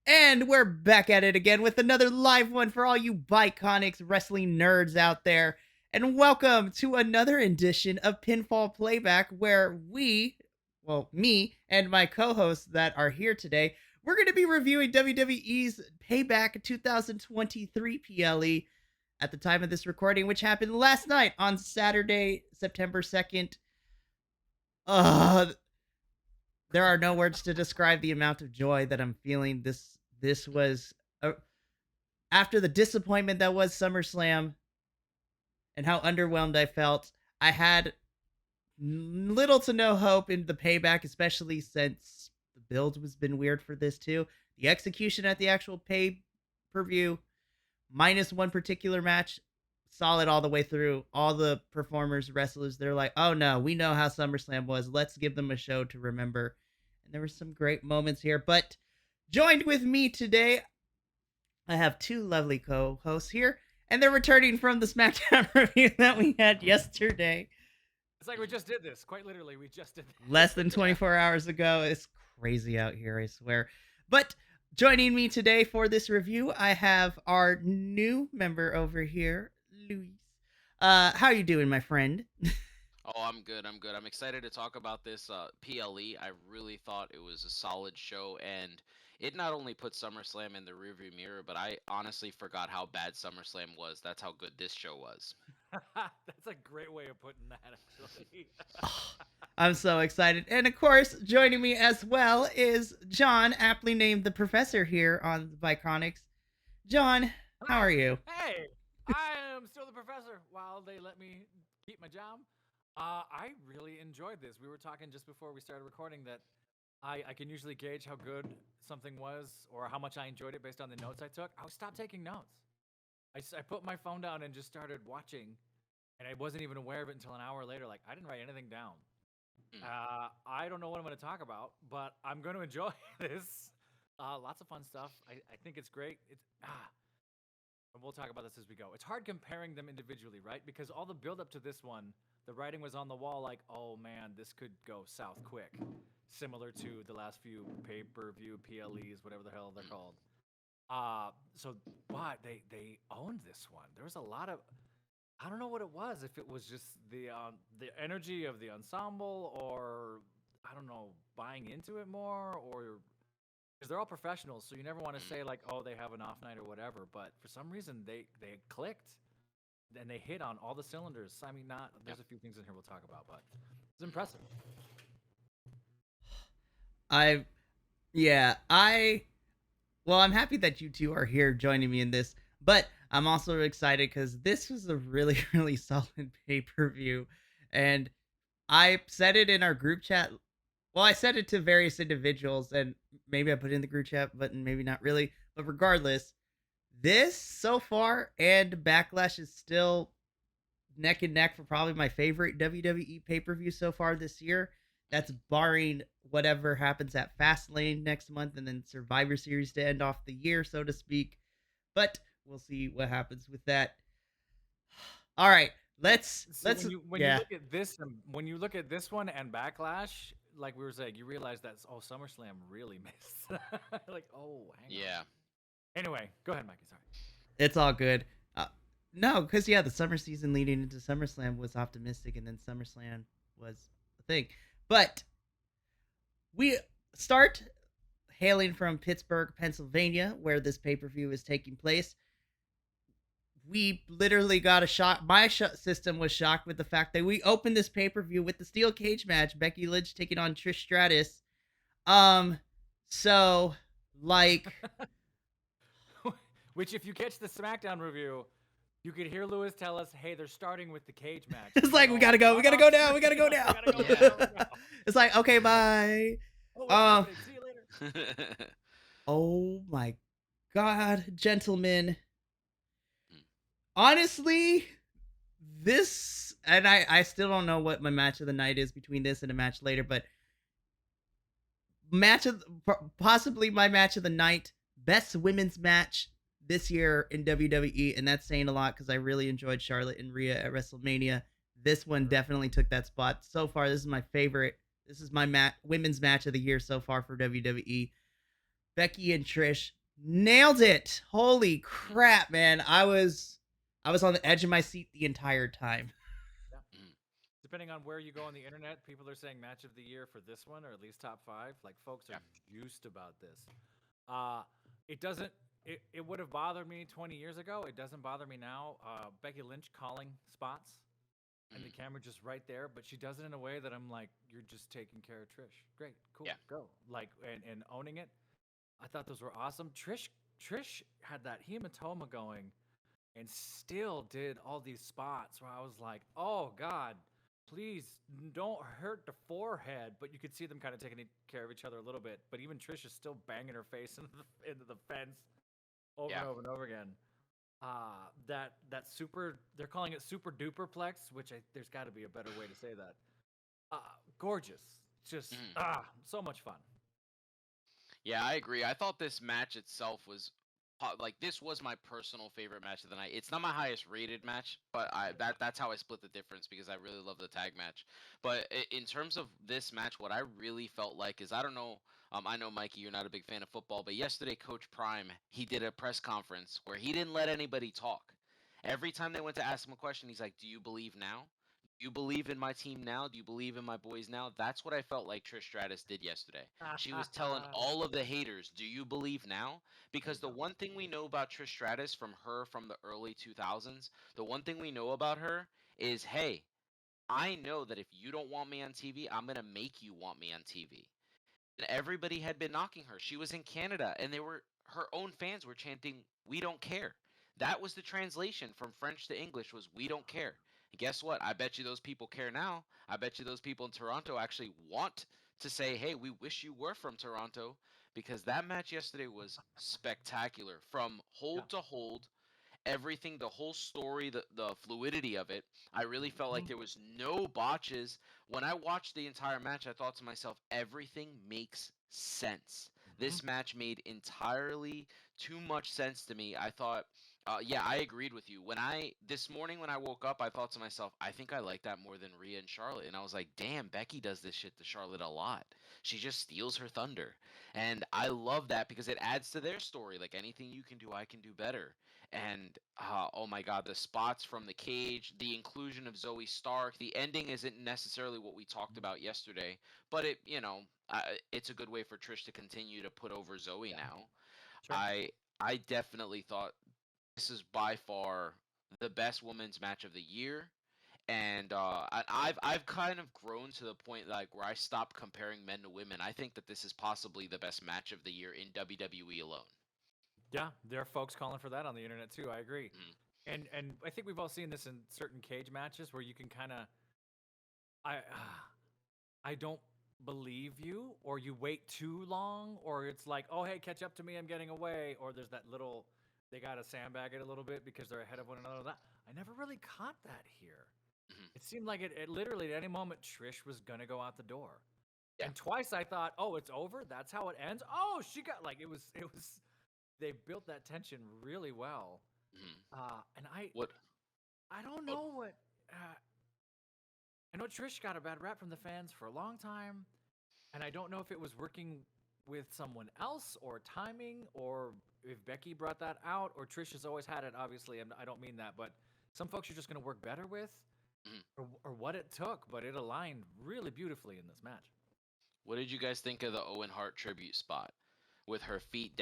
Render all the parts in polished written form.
And we're back at it again with another live one for all you Biconics wrestling nerds out there. And welcome to another edition of Pinfall Playback, where me and my co-hosts that are here today, we're going to be reviewing WWE's Payback 2023 PLE at the time of this recording, which happened last night on Saturday, September 2nd. There are no words to describe the amount of joy that I'm feeling. This was after the disappointment that was SummerSlam and how underwhelmed I felt. I had little to no hope in the Payback, especially since the build has been weird for this too. The execution at the actual pay-per-view, minus one particular match, solid all the way through. All the performers, wrestlers, they're like, oh no, we know how SummerSlam was. Let's give them a show to remember. And there were some great moments here. But joined with me today, I have two lovely co-hosts here. And they're returning from the SmackDown review that we had yesterday. It's like we just did this. Quite literally, we just did this. Less than 24 hours ago. It's crazy out here, I swear. But joining me today for this review, I have our new member over here, Luis. How you doing, my friend? Oh, I'm good. I'm excited to talk about this PLE. I really thought it was a solid show, and it not only put SummerSlam in the rearview mirror, but I honestly forgot how bad SummerSlam was. That's how good this show was. That's a great way of putting that, actually. I'm so excited. And of course, joining me as well is John, aptly named the Professor here on Viconics. John, how are you? Hey, I am still the Professor while they let me keep my job. I really enjoyed this. We were talking just before we started recording that I can usually gauge how good something was or how much I enjoyed it based on the notes I took. I stopped taking notes. I put my phone down and just started watching, and I wasn't even aware of it until an hour later. Like, I didn't write anything down. I don't know what I'm going to talk about, but I'm going to enjoy this. Lots of fun stuff. I think it's great. And we'll talk about this as we go. It's hard comparing them individually, right? Because all the build up to this one, the writing was on the wall like, oh man, this could go south quick. Similar to the last few pay-per-view PLEs, whatever the hell they're called. But they owned this one. There was a lot of, I don't know what it was. If it was just the energy of the ensemble, or I don't know, buying into it more, or because they're all professionals, so you never want to say like, oh, they have an off night or whatever. But for some reason, they clicked, and they hit on all the cylinders. I mean, there's a few things in here we'll talk about, but it's impressive. I'm happy that you two are here joining me in this, but I'm also excited because this was a really, really solid pay-per-view. And I said it in our group chat. Well, I said it to various individuals, and maybe I put it in the group chat button, maybe not really. But regardless, this so far and Backlash is still neck and neck for probably my favorite WWE pay-per-view so far this year. That's barring whatever happens at Fastlane next month and then Survivor Series to end off the year, so to speak. But we'll see what happens with that. All right, let's. When you look at this, when you look at this one and Backlash, like we were saying, you realize that SummerSlam really missed. Like, hang on. Anyway, go ahead, Mikey. Sorry. It's all good. No, because the summer season leading into SummerSlam was optimistic, and then SummerSlam was a thing. But we start hailing from Pittsburgh, Pennsylvania, where this pay-per-view is taking place. We literally got a shock. My system was shocked with the fact that we opened this pay-per-view with the steel cage match, Becky Lynch taking on Trish Stratus. So, like... Which, if you catch the SmackDown review, you could hear Lewis tell us, hey, they're starting with the cage match. It's like, we gotta go now. It's like, okay, bye. See you later. Oh my God, gentlemen. Honestly, this, and I still don't know what my match of the night is between this and a match later, but possibly my match of the night, best women's match this year in WWE, and that's saying a lot because I really enjoyed Charlotte and Rhea at WrestleMania. This one definitely took that spot. So far, this is my favorite. This is my women's match of the year so far for WWE. Becky and Trish Nailed it. Holy crap, man. I was on the edge of my seat the entire time. Yeah. Mhm. Depending on where you go on the internet, people are saying match of the year for this one, or at least top 5. Like, folks Yeah. are juiced about this. Uh, it doesn't. It would have bothered me 20 years ago. It doesn't bother me now. Becky Lynch calling spots, and the Mhm. camera just right there, but she does it in a way that I'm like, you're just taking care of Trish. Great, cool, Yeah. go. Like, and owning it. I thought those were awesome. Trish had that hematoma going and still did all these spots where I was like, oh God, please don't hurt the forehead. But you could see them kind of taking care of each other a little bit. But even Trish is still banging her face into the fence over Yeah. and over and over again. That super, they're calling it super duperplex, which there's got to be a better way to say that. Gorgeous, just Mhm. so much fun. Yeah, I agree. I thought this match itself was like this was my personal favorite match of the night. It's not my highest rated match, but that's how I split the difference because I really love the tag match. But in terms of this match, what I really felt like is I don't know. I know Mikey, you're not a big fan of football, but yesterday Coach Prime he did a press conference where he didn't let anybody talk. Every time they went to ask him a question, he's like, "Do you believe now? Do you believe in my team now? Do you believe in my boys now?" That's what I felt like Trish Stratus did yesterday. She was telling all of the haters, "Do you believe now?" There Because you the go. one thing we know about Trish Stratus from her from the early 2000s, the one thing we know about her is, hey, I know that if you don't want me on TV, I'm going to make you want me on TV. And everybody had been knocking her. She was in Canada and they were her own fans were chanting, "We don't care." That was the translation from French to English was "We don't care." And guess what? I bet you those people care now. I bet you those people in Toronto actually want to say, "Hey, we wish you were from Toronto," because that match yesterday was spectacular from Yeah. hold to hold, everything, the whole story, the fluidity of it. I really felt like Mhm. there was no botches. When I watched the entire match, I thought to myself, everything makes sense. Mhm. This match made entirely too much sense to me. I thought, yeah, I agreed with you. This morning when I woke up, I thought to myself, I think I like that more than Rhea and Charlotte. And I was like, damn, Becky does this shit to Charlotte a lot. She just steals her thunder. And I love that because it adds to their story. Like anything you can do, I can do better. And oh my god, the spots from the cage, the inclusion of Zoe Stark, the ending isn't necessarily what we talked about yesterday, but it's a good way for Trish to continue to put over Zoe Yeah. now. Sure. I definitely thought this is by far the best women's match of the year. And I've kind of grown to the point like where I stopped comparing men to women. I think that this is possibly the best match of the year in WWE alone. Yeah, there are folks calling for that on the internet too. I agree. Mhm. And I think we've all seen this in certain cage matches where you can kind of I I don't believe you, or you wait too long, or it's like, oh hey, catch up to me, I'm getting away, or there's that little they got to sandbag it a little bit because they're ahead of one another. That I never really caught that here. Mhm. It seemed like it literally at any moment Trish was gonna go out the door, Yeah. and twice I thought, oh, it's over. That's how it ends. Oh, she got like it was. They built that tension really well. Mhm. And What? I don't Oh, know what I know Trish got a bad rap from the fans for a long time, and I don't know if it was working with someone else or timing or if Becky brought that out or Trish has always had it, obviously, and I don't mean that, but some folks you're just going to work better with mhm. or what it took, but it aligned really beautifully in this match. What did you guys think of the Owen Hart tribute spot with her feet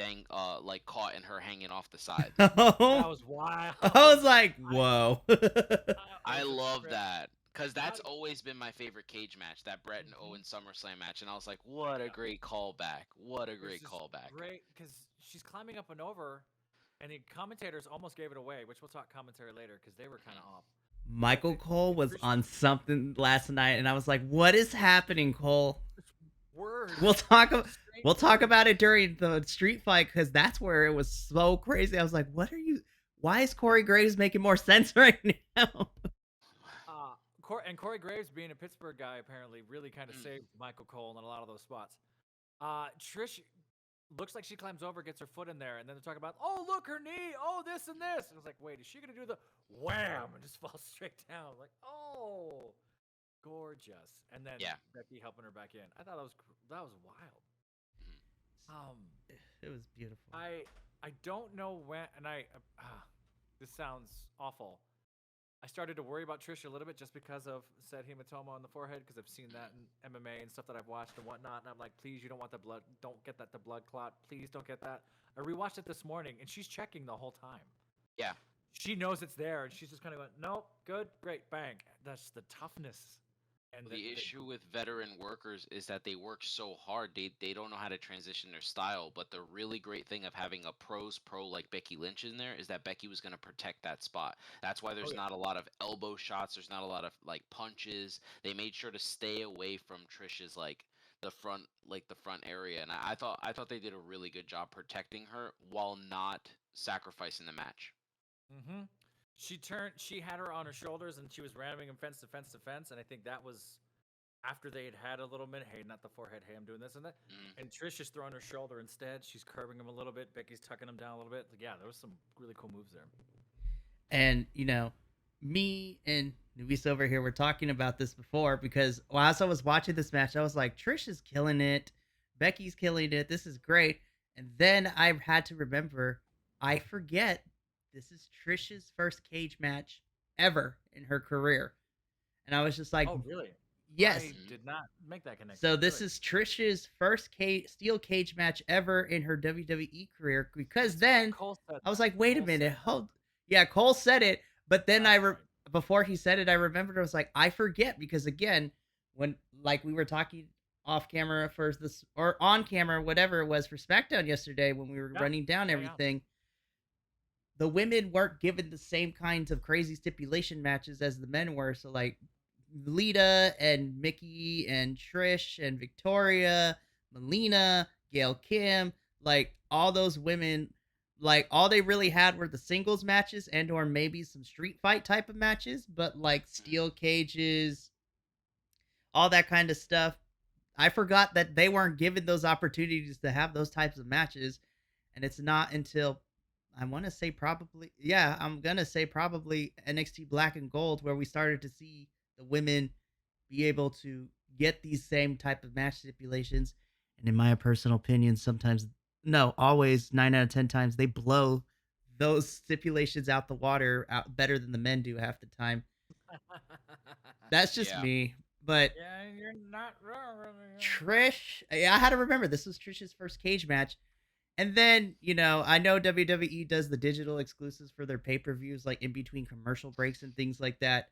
like caught and her hanging off the side? That I was wild. was like, I, whoa. it I was a love trip. that because How that's did, always been my favorite cage match, that Brett and Mhm. Owen SummerSlam match, and I was like, what a Yeah. great callback! What a It was great just callback! great because she's climbing up and over, and the commentators almost gave it away, which we'll talk commentary later because they were kind of Mhm. off. But Michael Cole was Trish on something last night, and I was like, "What is happening, Cole?" We'll words, talk. straight We'll talk words. about it during the street fight because that's where it was so crazy. I was like, "What are you? Why is Corey Graves making more sense right now?" Uh, and Corey Graves, being a Pittsburgh guy, apparently really kind of Mm. saved Michael Cole in a lot of those spots. Trish looks like she climbs over, gets her foot in there, and then they're talking about, oh, look, her knee, oh, this and this. And I was like, wait, is she going to do the wham and just fall straight down? Like, oh, gorgeous. And then Yeah. Becky helping her back in. I thought that was wild. Mhm. Um, It was beautiful. I I don't know when, and this sounds awful. I started to worry about Trish a little bit just because of said hematoma on the forehead, because I've seen that in MMA and stuff that I've watched and whatnot. And I'm like, please, you don't want the blood. Don't get that the blood clot. Please don't get that. I rewatched it this morning, and she's checking the whole time. Yeah. She knows it's there, and she's just kind of going, nope, good, great, bang. That's the toughness. And The issue with veteran workers is that they work so hard, they don't know how to transition their style. But the really great thing of having a pro like Becky Lynch in there is that Becky was going to protect that spot. That's why oh there's yeah, not a lot of elbow shots. There's not a lot of like punches. They made sure to stay away from Trish's like the front area, and I thought they did a really good job protecting her while not sacrificing the match. mm-hmm. She had her on her shoulders, and she was ramming him fence to fence to fence, and I think that was after they had a little minute. Hey, not the forehead. Hey, I'm doing this and that. Mm. And Trish is throwing her shoulder instead. She's curving him a little bit. Becky's tucking him down a little bit. Like, yeah, there was some really cool moves there. And me and Luis over here were talking about this before because as I was watching this match, I was like, Trish is killing it, Becky's killing it. This is great. And then I had to remember, I forget this is Trish's first cage match ever in her career, and I was just like, Oh, really? yes. I did not make that connection. So this Really? is Trish's first steel cage match ever in her WWE career. Because That's right, then Cole said I was that. like, wait a Cole said minute, that. hold. Yeah, Cole said it, but then That's right. before he said it, I remembered. I was like, I forget because again, when like we were talking off camera for this or on camera, whatever it was for SmackDown yesterday when we were Yeah. running down Yeah, yeah. everything, the women weren't given the same kinds of crazy stipulation matches as the men were. So like Lita and Mickey and Trish and Victoria, Melina, Gail Kim, like all those women, like all they really had were the singles matches and or maybe some street fight type of matches, but like Mm. steel cages, all that kind of stuff. I forgot that they weren't given those opportunities to have those types of matches, and it's not until I want to say probably, yeah, I'm gonna say probably NXT Black and Gold where we started to see the women be able to get these same type of match stipulations. And in my personal opinion, sometimes, no, always 9 out of 10 times they blow those stipulations out the water out better than the men do half the time. That's just Yeah. me. But Yeah, you're not wrong. Trish, I had to remember this was Trish's first cage match. And then, I know WWE does the digital exclusives for their pay per views, like in between commercial breaks and things like that.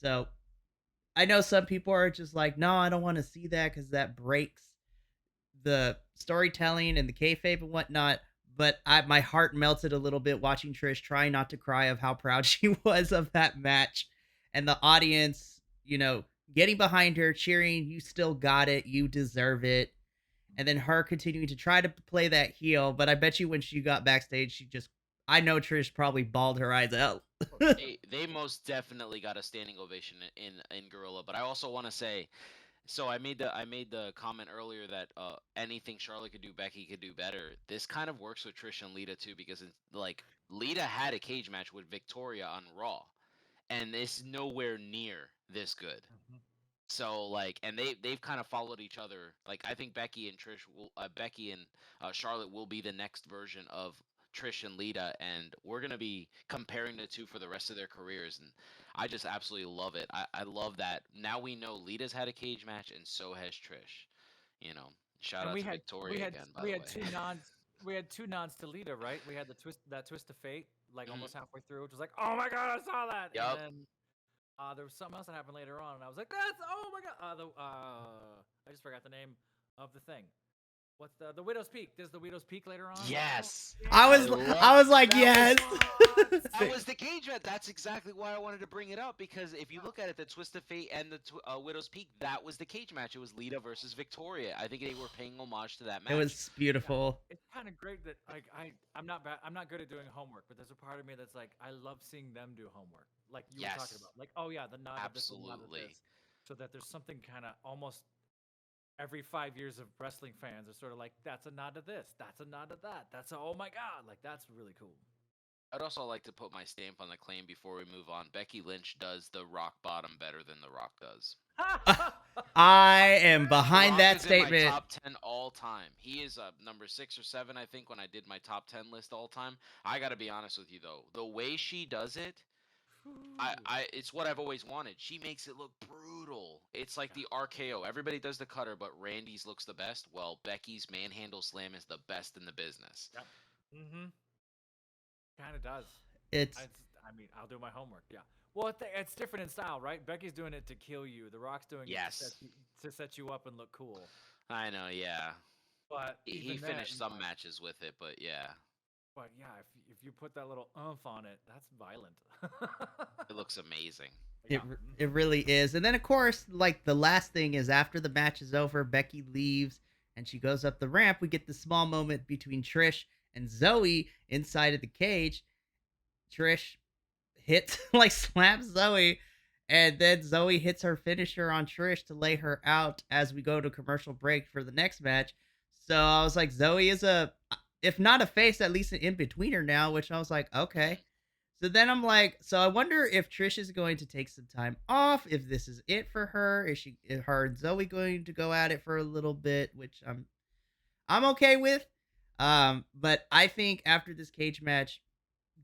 So I know some people are just like, no, I don't want to see that because that breaks the storytelling and the kayfabe and whatnot. But my heart melted a little bit watching Trish try not to cry of how proud she was of that match, and the audience, getting behind her, cheering, "You still got it, you deserve it," and then her continuing to try to play that heel. But I bet you when she got backstage, I know Trish probably bawled her eyes out. They most definitely got a standing ovation in Gorilla. But I also want to say, so I made the comment earlier that anything Charlotte could do, Becky could do better. This kind of works with Trish and Lita too, because it's like Lita had a cage match with Victoria on Raw, and it's nowhere near this good. Mhm. So like, and they've kind of followed each other. Like I think Becky and Charlotte will be the next version of Trish and Lita, and we're gonna be comparing the two for the rest of their careers. And I just absolutely love it. I love that now we know Lita's had a cage match, and so has Trish. You know, shout And out we to had we Victoria had again, by we the had way. two nods. We had two nods to Lita, right? We had that twist of fate, like Mhm. almost halfway through, which was like, oh my god, I saw that. And Yup. then there was something else that happened later on, and I was like, that's oh my god. I just forgot the name of the thing. What's the Widow's Peak? There's the Widow's Peak later on. I was like, oh Yes, I I was, yeah. love I was like, that was yes. What? that was the cage match. That's exactly why I wanted to bring it up, because if you look at it, the Twist of Fate and the Widow's Peak, that was the cage match. It was Lita versus Victoria. I think they were paying homage to that It match. was Yeah, beautiful. it's kind of great that like I'm not bad. I'm not good at doing homework, but there's a part of me that's like I love seeing them do homework, like you were talking Yes, about. Like, oh yeah, the nod of this, the nod of absolutely. this, so that there's something kind of almost every 5 years of wrestling fans are sort of like, that's a nod to this, that's a nod to that, that's a oh my god, like that's really cool. I'd also like to put my stamp on the claim before we move on. Becky Lynch does the Rock Bottom better than The Rock does. I am The behind Rock that is in my statement. top 10 all time. He is number 6 or 7, I think, when I did my top 10 list all time. I got to be honest with you, though. The way she does it, it's what I've always wanted. She makes it look brutal. It's like the RKO. Everybody does the cutter, but Randy's looks the best. Well, Becky's manhandle slam is the best in the business. Yep. Mm-hmm. Kind of does. It's I mean, I'll do my homework. Yeah. Well, it's different in style, right? Becky's doing it to kill you. The Rock's doing it Yes. to set you up and look cool. I know, yeah. But He even finished then, some matches with it, but yeah. But yeah, if you put that little oomph on it, that's violent. It looks amazing. it Yeah. it really is. And then of course, like the last thing is after the match is over, Becky leaves and she goes up the ramp. We get the small moment between Trish and Zoe inside of the cage. Trish hits like slaps Zoe, and then Zoe hits her finisher on Trish to lay her out as we go to commercial break for the next match. So I was like, Zoe is a, if not a face, at least an in betweener now, which I was like, okay. So then I'm like, so I wonder if Trish is going to take some time off, if this is it for her. Is her and Zoe going to go at it for a little bit, which I'm okay with. But I think after this cage match,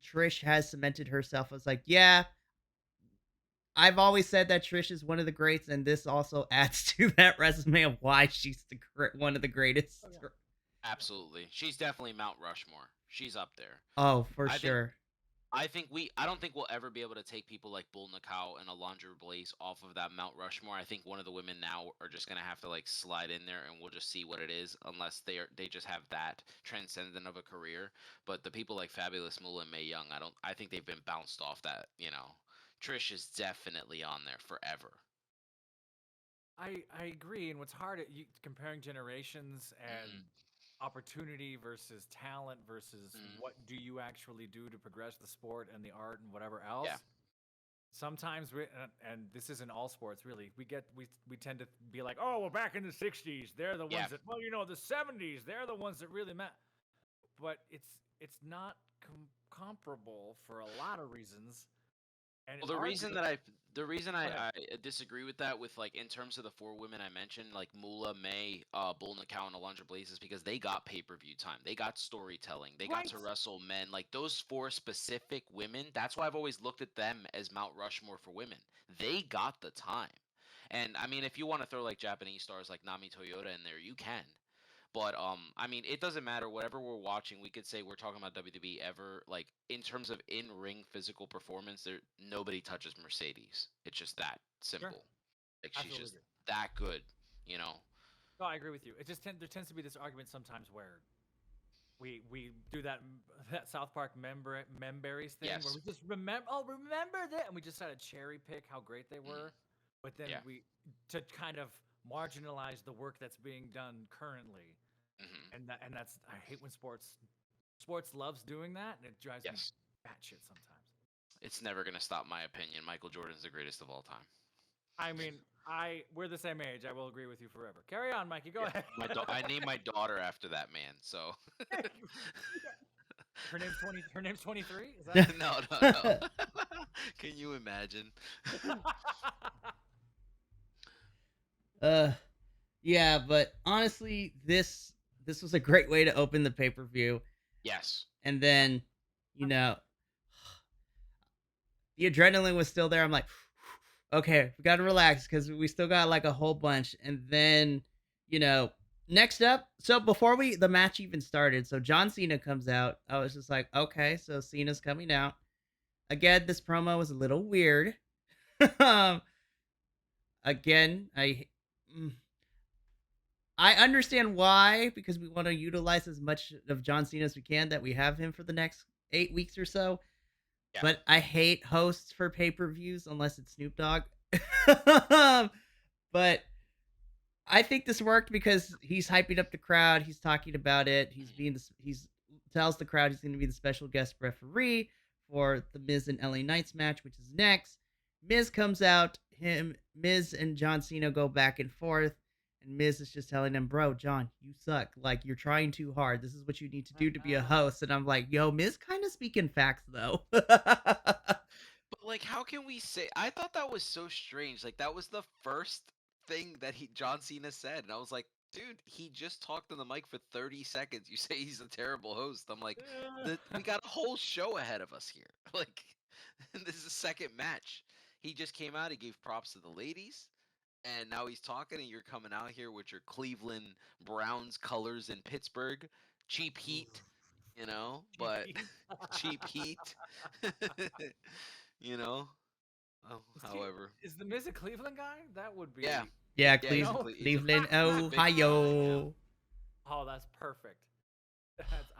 Trish has cemented herself as like, yeah, I've always said that Trish is one of the greats, and this also adds to that resume of why she's one of the greatest. Oh, yeah. Absolutely. She's definitely Mount Rushmore. She's up there. Oh, for I think sure. I don't think we'll ever be able to take people like Bull Nakao and Alondra Blaze off of that Mount Rushmore. I think one of the women now are just gonna have to like slide in there, and we'll just see what it is, unless they just have that transcendent of a career. But the people like Fabulous Moolah and Mae Young, I think they've been bounced off that. Trish is definitely on there forever. I agree. And what's hard, comparing generations and Mm, opportunity versus talent versus mm, what do you actually do to progress the sport and the art and whatever else. yeah, Sometimes and this isn't all sports really. We tend to be like, oh, well, back in the '60s, they're the yeah. ones that. Well, the '70s, they're the ones that really met. But it's not comparable for a lot of reasons, and Well, it's hard because. the reason Go ahead. I disagree with that, with like in terms of the 4 women I mentioned, like Moolah, May, Bull Nakao, and Alondra Blaze, is because they got pay-per-view time, they got storytelling, they got Right. to wrestle men. Like those 4 specific women, that's why I've always looked at them as Mount Rushmore for women. They got the time, and I mean, if you want to throw like Japanese stars like Nami Toyota in there, you can. But I mean, it doesn't matter. Whatever we're watching, we could say we're talking about WWE ever. Like in terms of in-ring physical performance, there nobody touches Mercedes. It's just that Sure. simple. Like she's Absolutely just agree. that good, you know. No, I agree with you. There tends to be this argument sometimes where we do that South Park memberries thing where Yes. we just remember that, and we just try to cherry pick how great they Mm, were, but then yeah. we to kind of marginalize the work that's being done currently, Hmm. and that's I hate when sports loves doing that, and it drives me Yes. batshit sometimes. It's never gonna stop my opinion. Michael Jordan's the greatest of all time. I mean, we're the same age. I will agree with you forever. Carry on, Mikey. Go Yeah. ahead. I named my daughter after that man. So Her name's 23. Is that? no, no, no. Can you imagine? uh, yeah, but honestly, this was a great way to open the pay-per-view. Yes. And then, you know, the adrenaline was still there. I'm like, okay, we got to relax because we still got like a whole bunch. And then, next up, so before the match even started, so John Cena comes out. I was just like, okay, so Cena's coming out. Again, this promo was a little weird. um, again, mm, I understand why, because we want to utilize as much of John Cena as we can, that we have him for the next 8 weeks or so. Yeah. But I hate hosts for pay-per-views unless it's Snoop Dogg. But I think this worked because he's hyping up the crowd. He's talking about it. He's tells the crowd he's going to be the special guest referee for the Miz and LA Knights match, which is next. Miz comes out. Miz and John Cena go back and forth, And Miz is just telling him, bro, John, you suck. Like, you're trying too hard. This is what you need to do to be a host. And I'm like, yo, Miz kind of speaking facts, though. But like, how can we say? I thought that was so strange. Like, that was the first thing that John Cena said, and I was like, dude, he just talked on the mic for 30 seconds. You say he's a terrible host. I'm like, we got a whole show ahead of us here. Like, this is the second match. He just came out. He gave props to the ladies, and now he's talking, and you're coming out here with your Cleveland Browns colors in Pittsburgh, cheap heat, but cheap heat. you know. However, Is the Miz a Cleveland guy? That would be. yeah, Yeah, yeah, he's a Cleveland, he's a big Ohio. Oh, that's perfect.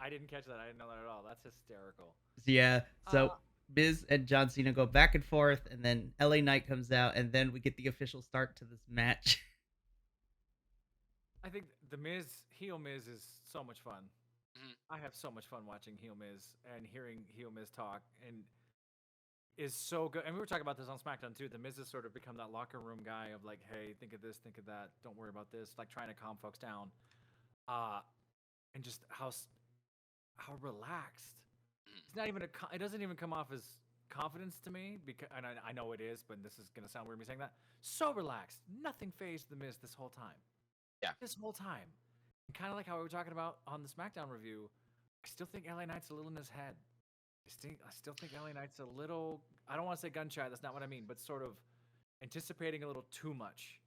I didn't catch that. I didn't know that at all. That's hysterical. Yeah. So Miz and John Cena go back and forth, and then LA Knight comes out, and then we get the official start to this match. I think the Miz, heel Miz, is so much fun. Mhm. I have so much fun watching heel Miz and hearing heel Miz talk, and is so good. And we were talking about this on SmackDown too. The Miz has sort of become that locker room guy of like, hey, think of this, think of that. Don't worry about this. Like trying to calm folks down. And just how relaxed. It's not even it doesn't even come off as confidence to me, because, and I know it is, but this is gonna sound weird me saying that. So relaxed, nothing phased the Miz this whole time. Yeah. This whole time, kind of like how we were talking about on the SmackDown review. I still think LA Knight's a little in his head. I still think LA Knight's a little. I don't want to say gun shy. That's not what I mean, but sort of anticipating a little too much.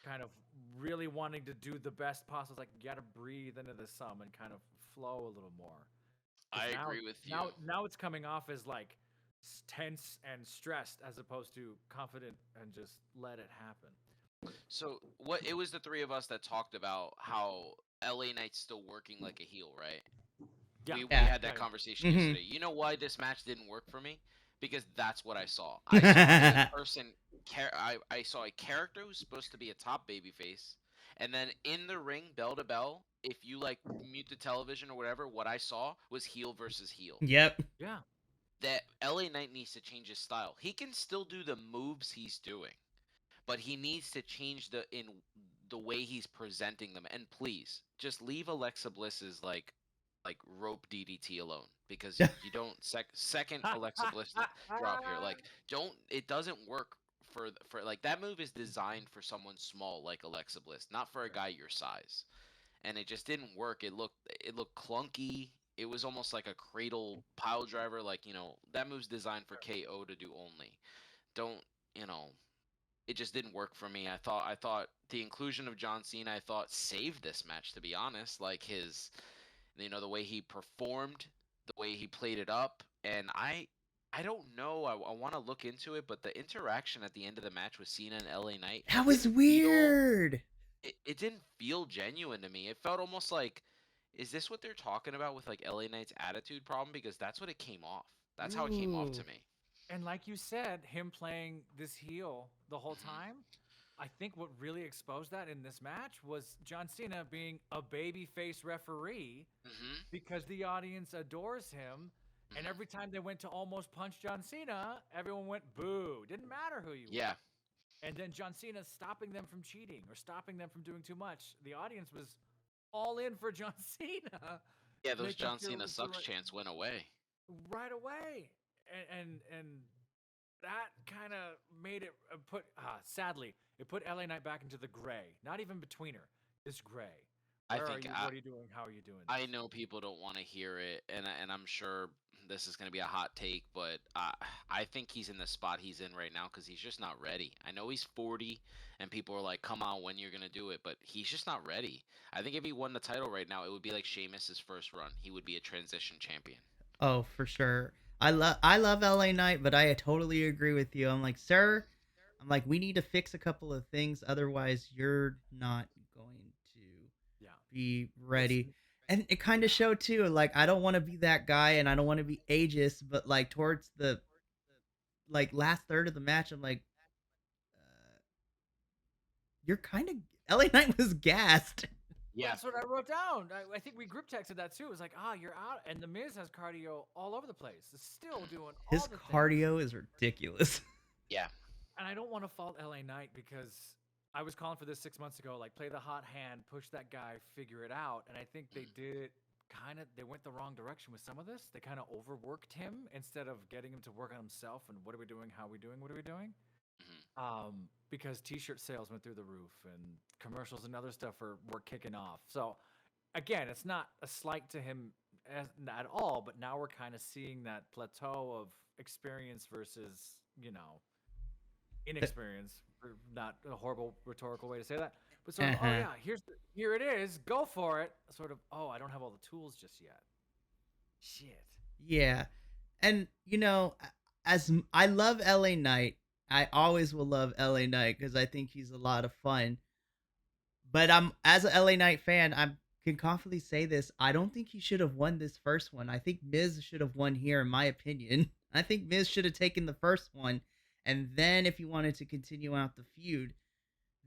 Kind of really wanting to do the best possible. Like you gotta breathe into the sum and kind of flow a little more. I agree with you. Now it's coming off as like tense and stressed as opposed to confident and just let it happen. So what? It was the three of us that talked about how LA Knight's still working like a heel, right? Yeah. We Yeah. had that conversation Mhm. yesterday. You know why this match didn't work for me? Because that's what I saw. I saw a person. I saw a character who's supposed to be a top babyface, and then in the ring, bell to bell, if you like mute the television or whatever, what I saw was heel versus heel. Yep. Yeah. That LA Knight needs to change his style. He can still do the moves he's doing, but he needs to change the way he's presenting them. And please, just leave Alexa Bliss's like rope DDT alone, because you don't second Alexa Bliss drop here. Like, don't, it doesn't work for like, that move is designed for someone small like Alexa Bliss, not for a guy your size. And it just didn't work. It looked clunky. It was almost like a cradle pile driver. Like, that move's designed for KO to do only. Don't, you know, it just didn't work for me. I thought the inclusion of John Cena, I thought, saved this match, to be honest. Like the way he performed, the way he played it up, and I don't know. I want to look into it, but the interaction at the end of the match with Cena and LA Knight, That was weird. It didn't feel genuine to me. It felt almost like, is this what they're talking about with like LA Knight's attitude problem? Because that's what it came off. That's how it came off to Ooh. me. And like you said, him playing this heel the whole time, I think what really exposed that in this match was John Cena being a babyface referee Mm-hmm. because the audience adores him. And every time they went to almost punch John Cena, everyone went boo. Didn't matter who you Yeah. were. And then John Cena stopping them from cheating or stopping them from doing too much. The audience was all in for John Cena. Yeah, those making John sure it Cena was the sucks right- chants went away. right away. And that kind of made it sadly, it put LA Knight back into the gray. Not even between her. This gray. I Where think are you? What are you doing? How are you doing? I know people don't want to hear it, and I'm sure this is going to be a hot take, but I think he's in the spot he's in right now because he's just not ready. I know he's 40, and people are like, "Come on, when you're going to do it?" But he's just not ready. I think if he won the title right now, it would be like Sheamus's first run. He would be a transition champion. Oh, for sure. I love LA Knight, but I totally agree with you. I'm like, sir, we need to fix a couple of things, otherwise you're not going to Yeah. be ready. And it kind of showed too. Like, I don't want to be that guy, and I don't want to be ageist, but like towards the last third of the match, I'm like, you're kind of LA Knight was gassed. Yeah. That's what I wrote down. I think we group texted that too. It was like, you're out. And The Miz has cardio all over the place. It's still doing His all the things. cardio is ridiculous. Yeah. And I don't want to fault LA Knight because I was calling for this 6 months ago. Like, play the hot hand, push that guy, figure it out. And I think they did it kind of. They went the wrong direction with some of this. They kind of overworked him instead of getting him to work on himself. And what are we doing? How are we doing? What are we doing? Mhm. Because T-shirt sales went through the roof, and commercials and other stuff were kicking off. So again, it's not a slight to him at all, but now we're kind of seeing that plateau of experience versus, inexperience. Not a horrible rhetorical way to say that, but sort of, oh Uh-huh. yeah, here it is, go for it. Sort of, oh, I don't have all the tools just yet. Shit. Yeah. And as I love LA Knight, I always will love LA Knight because I think he's a lot of fun. But I'm as an LA Knight fan, I can confidently say this. I don't think he should have won this first one. I think Miz should have won here, in my opinion. I think Miz should have taken the first one, and then if you wanted to continue out the feud,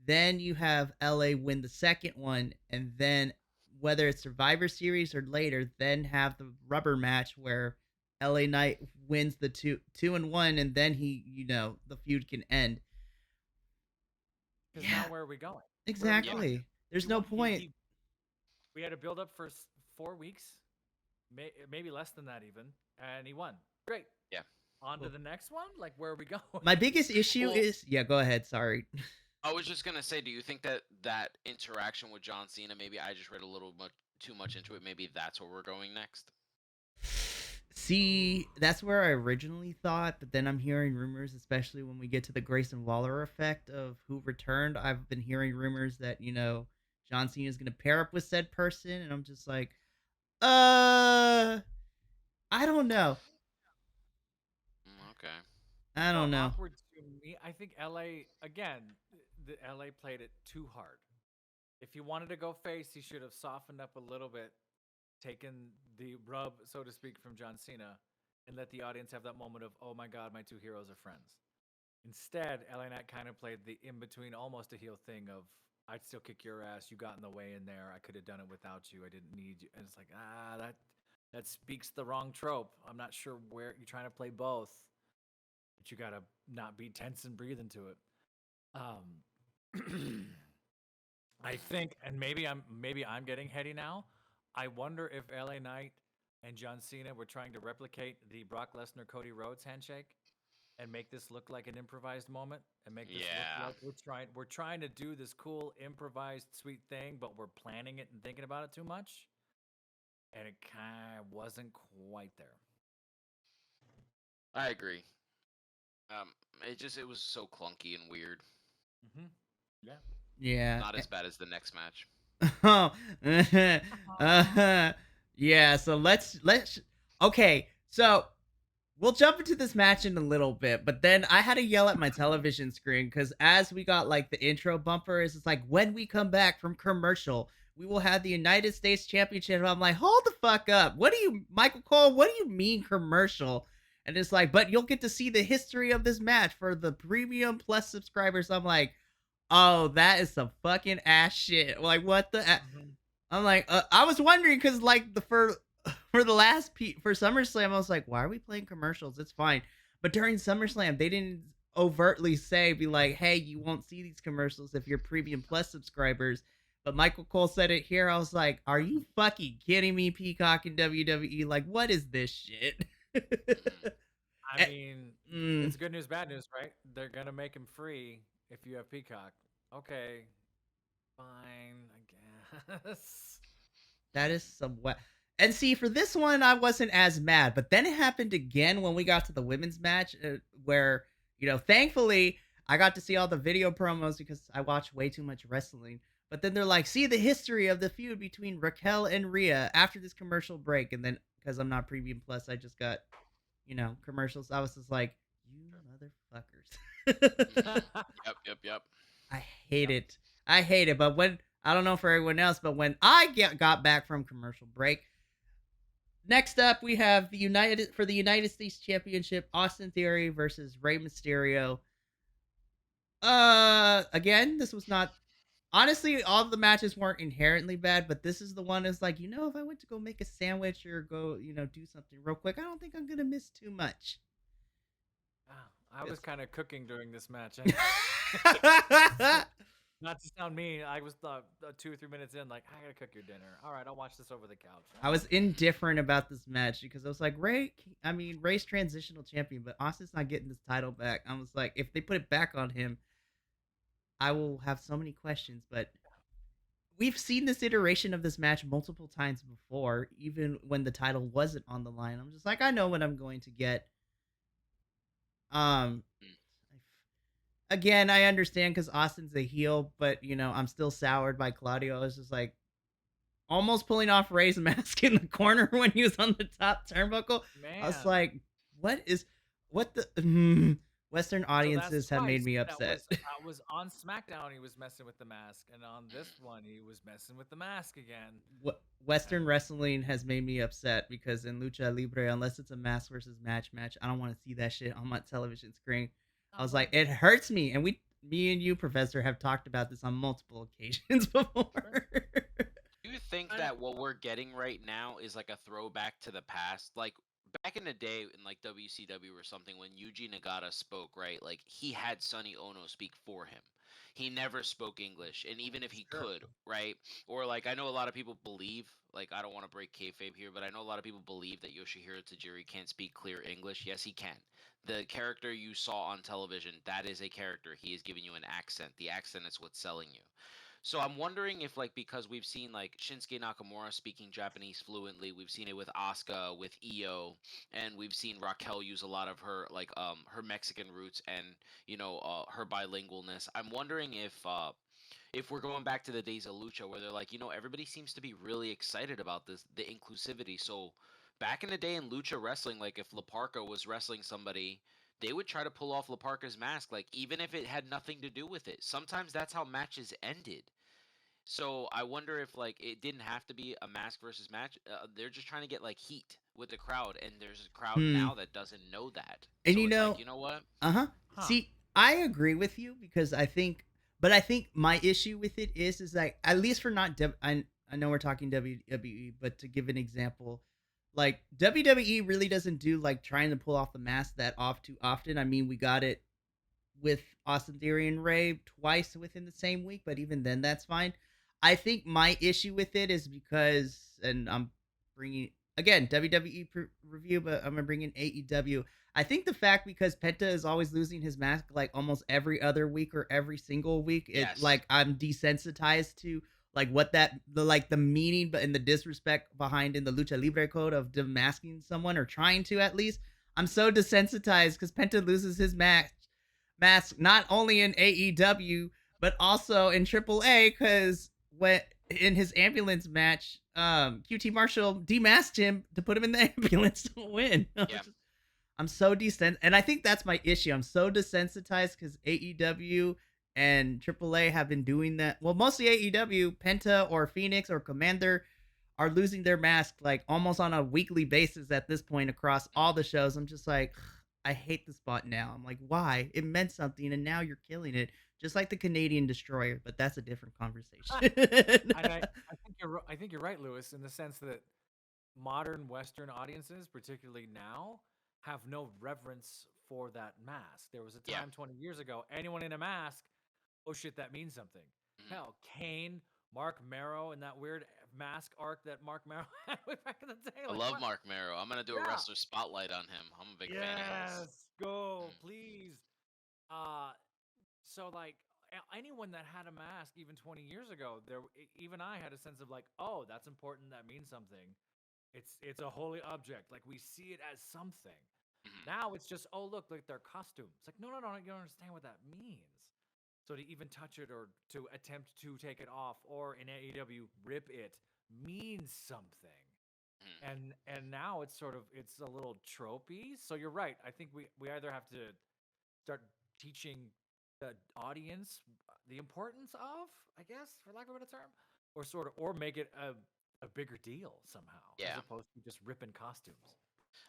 then you have LA win the second one, and then whether it's Survivor Series or later, then have the rubber match where LA Knight wins the two and one, and then the feud can end. Because Yeah, now where are we going? Where are we Yeah. going? exactly. There's He no won. point. We had a build up for 4 weeks, maybe less than that even, and he won. Great. Yeah. On to the next one. Like, where are we going? My biggest issue Well, is go ahead. Sorry. I was just gonna say, do you think that that interaction with John Cena, maybe I just read a little much too much into it. Maybe that's where we're going next. See, that's where I originally thought, but then I'm hearing rumors, especially when we get to the Grayson Waller effect of who returned. I've been hearing rumors that, John Cena is going to pair up with said person, and I'm just like, I don't know. Okay. I don't Felt know. awkward to me. I think LA again. The LA played it too hard. If he wanted to go face, he should have softened up a little bit, taken the rub, so to speak, from John Cena, and let the audience have that moment of, "Oh my God, my two heroes are friends." Instead, LA Knight kind of played the in between, almost a heel thing of, "I'd still kick your ass. You got in the way in there. I could have done it without you. I didn't need you." And it's like, that speaks the wrong trope. I'm not sure where you're trying to play both, but you gotta not be tense and breathe into it. Um, I think, and maybe I'm getting heady now. I wonder if LA Knight and John Cena were trying to replicate the Brock Lesnar Cody Rhodes handshake and make this look like an improvised moment and make this look Yeah. like we're trying to do this cool improvised sweet thing, but we're planning it and thinking about it too much, and it kind of wasn't quite there. I agree. It was so clunky and weird. Mm-hmm. Yeah. Yeah. Not as bad as the next match. Oh, yeah. So let's. Okay, so we'll jump into this match in a little bit, but then I had to yell at my television screen because as we got like the intro bumper, it's like when we come back from commercial, we will have the United States Championship. I'm like, hold the fuck up. What do you, Michael Cole? What do you mean commercial? And it's like, but you'll get to see the history of this match for the premium plus subscribers. I'm like, oh, that is some fucking ass shit. Like, what the? Mm-hmm. I'm like, I was wondering because like for the last for SummerSlam, I was like, why are we playing commercials? It's fine. But during SummerSlam, they didn't overtly be like, hey, you won't see these commercials if you're premium plus subscribers. But Michael Cole said it here. I was like, are you fucking kidding me, Peacock and WWE? Like, what is this shit? I mean, Mm, it's good news, bad news, right? They're gonna make him free if you have Peacock. Okay, fine, I guess. that is some wet. And see, for this one, I wasn't as mad. But then it happened again when we got to the women's match, where thankfully I got to see all the video promos because I watch way too much wrestling. But then they're like, see the history of the feud between Raquel and Rhea after this commercial break, and then because I'm not premium plus, I just got commercials. I was just like, you motherfuckers. Yep. I hate Yep. it. I hate it. But when I don't know for everyone else, but when I got back from commercial break, next up we have the United States Championship, Austin Theory versus Rey Mysterio. Again, this was not honestly all of the matches weren't inherently bad, but this is the one is like, if I went to go make a sandwich or go, do something real quick, I don't think I'm gonna miss too much. I was kind of cooking during this match. Not to sound mean, I was 2 or 3 minutes in, like, I gotta cook your dinner. All right, I'll watch this over the couch. I was indifferent about this match because I was like, Ray's transitional champion, but Austin's not getting this title back. I was like, if they put it back on him, I will have so many questions. But we've seen this iteration of this match multiple times before, even when the title wasn't on the line. I'm just like, I know what I'm going to get. Um, Mm. again, I understand because Austin's a heel, but I'm still soured by Claudio. I was just like, almost pulling off Ray's mask in the corner when he was on the top turnbuckle. I was Man. like, what the Western So that's audiences have made twice. me That upset. was on SmackDown. He was messing with the mask, and on this one, he was messing with the mask again. Western And wrestling has made me upset because in Lucha Libre, unless it's a mask versus match, I don't want to see that shit on my television screen. I oh, was but like, it hurts me, and me and you, Professor, have talked about this on multiple occasions sure. before. Do you think I, that what we're getting right now is like a throwback to the past? Like back in the day in like WCW or something when Yuji Nagata spoke, right? Like he had Sonny Ono speak for him. He never spoke English, and even if he sure. could, right? Or like I know a lot of people believe, like I don't want to break kayfabe here, but I know a lot of people believe that Yoshihiro Tajiri can't speak clear English. Yes, he can. The character you saw on television, that is a character. He is giving you an accent. The accent is what's selling you. So I'm wondering if like because we've seen like Shinsuke Nakamura speaking Japanese fluently, we've seen it with Asuka, with Io, and we've seen Raquel use a lot of her like her Mexican roots and her bilingualness. I'm wondering if we're going back to the days of Lucha where they're like, everybody seems to be really excited about this the inclusivity. So back in the day in Lucha wrestling, like if La Parka was wrestling somebody, they would try to pull off La Parka's mask, like even if it had nothing to do with it. Sometimes that's how matches ended. So I wonder if like it didn't have to be a mask versus match. They're just trying to get like heat with the crowd, and there's a crowd Hmm. now that doesn't know that. And So it's like, you know what? huh. see, I agree with you because but I think my issue with it is like at least for not I know we're talking WWE, but to give an example, like WWE really doesn't do like trying to pull off the mask that off too often. I mean, we got it with Austin Theory and Ray twice within the same week, but even then, that's fine. I think my issue with it is because, and I'm bringing again WWE review, but I'm gonna bring in AEW. I think the fact because Penta is always losing his mask like almost every other week or every single week, it Yes. like I'm desensitized to like what the meaning but in the disrespect behind in the lucha libre code of demasking someone or trying to at least. I'm so desensitized because Penta loses his mask not only in AEW but also in AAA because when in his ambulance match, QT Marshall demasked him to put him in the ambulance to win. Yeah. I'm so desensitized, and I think that's my issue. I'm so desensitized because AEW and AAA have been doing that. Well, mostly AEW, Penta or Phoenix or Commander are losing their mask like almost on a weekly basis at this point across all the shows. I'm just like, I hate the spot now. I'm like, why? It meant something, and now you're killing it, just like the Canadian Destroyer. But that's a different conversation. And I think you're right, Lewis, in the sense that modern Western audiences, particularly now, have no reverence for that mask. There was a Yeah. time 20 years ago, anyone in a mask, oh shit, that means something. Mhm. Hell, Kane, Mark Marrow, and that weird mask arc that Mark Marrow had way back in the day. I Like love what? Mark Marrow. I'm gonna do a Yeah. wrestler spotlight on him. I'm a big fan of his. Yes. Go, Mhm. please. Uh so like anyone that had a mask even 20 years ago, even I had a sense of like, oh, that's important. That means something. It's a holy object. Like we see it as something. Mhm. Now it's just, oh look, like their costume. It's like, no, no, no, you don't understand what that means. So to even touch it or to attempt to take it off or in AEW rip it means something. Mhm. And now it's sort of it's a little tropey. So you're right. I think we either have to start teaching the audience the importance of, I guess, for lack of a better term, or sort of or make it a bigger deal somehow as Yeah. opposed to just ripping costumes.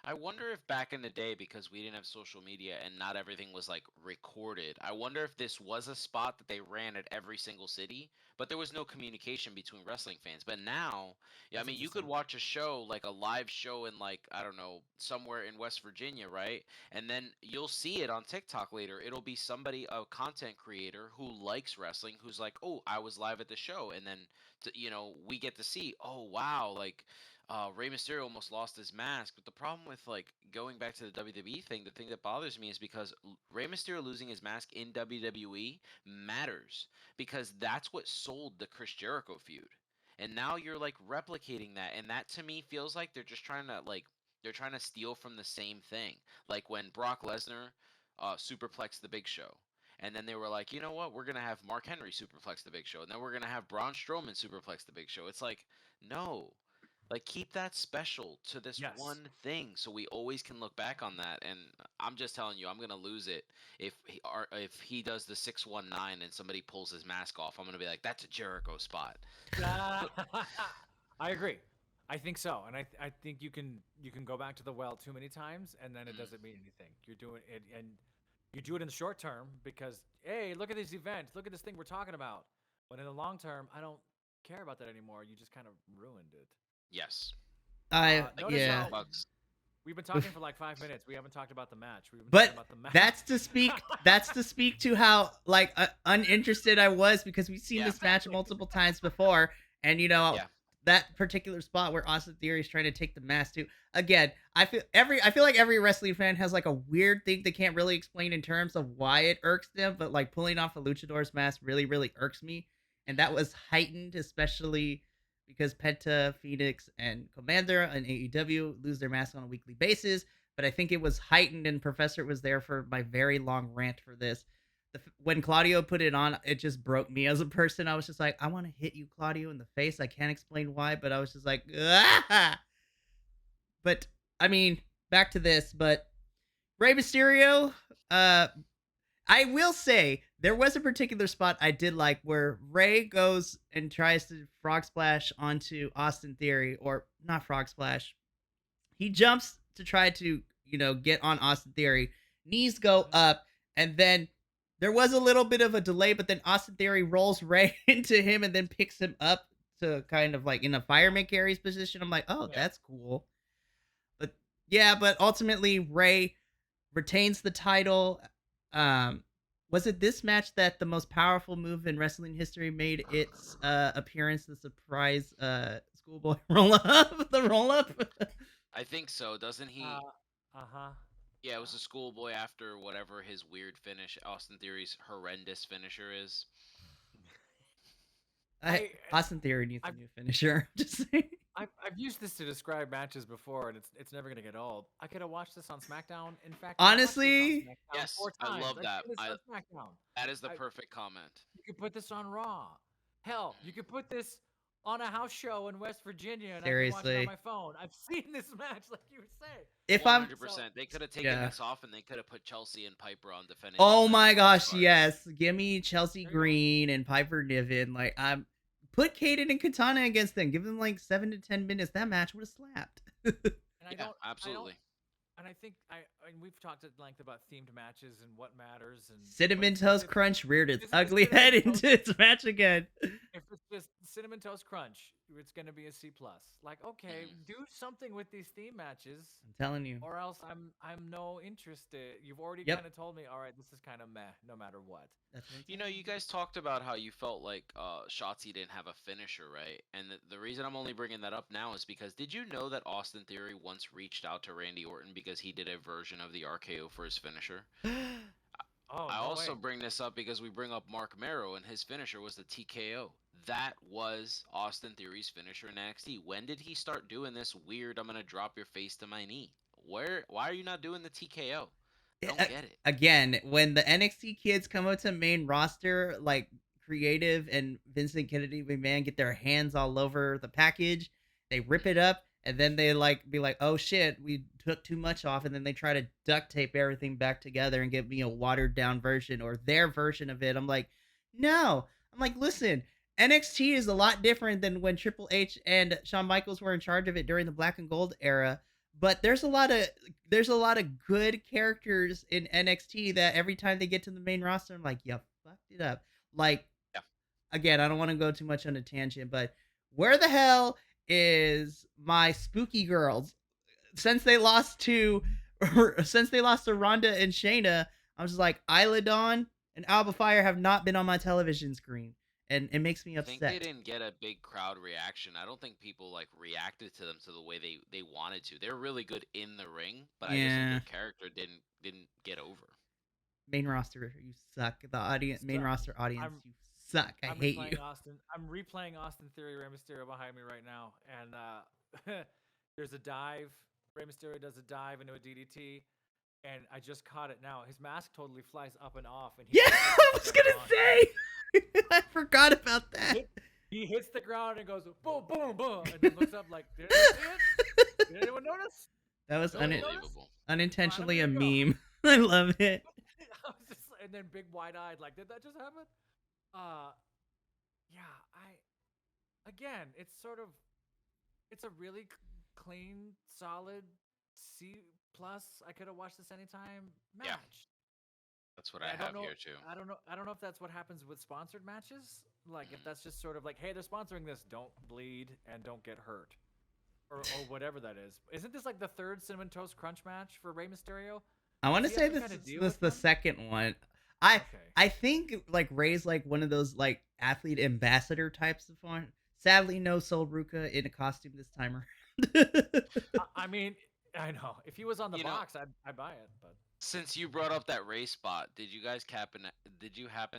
I wonder if back in the day, because we didn't have social media and not everything was like recorded, I wonder if this was a spot that they ran at every single city, but there was no communication between wrestling fans. But now, yeah, I That's mean, you could interesting. watch a show, like a live show in like, I don't know, somewhere in West Virginia, right? And then you'll see it on TikTok later. It'll be somebody, a content creator who likes wrestling, who's like, "Oh, I was live at the show." And then, we get to see, "Oh, wow, like Rey Mysterio almost lost his mask." But the problem with like going back to the WWE thing, the thing that bothers me is because Rey Mysterio losing his mask in WWE matters because that's what sold the Chris Jericho feud. And now you're like replicating that, and that to me feels like they're just trying to they're trying to steal from the same thing. Like when Brock Lesnar superplexed the Big Show. And then they were like, you know what? We're gonna have Mark Henry superplex the Big Show, and then we're gonna have Braun Strowman superplex the Big Show. It's like, no, like keep that special to this Yes. one thing so we always can look back on that. And I'm just telling you, I'm going to lose it if he does the 619 and somebody pulls his mask off. I'm going to be like, that's a Jericho spot. I agree. I think so, and I think you can go back to the well too many times, and then it Mm, doesn't mean anything. You're doing it, and you do it in the short term because hey, look at this event, look at this thing we're talking about. But in the long term, I don't care about that anymore. You just kind of ruined it. yes, like Notice the Young Yeah. how Bucks. we've been talking for like 5 minutes. We haven't talked about the match. We've been talking But about the match. that's to speak to how like uninterested I was because we've seen Yeah, this match Exactly. multiple times before, and yeah. that particular spot where Austin Theory is trying to take the mask too. Again, I feel like every wrestling fan has like a weird thing they can't really explain in terms of why it irks them, but like pulling off a luchador's mask really irks me, and that was heightened especially because Penta, Phoenix, and Commander and AEW lose their masks on a weekly basis. But I think it was heightened, and Professor was there for my very long rant for this. When Claudio put it on, it just broke me as a person. I was just like, I want to hit you, Claudio, in the face. I can't explain why, but I was just like, ah! But I mean, back to this. But Rey Mysterio, I will say there was a particular spot I did like where Ray goes and tries to frog splash onto Austin Theory, or not frog splash. He jumps to try to, get on Austin Theory. Knees go Mhm. up, and then there was a little bit of a delay, but then Austin Theory rolls Ray into him and then picks him up to kind of like in a fireman carries position. I'm like, oh, Yeah. that's cool. But yeah, but ultimately Ray retains the title. Um, was it this match that the most powerful move in wrestling history made its appearance? The surprise schoolboy roll up, the roll up. I think so. Doesn't he? Uh, uh-huh. Yeah, it Yeah. was a schoolboy after whatever his weird finish, Austin Theory's horrendous finisher is. I Austin Theory needs a I've new finisher. Just saying. I've used this to describe matches before, and it's never gonna get old. I could have watched this on SmackDown. In fact, I've watched this on Honestly, SmackDown Yes, four I times. love I've that. seen this I on SmackDown. That is the I perfect comment. You could put this on Raw. Hell, you could put this on a house show in West Virginia, and I can watch it on seriously. my phone. I've seen this match, like you say. If I'm, So 100%. They could have taken yeah. this off and they could have put Chelsea and Piper on defending the Oh my United States gosh, cards. yes. Give me Chelsea there you go. Green and Piper Niven. Like I'm put Kaden and Katana against them. Give them like 7 to 10 minutes. That match would have slapped. And Yeah, I don't, absolutely. and I think and we've talked at length about themed matches and what matters, but Cinnamon Toast if Crunch reared its this is ugly cinnamon head toast, into its match again. if it's just cinnamon toast crunch, it's gonna be a C plus. Like, okay, Mm. do something with these theme matches, I'm telling you. or else I'm no interested. You've already Yep. kind of told me, all right, this is kind of meh, no matter what. That's what I'm You know, telling you you. guys talked about how you felt like Shotzi didn't have a finisher, right? And the reason I'm only bringing that up now is because did you know that Austin Theory once reached out to Randy Orton because he did a version of the RKO for his finisher? Oh, I no also way. bring this up because we bring up Mark Mero and his finisher was the TKO. That was Austin Theory's finisher in NXT. When did he start doing this weird I'm gonna drop your face to my knee? Why are you not doing the TKO? I don't A- get it. Again, when the NXT kids come up to main roster, like Creative and Vincent Kennedy McMahon get their hands all over the package, they rip it up, and then they like be like, "Oh shit, we took too much off," and then they try to duct tape everything back together and give me a watered down version or their version of it. I'm like, no. I'm like, listen, NXT is a lot different than when Triple H and Shawn Michaels were in charge of it during the Black and Gold era. but there's a lot of good characters in NXT that every time they get to the main roster, I'm like, you fucked it up. Like, Yeah. again, I don't want to go too much on a tangent, but where the hell is my spooky girls? Since they lost to Ronda and Shayna, I was just like, Isla Dawn and Alba Fire have not been on my television screen, and it makes me I think they upset. didn't get a big crowd reaction. I don't think people like reacted to them to the way they wanted to. They're really good in the ring, but I just think Yeah, their character didn't get over. main roster, you suck. The audience, main So roster audience, I'm you suck. I I'm hate you. replaying Austin. I'm replaying Austin Theory Rey Mysterio behind me right now, and there's a dive. Rey Mysterio does a dive into a DDT, and I just caught it now. His mask totally flies up and off, and he Yeah, just I hits was the ground. gonna say. I forgot about that. He hits the ground and goes boom, boom, boom, and then looks up like, did anyone see it? Did anyone notice? That was Nobody noticed? Unbelievable. unintentionally a Alright, I'm gonna meme. I love it. I was just, and then big wide-eyed, like, did that just happen? Yeah, again, it's a really clean, solid C plus. I could have watched this anytime match. Yeah. That's what And I I don't have know. here too. I don't know if that's what happens with sponsored matches. Like, if that's just sort of like, hey, they're sponsoring this, don't bleed and don't get hurt, or whatever that is. Isn't this like the third cinnamon toast crunch match for Rey Mysterio? I want to Does he say have to this kinda is deal this with the them? second one. I Okay. I think like Ray's like one of those like athlete ambassador types of one. Sadly, no Sol Ruka in a costume this time around. I mean, I know if he was on the You know, box, I'd buy it, but. since you brought up that race spot, did you happen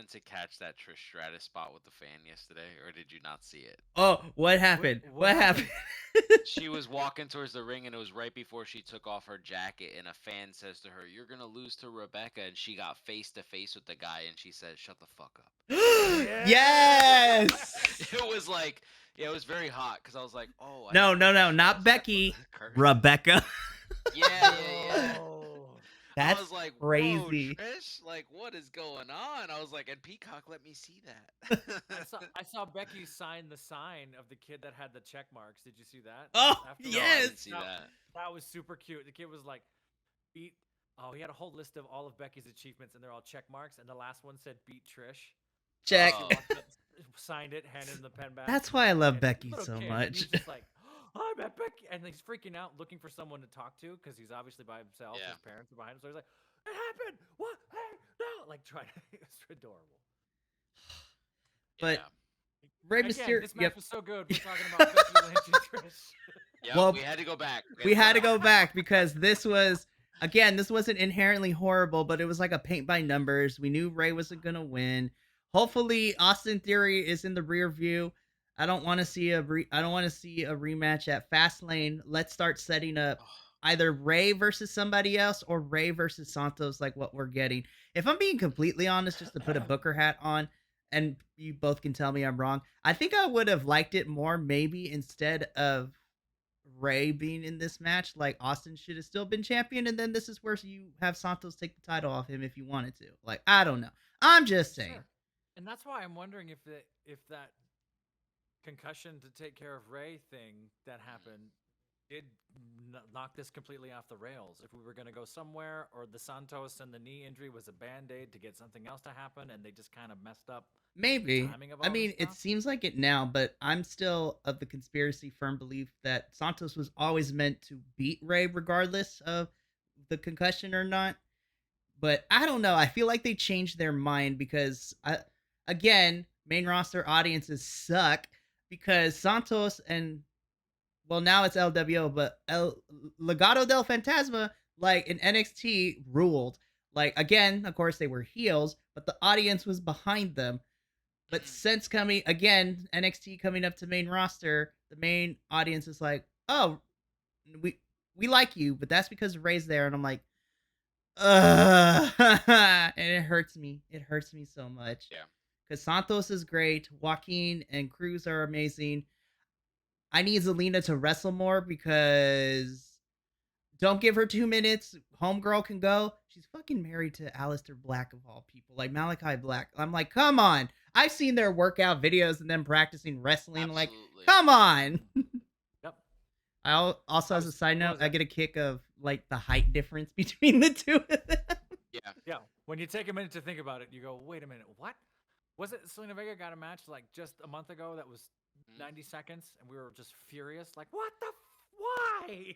to catch that Trish Stratus spot with the fan yesterday, or did you not see it? Oh, what happened? What What happened? She was walking towards the ring, and it was right before she took off her jacket, and a fan says to her, "You're gonna lose to Rebecca," and she got face to face with the guy, and she said, "Shut the fuck up." Yes. It was like, yeah, it was very hot because I was like, "Oh, I No, didn't know no, no, she not was Becky. that curse." Rebecca. Yeah. Oh. I That's was like, "Whoa, crazy. Trish! Like, what is going on?" I was like, "And Peacock, let me see that." I saw Becky sign the sign of the kid that had the check marks. Did you see that? Oh, After No, I yes. didn't see that. That was super cute. The kid was like, beat. Oh, he had a whole list of all of Becky's achievements, and they're all check marks. And the last one said beat Trish. Check. Oh. Signed it, handed him the pen back. That's why I love and Becky little so kid, much. And he's just like, oh, I'm at Becky, and he's freaking out, looking for someone to talk to because he's obviously by himself. Yeah. His parents are behind him, so he's like, it happened. What? Hey, no! Like trying. It's adorable. But Yeah. Rey Again, Mysterio. this match Yep. was so good. We're talking about Becky Lynch and Trish. Yep, Well, we had to go back. We had to go back because this was again, this wasn't inherently horrible, but it was like a paint by numbers. We knew Ray wasn't gonna win. Hopefully, Austin Theory is in the rear view. I don't want to see a rematch at Fastlane. Let's start setting up either Ray versus somebody else or Ray versus Santos, like what we're getting. If I'm being completely honest, just to put a Booker hat on, and you both can tell me I'm wrong, I think I would have liked it more maybe instead of Ray being in this match. Like Austin should have still been champion, and then this is where you have Santos take the title off him if you wanted to. Like I don't know. I'm just saying. Sure. And that's why I'm wondering if that concussion to take care of Ray thing that happened did knock this completely off the rails. If we were going to go somewhere, or the Santos and the knee injury was a band-aid to get something else to happen, and they just kind of messed up Maybe. timing of I all mean, this it stuff. seems like it now, but I'm still of the conspiracy firm belief that Santos was always meant to beat Ray regardless of the concussion or not. But I don't know. I feel like they changed their mind because again, main roster audiences suck because Santos and well now it's LWO, but El Legado del Fantasma like in NXT ruled. Like again, of course they were heels, but the audience was behind them. But since coming again, NXT coming up to main roster, the main audience is like, "Oh, we like you," but that's because Ray's there, and I'm like, and it hurts me. It hurts me so much. Yeah. Because Santos is great, Joaquin and Cruz are amazing. I need Zelina to wrestle more because don't give her 2 minutes. Homegirl can go. She's fucking married to Aleister Black of all people, like Malachi Black. I'm like, come on. I've seen their workout videos and them practicing wrestling. Like, Absolutely. come on. Yep. Also, I as a was. side What note, was I that? get a kick of like the height difference between the two of them. Yeah. Yeah. When you take a minute to think about it, you go, "Wait a minute, what? Was it Selena Vega got a match like just a month ago that was Mhm. 90 seconds, and we were just furious, like, what the? Why?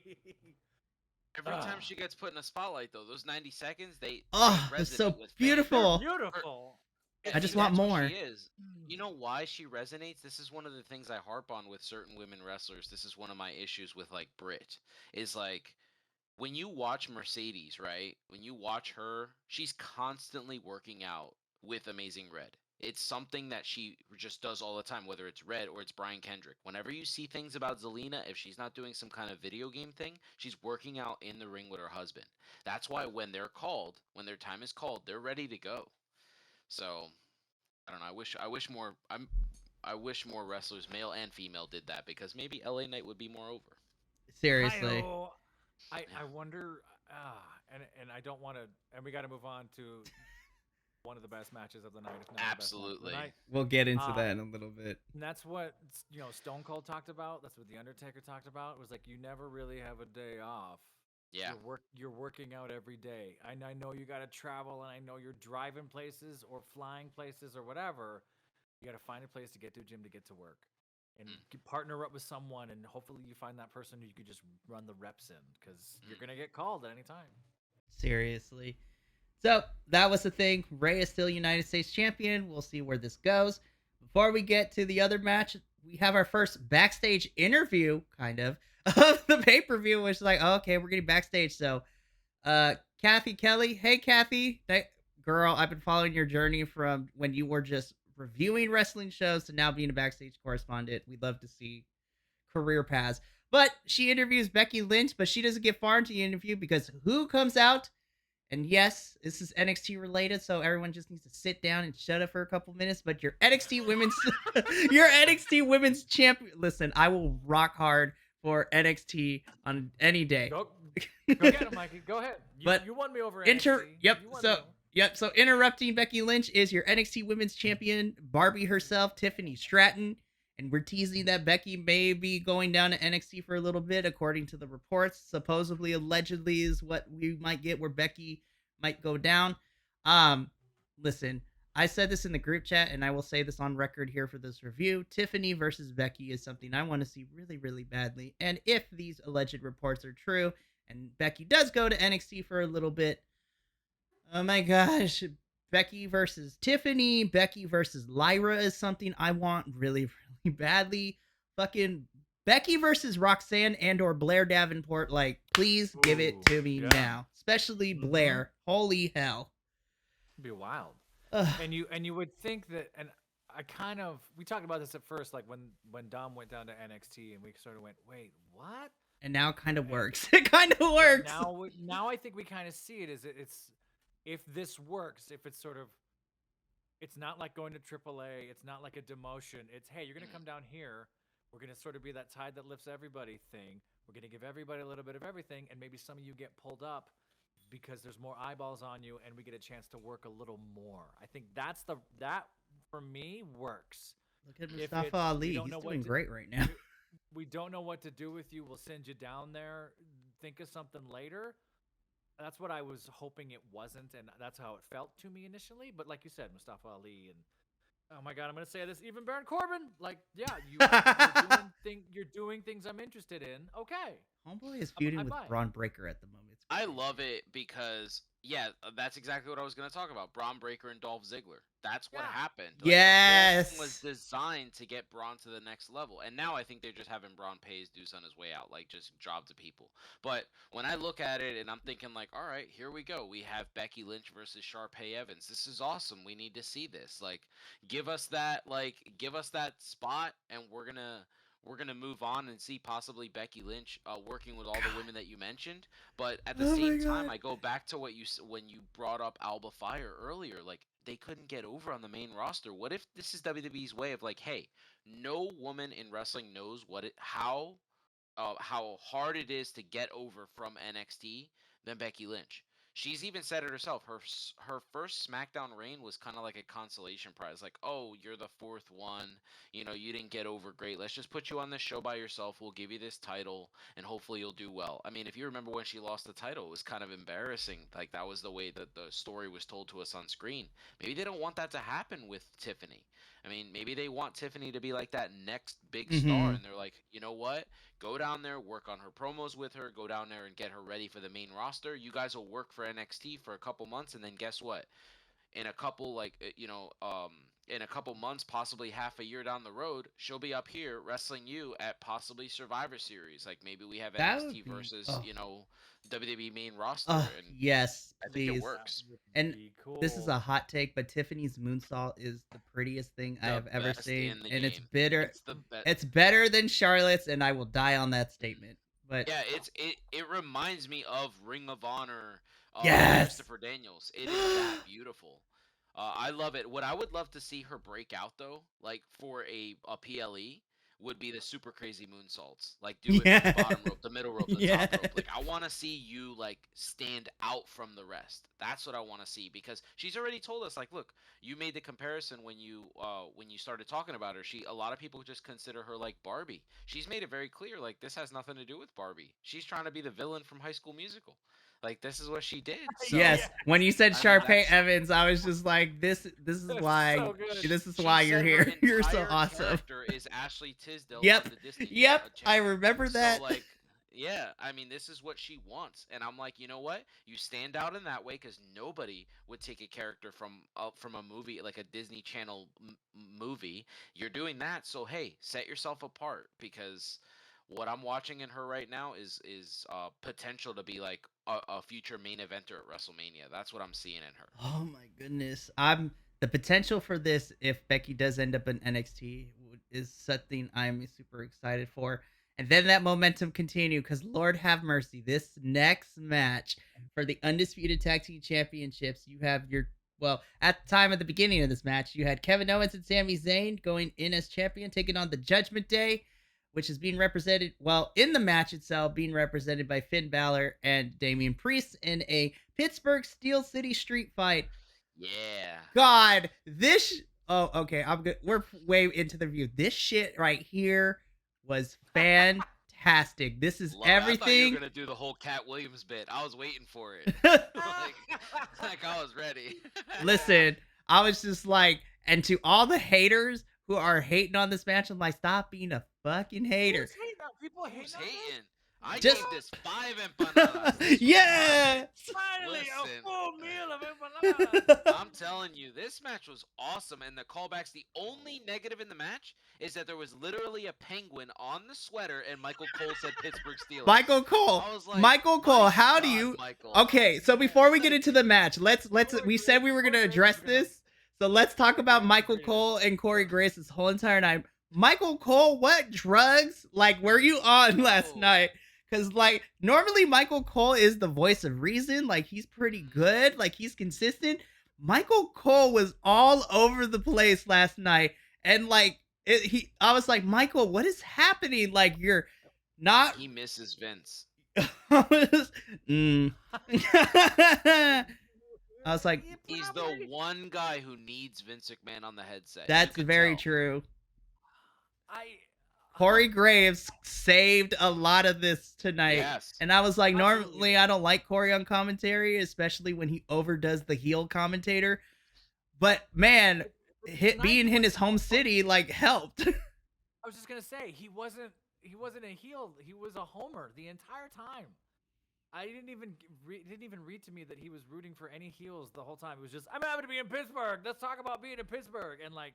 Every time Ugh. she gets put in a spotlight, though, those 90 seconds, they Oh, it's resonate so with fans. They're beautiful. Her, beautiful. I It's just See, want just. that's what she more. is. You know why she resonates? This is one of the things I harp on with certain women wrestlers. This is one of my issues with like Brit. Is like when you watch Mercedes, right? When you watch her, she's constantly working out with Amazing Red. It's something that she just does all the time, whether it's Red or it's Brian Kendrick. Whenever you see things about Zelina, if she's not doing some kind of video game thing, she's working out in the ring with her husband. That's why when they're called, when their time is called, they're ready to go. So I don't know. I wish more wrestlers, male and female, did that because maybe LA Knight would be more over. I Seriously. know. I Yeah. I wonder. And I don't want to. And we got to move on to one of the best matches of the night, if not the best match of the Absolutely. night. We'll get into Uh, that in a little bit. and that's what Stone Cold talked about. That's what the Undertaker talked about. It was like you never really have a day off. Yeah. You're working out every day. I know you got to travel, and I know you're driving places or flying places or whatever. You got to find a place to get to a gym to get to work, and partner up with someone, and hopefully you find that person who you could just run the reps in, because you're gonna get called at any time. Seriously. So that was the thing. Rey is still United States champion. We'll see where this goes. Before we get to the other match, we have our first backstage interview, kind of the pay per view, which is like, oh, okay, we're getting backstage. So, Kathy Kelly, hey Kathy, girl, I've been following your journey from when you were just reviewing wrestling shows to now being a backstage correspondent. We'd love to see career paths. But she interviews Becky Lynch, but she doesn't get far into the interview because who comes out? And yes, this is NXT related, so everyone just needs to sit down and shut up for a couple minutes. But your NXT women's, your NXT women's champion. Listen, I will rock hard for NXT on any day. Go get him, Mikey. Go ahead. But You won me over Inter. NXT. Yep. You won me So over. yep. So interrupting Becky Lynch is your NXT Women's Champion, Barbie herself, Tiffany Stratton, and we're teasing that Becky may be going down to NXT for a little bit, according to the reports. Supposedly, allegedly, is what we might get where Becky might go down. Um, Listen, I said this in the group chat, and I will say this on record here for this review. Tiffany versus Becky is something I want to see really, really badly. And if these alleged reports are true, and Becky does go to NXT for a little bit, oh my gosh, Becky versus Tiffany, Becky versus Lyra is something I want really, really badly. Fucking Becky versus Roxanne and or Blair Davenport, like, please give it to me now. Especially Blair. Holy hell. It'd be wild. Ugh. And you would think that, and we talked about this at first, like when Dom went down to NXT, and we sort of went, wait, what? And now it kind of works. It kind of works. Now I think we kind of see it as it's if this works, if it's sort of it's not like going to AAA, it's not like a demotion. It's, hey, you're gonna come down here. We're gonna sort of be that tide that lifts everybody thing. We're gonna give everybody a little bit of everything, and maybe some of you get pulled up because there's more eyeballs on you, and we get a chance to work a little more. I think that for me works. Look at Mustafa Ali. He's doing great right now. We don't know what to do with you. We'll send you down there. Think of something later. That's what I was hoping it wasn't, and that's how it felt to me initially. But like you said, Mustafa Ali, and oh my God, I'm gonna say this, even Baron Corbin. Like, yeah, you're doing things I'm interested in. Okay. Homeboy is feuding with Braun Breaker at the moment. I love it because, yeah, that's exactly what I was going to talk about. Braun Breaker and Dolph Ziggler. That's what happened. Like, yes. The whole thing was designed to get Braun to the next level. And now I think they're just having Braun pay his dues on his way out, like just job to people. But when I look at it and I'm thinking like, all right, here we go. We have Becky Lynch versus Sharpay Evans. This is awesome. We need to see this. Like, give us that spot, and we're going to move on and see possibly Becky Lynch working with all the women that you mentioned. But at the same time, I go back to what when you brought up Alba Fire earlier. Like, they couldn't get over on the main roster. What if this is WWE's way of like, hey, no woman in wrestling knows how hard it is to get over from NXT than Becky Lynch. she's even said it herself. Her first SmackDown reign was kind of like a consolation prize. Like, oh, you're the fourth one. You know, you didn't get over great. Let's just put you on this show by yourself. We'll give you this title, and hopefully you'll do well. I mean, if you remember when she lost the title, it was kind of embarrassing. Like that was the way that the story was told to us on screen. Maybe they don't want that to happen with Tiffany. I mean, maybe they want Tiffany to be like that next big star, Mm-hmm. and they're like, you know what? Go down there, work on her promos with her, go down there and get her ready for the main roster. You guys will work for NXT for a couple months, and then guess what? In a couple in a couple months, possibly half a year down the road, she'll be up here wrestling you at possibly Survivor Series. Like maybe we have That would NXT be versus WWE main roster, and yes, I think it please. That works. would And be this is cool. a hot take, but Tiffany's moonsault is the prettiest thing I The have ever best seen, in the and it's game. bitter. It's the best. It's better than Charlotte's, and I will die on that statement. But Yeah, it reminds me of Ring of Honor, yes, Christopher Daniels. It is that beautiful. I love it. What I would love to see her break out though, like for a PLE, would be the super crazy moonsaults. Like do it from the yeah, bottom rope, the middle rope, the yeah. top rope. Like I want to see you like stand out from the rest. That's what I want to see because she's already told us like, look, you made the comparison when you started talking about her. A lot of people just consider her like Barbie. She's made it very clear like this has nothing to do with Barbie. She's trying to be the villain from High School Musical. Like this is what she did. So Yeah, Yes, when you said I mean Sharpay that's Evans, I was just like, this is that's why so good. this is she why you're said her here. You're so entire awesome. character is Ashley Tisdale Yep, on the Disney yep. I Channel. remember So that. like, yeah, I mean, this is what she wants, and I'm like, you know what? You stand out in that way because nobody would take a character from a movie like a Disney Channel movie. You're doing that, so hey, set yourself apart because what I'm watching in her right now is potential to be like a future main eventer at WrestleMania. That's what I'm seeing in her. Oh my goodness. I'm the potential for this if Becky does end up in NXT is something I'm super excited for. And then that momentum continue because Lord have mercy, this next match for the undisputed tag team championships, you have your well, at the time of the beginning of this match, you had Kevin Owens and Sami Zayn going in as champion, taking on the Judgment Day, which is being represented, well, in the match itself, being represented by Finn Balor and Damian Priest in a Pittsburgh Steel City street fight. Yeah. God, this. Oh, okay. I'm good. We're way into the review. This shit right here was fantastic. This is Love it. I thought you were everything. gonna do the whole Cat Williams bit. I was waiting for it. like, like I was ready. Listen, I was just like, and to all the haters who are hating on this match, I'm like, stop being a fucking hater. Who's hating on people Who's hating on this? hating? I Just gave this 5 empanadas. This was yeah. Finally, Listen. a full meal of empanadas. I'm telling you, this match was awesome, and the callbacks. The only negative in the match is that there was literally a penguin on the sweater, and Michael Cole said Pittsburgh Steelers. Michael Cole. I was like, Michael Cole, my how do God, you Michael. Okay, so before we get into the match, let's we said we were gonna address this. So let's talk about Michael Cole and Corey Grace this whole entire night. Michael Cole, what drugs like were you on last night? Because like normally Michael Cole is the voice of reason, like he's pretty good, like he's consistent. Michael Cole was all over the place last night, and like I was like, Michael, what is happening? Like you're not. He misses Vince. Mm. I was like, He's the one guy who needs Vince McMahon on the headset. that's very tell. true. I Corey Graves saved a lot of this tonight. Yes. And I was like, Absolutely. normally I don't like Corey on commentary, especially when he overdoes the heel commentator. But man, being in his home city like helped. I was just gonna say he wasn't a heel. He was a homer the entire time. I didn't even read to me that he was rooting for any heels the whole time. It was just I'm happy to be in Pittsburgh. Let's talk about being in Pittsburgh and like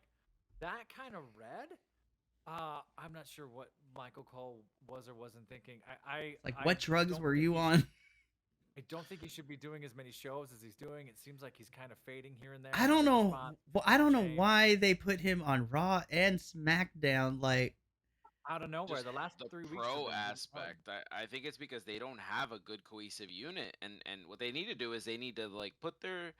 that kind of read. I'm not sure what Michael Cole was or wasn't thinking. What drugs were you on? I don't think he should be doing as many shows as he's doing. It seems like he's kind of fading here and there. I don't know. Well, I don't know why they put him on Raw and SmackDown. Like out of nowhere, the last 3 weeks. Pro aspect. I think it's because they don't have a good cohesive unit, and what they need to do is they need to like put their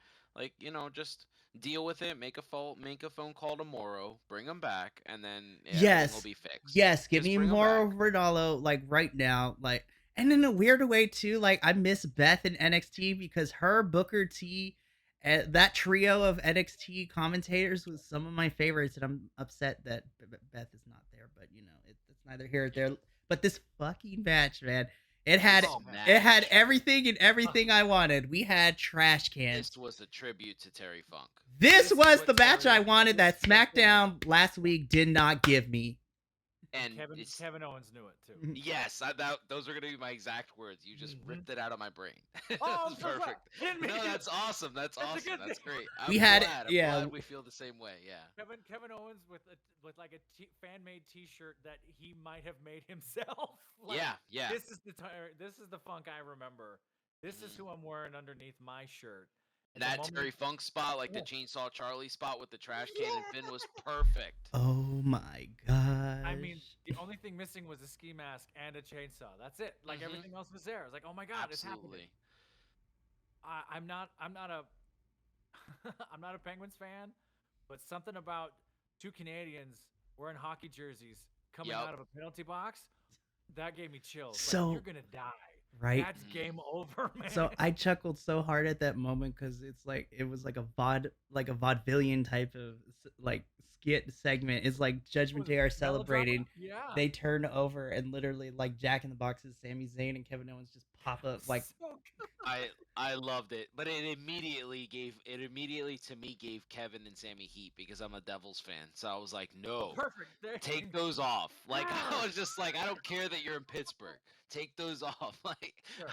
just deal with it, make a phone call to Morrow, bring them back, and then everything will be fixed. Yes, give Just me bring 'em Mauro back. Ronaldo like right now, like, And in a weird way too, like I miss Beth in NXT because her Booker T, that trio of NXT commentators was some of my favorites, and I'm upset that Beth is not there. But it's neither here nor Yeah. there. But this fucking match, man, it This had match. everything and everything I wanted. We had trash cans. This was a tribute to Terry Funk. This This is was what the match I Terry- wanted that this is what Terry- SmackDown last week did not give me. And Kevin Owens knew it too. yes, those are gonna be my exact words. You just ripped it out of my brain. Oh, That's I'm so sorry. Didn't mean No, to. that's awesome. That's That's a awesome. good That's thing. great. We had- glad. I'm yeah. glad we feel the same way. Yeah. Kevin Owens with like a fan made T-shirt that he might have made himself. Like, Yeah. This is the Funk I remember. This is who I'm wearing underneath my shirt. And the That moment- Terry Funk spot, like the Yeah. Chainsaw Charlie spot with the trash can and Finn, was perfect. Oh my god! I mean, the only thing missing was a ski mask and a chainsaw. That's it. Like everything else was there. I was like, oh my god, it's happening. Absolutely. I'm not a I'm not a Penguins fan, but something about two Canadians wearing hockey jerseys coming Yup. out of a penalty box that gave me chills. So- like, you're gonna die. right? That's game over, man. So I chuckled so hard at that moment because it's like it was like a vaudevillian type of like skit segment. It's like Judgment Day are celebrating. Yeah. They turn over and literally like Jack in the Boxes, Sami Zayn and Kevin Owens just pop up like So good. I loved it, but it immediately to me gave Kevin and Sammy heat because I'm a Devils fan. So I was like, no, Perfect. There- take those off. Like I was just like, I don't care that you're in Pittsburgh. Take those off. Like Sure.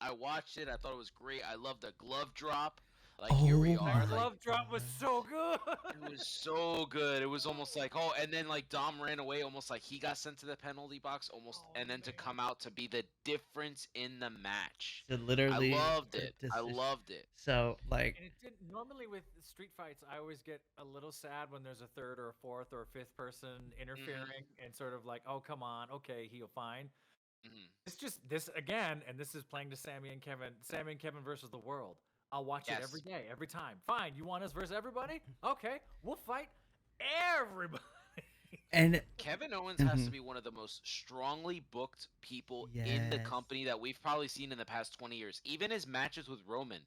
I watched it. I thought it was great. I loved the glove drop. Like here we Oh are. my That Like, glove drop was so good. it was so good. It was almost like, oh, and then like Dom ran away, almost like he got sent to the penalty box, almost, Oh, and then to man. come out to be the difference in the match. to literally. I loved it. I decision. loved it. So like And it didn't normally with street fights. I always get a little sad when there's a third or a fourth or a fifth person interfering and sort of like, oh come on, okay, he'll fine. Mhm. It's just this again, and this is playing to Sammy and Kevin. Sammy and Kevin versus the world. I'll watch it every Yes. day, every time. Fine, you want us versus everybody? Okay, we'll fight everybody. and Kevin Owens has to Mhm. be one of the most strongly booked people in the Yes. company that we've probably seen in the past 20 years. Even his matches with Roman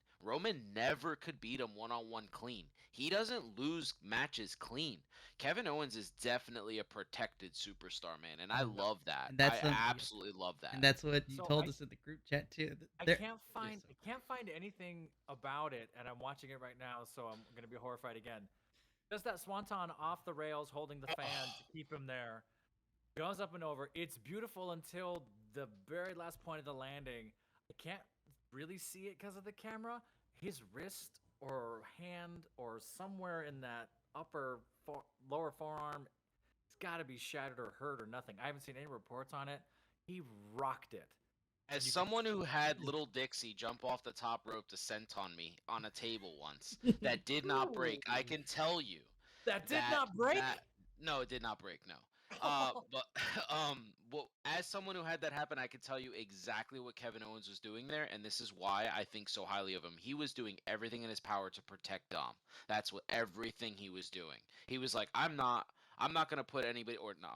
never could beat him one-on-one clean. He doesn't lose matches clean. Kevin Owens is definitely a protected superstar, man, and I love that. And that's I the- absolutely love that. and that's what you So told I- us in the group chat too. I There- can't find so- I can't find anything about it, and I'm watching it right now, so I'm gonna be horrified again. Does that swanton off the rails, holding the fan to keep him there, goes up and over. It's beautiful until the very last point of the landing. I can't really see it because of the camera. His wrist or hand or somewhere in that lower forearm, it's got to be shattered or hurt or nothing. I haven't seen any reports on it. He rocked it. As You can someone who had Little Dixie jump off the top rope to senton me on a table once, that did not break. I can tell you That did not break. No, it did not break. No. But well, as someone who had that happen, I can tell you exactly what Kevin Owens was doing there, and this is why I think so highly of him. He was doing everything in his power to protect Dom. That's what everything he was doing. He was like, I'm not gonna put anybody, or no,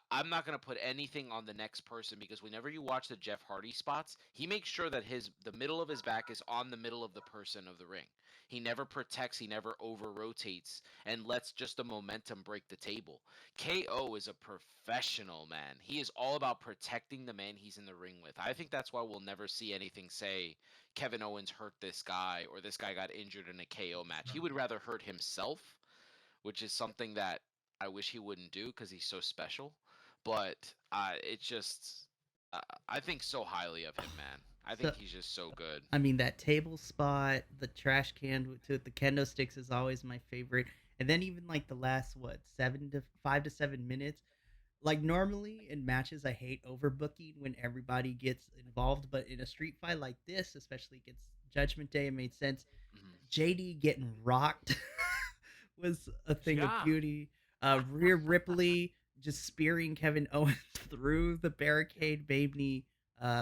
I'm not gonna put anything on the next person, because whenever you watch the Jeff Hardy spots, he makes sure that the middle of his back is on the middle of the person of the ring. He never protects, he never over rotates, and lets just the momentum break the table. KO is a professional, man. He is all about protecting the man he's in the ring with. I think that's why we'll never see anything say Kevin Owens hurt this guy or this guy got injured in a KO match. He would rather hurt himself, which is something that I wish he wouldn't do because he's so special. But it's just, I think so highly of him, man. I think he's just so good. I mean, that table spot, the trash can with the kendo sticks is always my favorite. And then even like the last 5 to 7 minutes. Like normally in matches, I hate overbooking when everybody gets involved, but in a street fight like this, especially against Judgment Day, it made sense. Mhm. JD getting rocked was a thing Yeah. of beauty. Rhea Ripley just spearing Kevin Owens through the barricade made me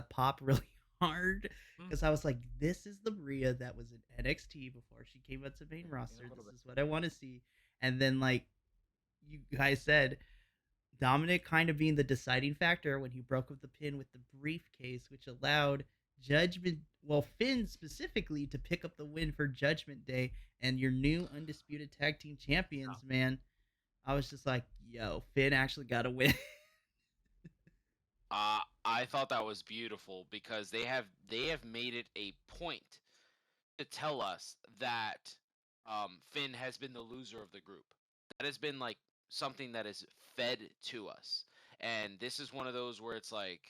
pop really hard, because I was like, this is the Rhea that was in NXT before she came up to main roster. little This bit. is what I want to see. And then, like you guys said, Dominic kind of being the deciding factor when he broke up the pin with the briefcase, which allowed Finn specifically, to pick up the win for Judgment Day and your new undisputed tag team champions, man. I was just like, yo, Finn actually got a win. I thought that was beautiful because they have made it a point to tell us that Finn has been the loser of the group. That has been like something that is fed to us. And this is one of those where it's like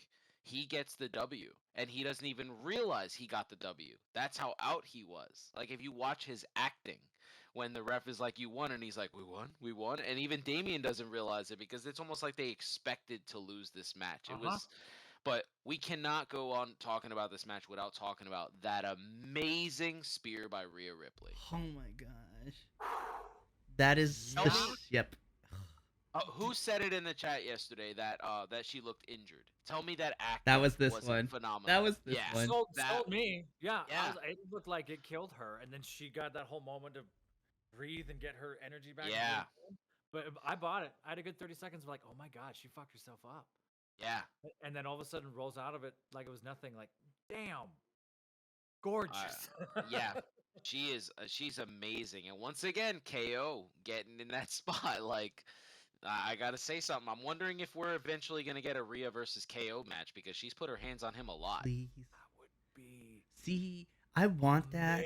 he gets the W and he doesn't even realize he got the W. That's how out he was. Like if you watch his acting when the ref is like, "You won," and he's like, we won. And even Damien doesn't realize it because it's almost like they expected to lose this match. It was but we cannot go on talking about this match without talking about that amazing spear by Rhea Ripley. Oh my gosh. That is yep. Who said it in the chat yesterday that that she looked injured? Tell me that acting That was this wasn't one. phenomenal. That was this one. Sold that- me. Yeah. Yeah. It looked like it killed her, and then she got that whole moment to breathe and get her energy back. Yeah. But I bought it. I had a good 30 seconds of like, oh my god, she fucked herself up. Yeah. And then all of a sudden rolls out of it like it was nothing. Like, damn, gorgeous. Yeah. She's amazing. And once again, KO getting in that spot. Like, I gotta say something. I'm wondering if we're eventually gonna get a Rhea versus KO match because she's put her hands on him a lot. Please. That would be. See, I want that,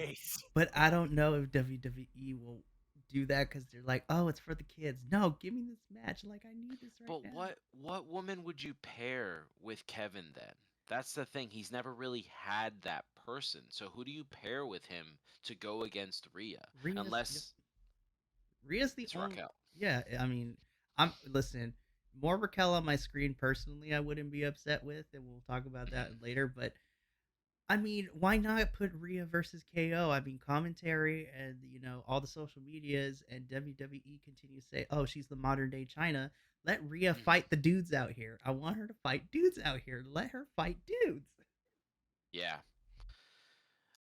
but I don't know if WWE will do that because they're like, oh, it's for the kids. No, give me this match. Like, I need this right now. But what woman would you pair with Kevin then? That's the thing. He's never really had that person. So who do you pair with him to go against Rhea? Unless Rhea's the it's only. Raquel. Yeah, I mean, listen. More Raquel on my screen personally, I wouldn't be upset with, and we'll talk about that later. But I mean, why not put Rhea versus KO? I mean, commentary and all the social medias and WWE continue to say, "Oh, she's the modern day China." Let Rhea fight the dudes out here. I want her to fight dudes out here. Let her fight dudes. Yeah.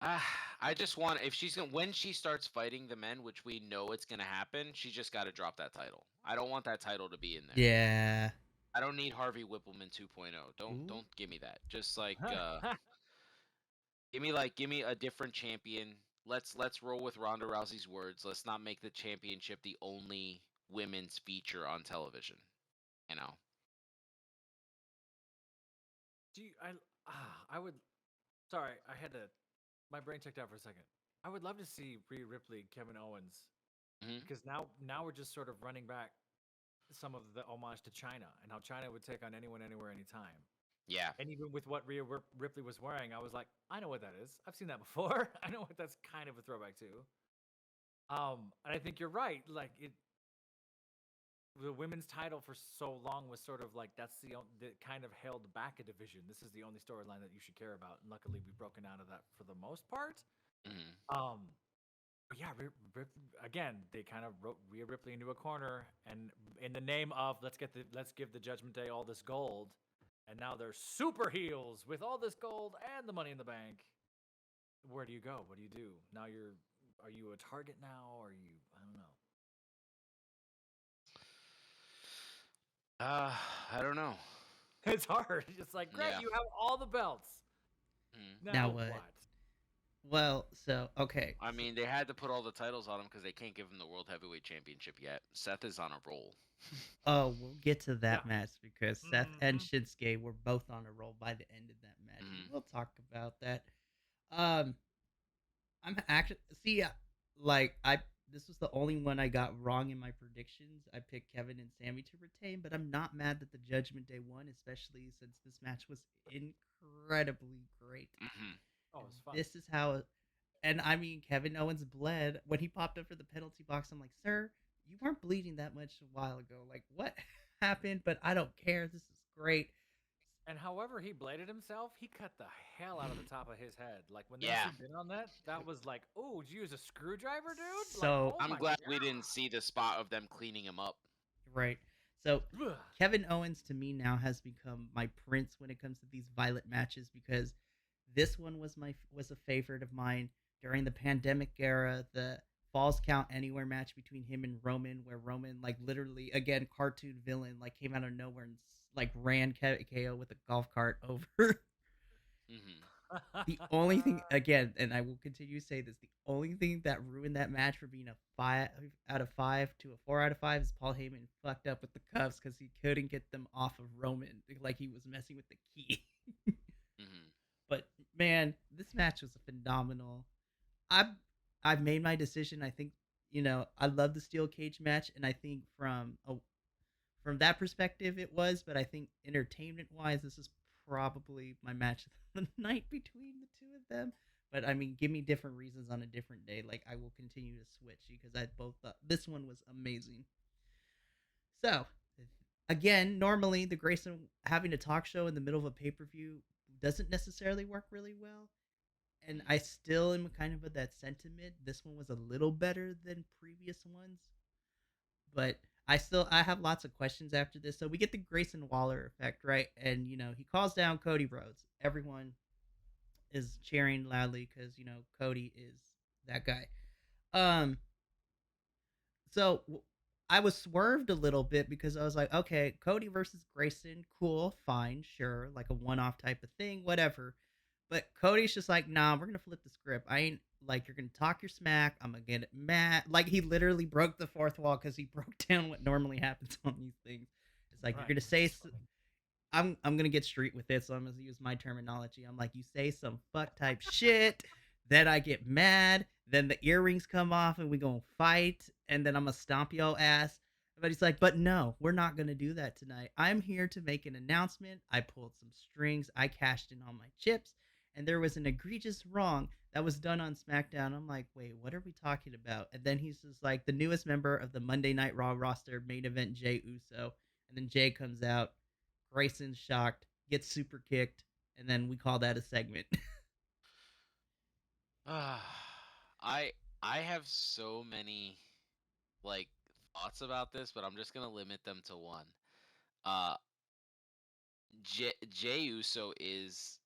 I just want if she's gonna when she starts fighting the men, which we know it's gonna happen, she just got to drop that title. I don't want that title to be in there. Yeah. I don't need Harvey Whippleman 2.0. Don't give me that. Just like give me a different champion. Let's roll with Ronda Rousey's words. Let's not make the championship the only women's feature on television. You know. I would. Sorry, I had to. My brain checked out for a second. I would love to see Rhea Ripley, Kevin Owens, because now we're just sort of running back some of the homage to China and how China would take on anyone, anywhere, anytime. Yeah. And even with what Rhea Ripley was wearing, I was like, I know what that is. I've seen that before. I know what that's kind of a throwback to. And I think you're right. Like the women's title for so long was sort of like that kind of held back a division. This is the only storyline that you should care about. And luckily, we've broken out of that for the most part. But yeah, again, they kind of wrote Rhea Ripley into a corner, and in the name of let's give the Judgment Day all this gold, and now they're super heels with all this gold and the Money in the Bank. Where do you go? What do you do now? Are you a target now? Are you? I don't know. I don't know. It's hard. It's like, great, Yeah. you have all the belts. Now what? Well, so okay. I mean, they had to put all the titles on him because they can't give him the World Heavyweight Championship yet. Seth is on a roll. Oh, we'll get to that match because Seth and Shinsuke were both on a roll by the end of that match. We'll talk about that. I'm actually this was the only one I got wrong in my predictions. I picked Kevin and Sammy to retain, but I'm not mad that the Judgment Day won, especially since this match was incredibly great. Oh, it was fun. This is how, and I mean, Kevin Owens bled when he popped up for the penalty box. I'm like, sir, you weren't bleeding that much a while ago. Like, what happened? But I don't care. This is great. And however he bladed himself, he cut the hell out of the top of his head. Like when they zoomed in on that was like, oh, did you use a screwdriver, dude? So like, I'm glad we didn't see the spot of them cleaning him up. Right. So Kevin Owens to me now has become my prince when it comes to these violent matches because this one was a favorite of mine during the pandemic era. The Falls Count Anywhere match between him and Roman, where Roman like literally again cartoon villain like came out of nowhere and like ran KO with a golf cart over. Hmm. The only thing again, and I will continue to say this, the only thing that ruined that match for being a 5 out of 5 to a 4 out of 5 is Paul Heyman fucked up with the cuffs because he couldn't get them off of Roman, like he was messing with the key. Hmm. But man, this match was phenomenal. I've I've made my decision. I think I love the steel cage match, and I think from that perspective it was. But I think entertainment wise, this is probably my match of the night between the two of them. But I mean, give me different reasons on a different day. Like I will continue to switch because I both thought this one was amazing. So again, normally the Grayson having a talk show in the middle of a pay per view doesn't necessarily work really well, and I still am kind of that sentiment. This one was a little better than previous ones, but I have lots of questions after this. So we get the Grayson Waller effect, right? And he calls down Cody Rhodes. Everyone is cheering loudly because Cody is that guy. Um, so I was swerved a little bit because I was like, okay, Cody versus Grayson, cool, fine, sure, like a one-off type of thing, whatever. But Cody's just like, nah, we're gonna flip the script. I ain't like you're gonna talk your smack. I'm gonna get mad. Like he literally broke the fourth wall because he broke down what normally happens on these things. It's like you're Right, gonna which say is funny. I'm gonna get street with it, so I'm gonna use my terminology. I'm like, you say some fuck type shit, then I get mad, then the earrings come off and we gonna fight, and then I'm gonna stomp your ass. But he's like, but no, we're not gonna do that tonight. I'm here to make an announcement. I pulled some strings, I cashed in on my chips, and there was an egregious wrong that was done on SmackDown. I'm like, wait, what are we talking about? And then he's just like, the newest member of the Monday Night Raw roster, main event Jay Uso, and then Jay comes out. Grayson's shocked, gets super kicked, and then we call that a segment. I I have so many like thoughts about this, but I'm just gonna limit them to one. Uh, Jey Uso is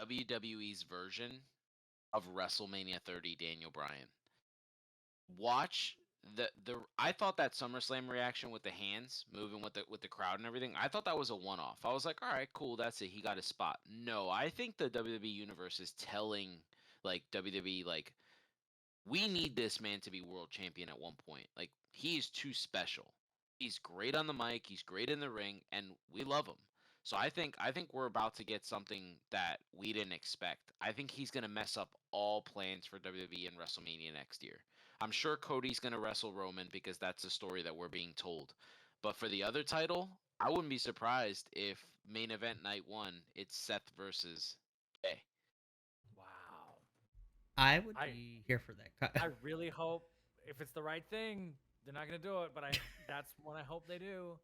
WWE's version of WrestleMania 30 Daniel Bryan. Watch the I thought that SummerSlam reaction with the hands moving with the crowd and everything. I thought that was a one off. I was like, all right, cool, that's it. He got his spot. No, I think the WWE universe is telling like WWE like we need this man to be world champion at one point. Like he is too special. He's great on the mic, he's great in the ring, and we love him. So I think we're about to get something that we didn't expect. I think he's gonna mess up all plans for WWE and WrestleMania next year. I'm sure Cody's gonna wrestle Roman because that's the story that we're being told. But for the other title, I wouldn't be surprised if main event night one it's Seth versus Jay. Wow. I would I be here for that. I really hope if it's the right thing, they're not gonna do it. But that's what I hope they do.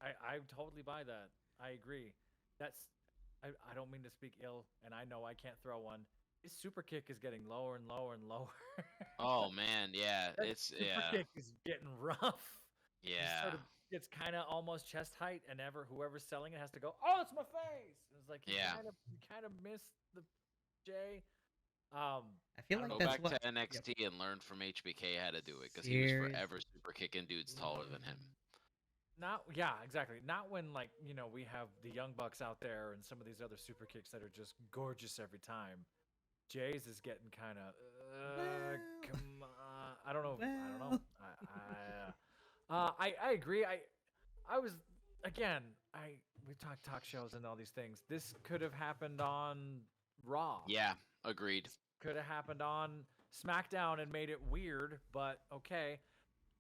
I totally buy that. I agree. That's I don't mean to speak ill, and I know I can't throw one. His super kick is getting lower and lower and lower. Oh man, yeah, That it's super yeah. kick is getting rough. He sort Yeah. of gets kind of almost chest height, and whoever's selling it has to go, "Oh, it's my face." It's like Yeah. you kind of missed the J. Um, I feel I don't like know. Go that's back what. to Yep. NXT and learn from HBK how to do it because he was forever Seriously. super kicking dudes taller than him. Not yeah, exactly. Not when like we have the Young Bucks out there and some of these other super kicks that are just gorgeous every time. Jay's is getting kind of Well, come on. I don't know. I don't know. well. I agree. I was again. We talk shows and all these things. This could have happened on Raw. Yeah, agreed. Could have happened on SmackDown and made it weird. But okay.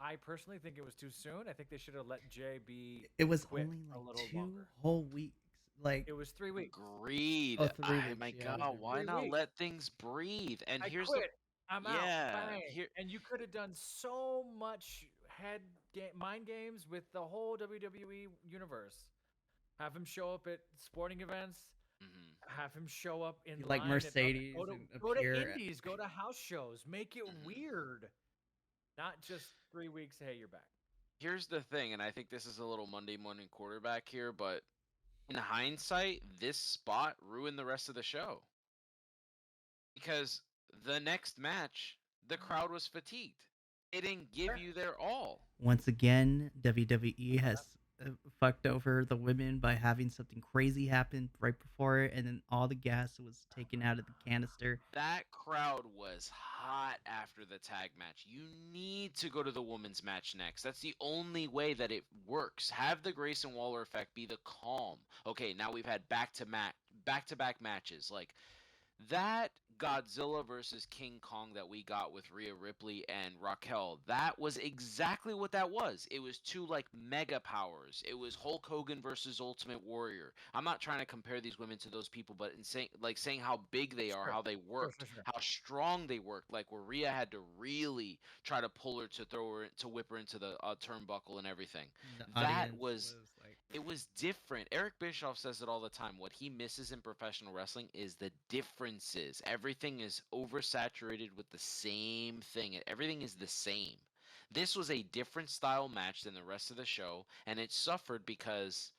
I personally think it was too soon. I think they should have let Jay be It was quit only a like little 2 whole weeks. Like, it was 3 weeks. oh, Agreed. 3 weeks. My Yeah, it was God, why 3 weeks. 3 not weeks. let things breathe? And I here's the quit. I'm out. yeah, Bang. here And you could have done so much mind games with the whole WWE universe. Have him show up at sporting events. mhm, Have him show up in Like line at Mercedes and go to appear. indies, go to house shows, make it mhm. weird. Not just 3 weeks. Hey, you're back. Here's the thing, and I think this is a little Monday morning quarterback here, but in hindsight, this spot ruined the rest of the show because the next match the crowd was fatigued. They didn't give Sure. you their all. Once again, WWE has fucked over the women by having something crazy happen right before it, and then all the gas was taken out of the canister. That crowd was hot after the tag match. You need to go to the women's match next. That's the only way that it works. Have the Grayson Waller effect be the calm. Okay, now we've had back-to-back matches. Like that Godzilla versus King Kong that we got with Rhea Ripley and Raquel, that was exactly what that was. It was two like mega powers. It was Hulk Hogan versus Ultimate Warrior. I'm not trying to compare these women to those people, but in saying how big they are, Sure. how they Sure. worked, Sure. Sure. how strong they worked. Like where Rhea had to really try to pull her to throw her to whip her into the turnbuckle and everything. The That audience was was like, it was different. Eric Bischoff says it all the time. What he misses in professional wrestling is the differences. Everything is oversaturated with the same thing. Everything is the same. This was a different style match than the rest of the show, and it suffered because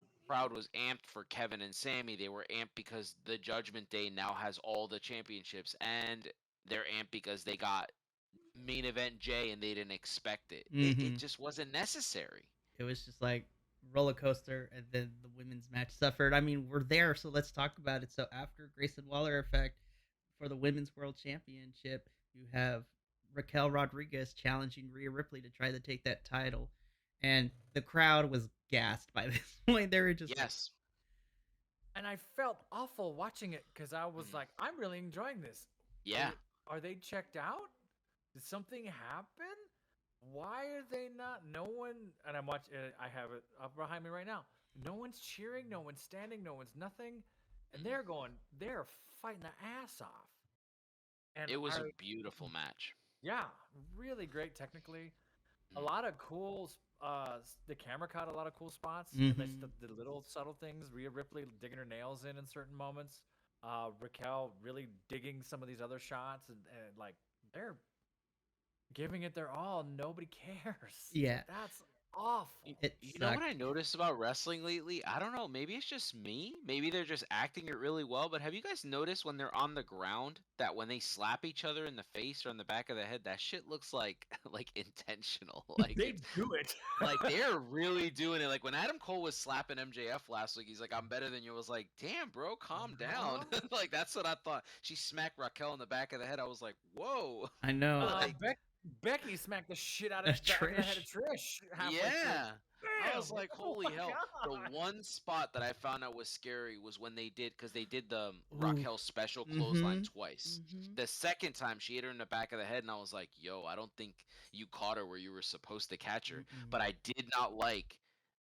the crowd was amped for Kevin and Sammy. They were amped because the Judgment Day now has all the championships, and they're amped because they got main event Jay and they didn't expect it. It mm-hmm. just wasn't necessary. It was just like roller coaster, and then the women's match suffered. I mean, we're there, so let's talk about it. So after Grayson Waller effect for the women's world championship, you have Raquel Rodriguez challenging Rhea Ripley to try to take that title, and the crowd was gassed by this point. They were just like, Yes. And I felt awful watching it because I was Mhm. like, I'm really enjoying this. Yeah. Are they checked out? Did something happen? Why are they not? No one, and I'm watching. I have it up behind me right now. No one's cheering. No one's standing. No one's nothing, and Mhm. they're fighting the ass off. And It was a beautiful match. yeah, really great technically. A Mhm. lot of cool. The camera caught a lot of cool spots. That's mm-hmm. the little subtle things. Rhea Ripley digging her nails in certain moments. Raquel really digging some of these other shots, and like they're giving it their all. Nobody cares. Yeah, That's awful. it You know what sucked. I noticed about wrestling lately? I don't know. Maybe it's just me. Maybe they're just acting it really well. But have you guys noticed when they're on the ground that when they slap each other in the face or in the back of the head, that shit looks like like intentional. Like They it's do it. like they're really doing it. Like when Adam Cole was slapping MJF last week, he's like, "I'm better than you." I was like, "Damn, bro, calm down." Uh-huh. Like that's what I thought. She smacked Raquel in the back of the head. I was like, "Whoa!" I know. Like Becky smacked the shit out of That's back of the head of Trish. Trish halfway through. yeah. I Bam! was like, Oh holy my hell. The god! one spot that I found out was scary was when because they did the Ooh. Raquel special clothesline Mm-hmm. twice. Mm-hmm. The second time she hit her in the back of the head, and I was like, yo, I don't think you caught her where you were supposed to catch her. Mm-mm. But I did not like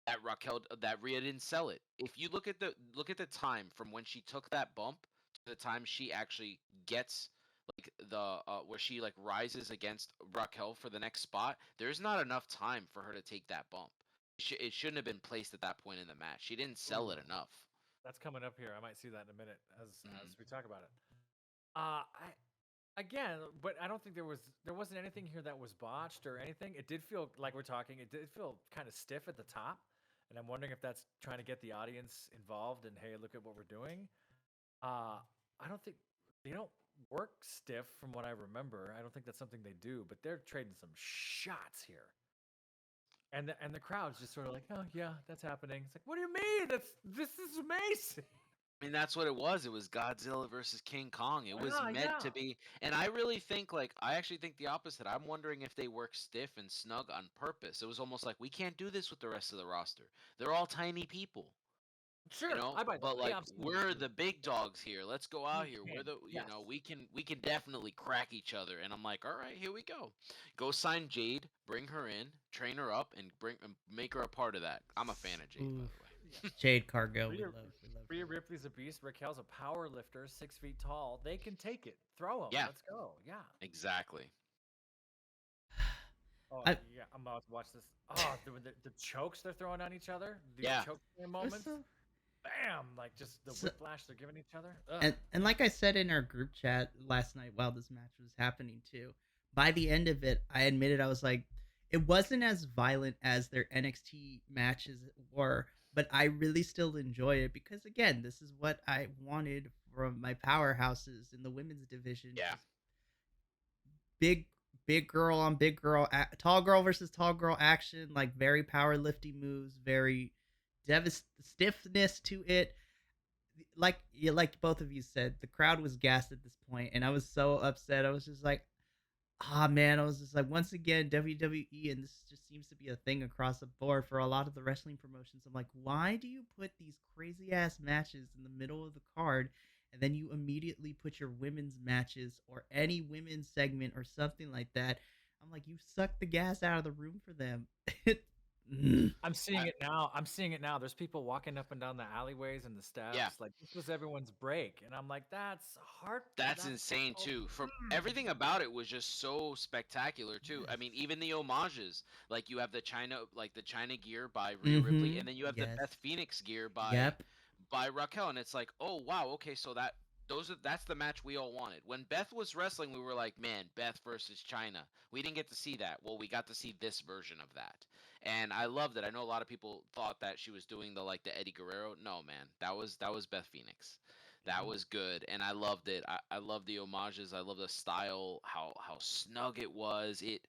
that Rhea didn't sell it. If you look at the time from when she took that bump to the time she actually gets like the where she like rises against Raquel for the next spot, there's not enough time for her to take that bump. It shouldn't have been placed at that point in the match. She didn't sell Ooh, it enough. that's coming up here. I might see that in a minute as Mhm. we talk about it. I again, but I don't think there wasn't anything here that was botched or anything. It did feel like we're talking. It did feel kind of stiff at the top, and I'm wondering if that's trying to get the audience involved and hey, look at what we're doing. I don't think they don't work stiff from what I remember. I don't think that's something they do, but they're trading some shots here. And the crowd's just sort of like, oh yeah, that's happening. It's like, what do you mean? This is amazing. I mean, that's what it was. It was Godzilla versus King Kong. It was Yeah, meant yeah. to be. And I really think, like, I actually think the opposite. I'm wondering if they work stiff and snug on purpose. It was almost like, we can't do this with the rest of the roster. They're all tiny people, Sure, I buy that. but I like, absolutely we're do. the big dogs here. Let's go out We here. We're can. the, Yes. we can definitely crack each other. And I'm like, all right, here we go. Go sign Jade, bring her in, train her up, and make her a part of that. I'm a fan of Jade, by Oof. the way. Jade Cargo, Rhea, we love Rhea her. Ripley's a beast. Raquel's a power lifter, 6 feet tall. They can take it. Throw them. Yeah, Let's go. Yeah. exactly. Oh I, yeah. I'm about to watch this. Oh, the chokes they're throwing on each other. These Yeah. choke it was moments. so, Bam! Like just the so whiplash they're giving each other. Ugh. and like I said in our group chat last night while this match was happening too, by the end of it, I admitted I was like, it wasn't as violent as their NXT matches were, but I really still enjoy it because again, this is what I wanted from my powerhouses in the women's division. Yeah. Just big big girl on big girl, tall girl versus tall girl action, like very powerlifting moves, very stiffness to it. Like yeah, like both of you said, the crowd was gassed at this point, and I was so upset. I was just like, ah, man, I was just like, once again, WWE, and this just seems to be a thing across the board for a lot of the wrestling promotions. I'm like, why do you put these crazy ass matches in the middle of the card, and then you immediately put your women's matches or any women's segment or something like that? I'm like, you suck the gas out of the room for them. Mm. I'm seeing it now. I'm seeing it now. There's people walking up and down the alleyways and the Yeah, steps. Like this was everyone's break, and I'm like, that's heart. that's That's insane so. too. From Mm. everything about it was just so spectacular too. I Yes. mean, even the homages, like you have the China, like the China gear by Rhea Ripley, Mm-hmm. and then you have the Yes. Beth Phoenix gear Yep. by Raquel, and it's like, oh wow, okay, so that's the match we all wanted. When Beth was wrestling, we were like, man, Beth versus China. We didn't get to see that. Well, we got to see this version of that, and I loved it. I know a lot of people thought that she was doing the Eddie Guerrero. No, man, that was Beth Phoenix. That was good, and I loved it. I love the homages. I love the style, how snug it was. It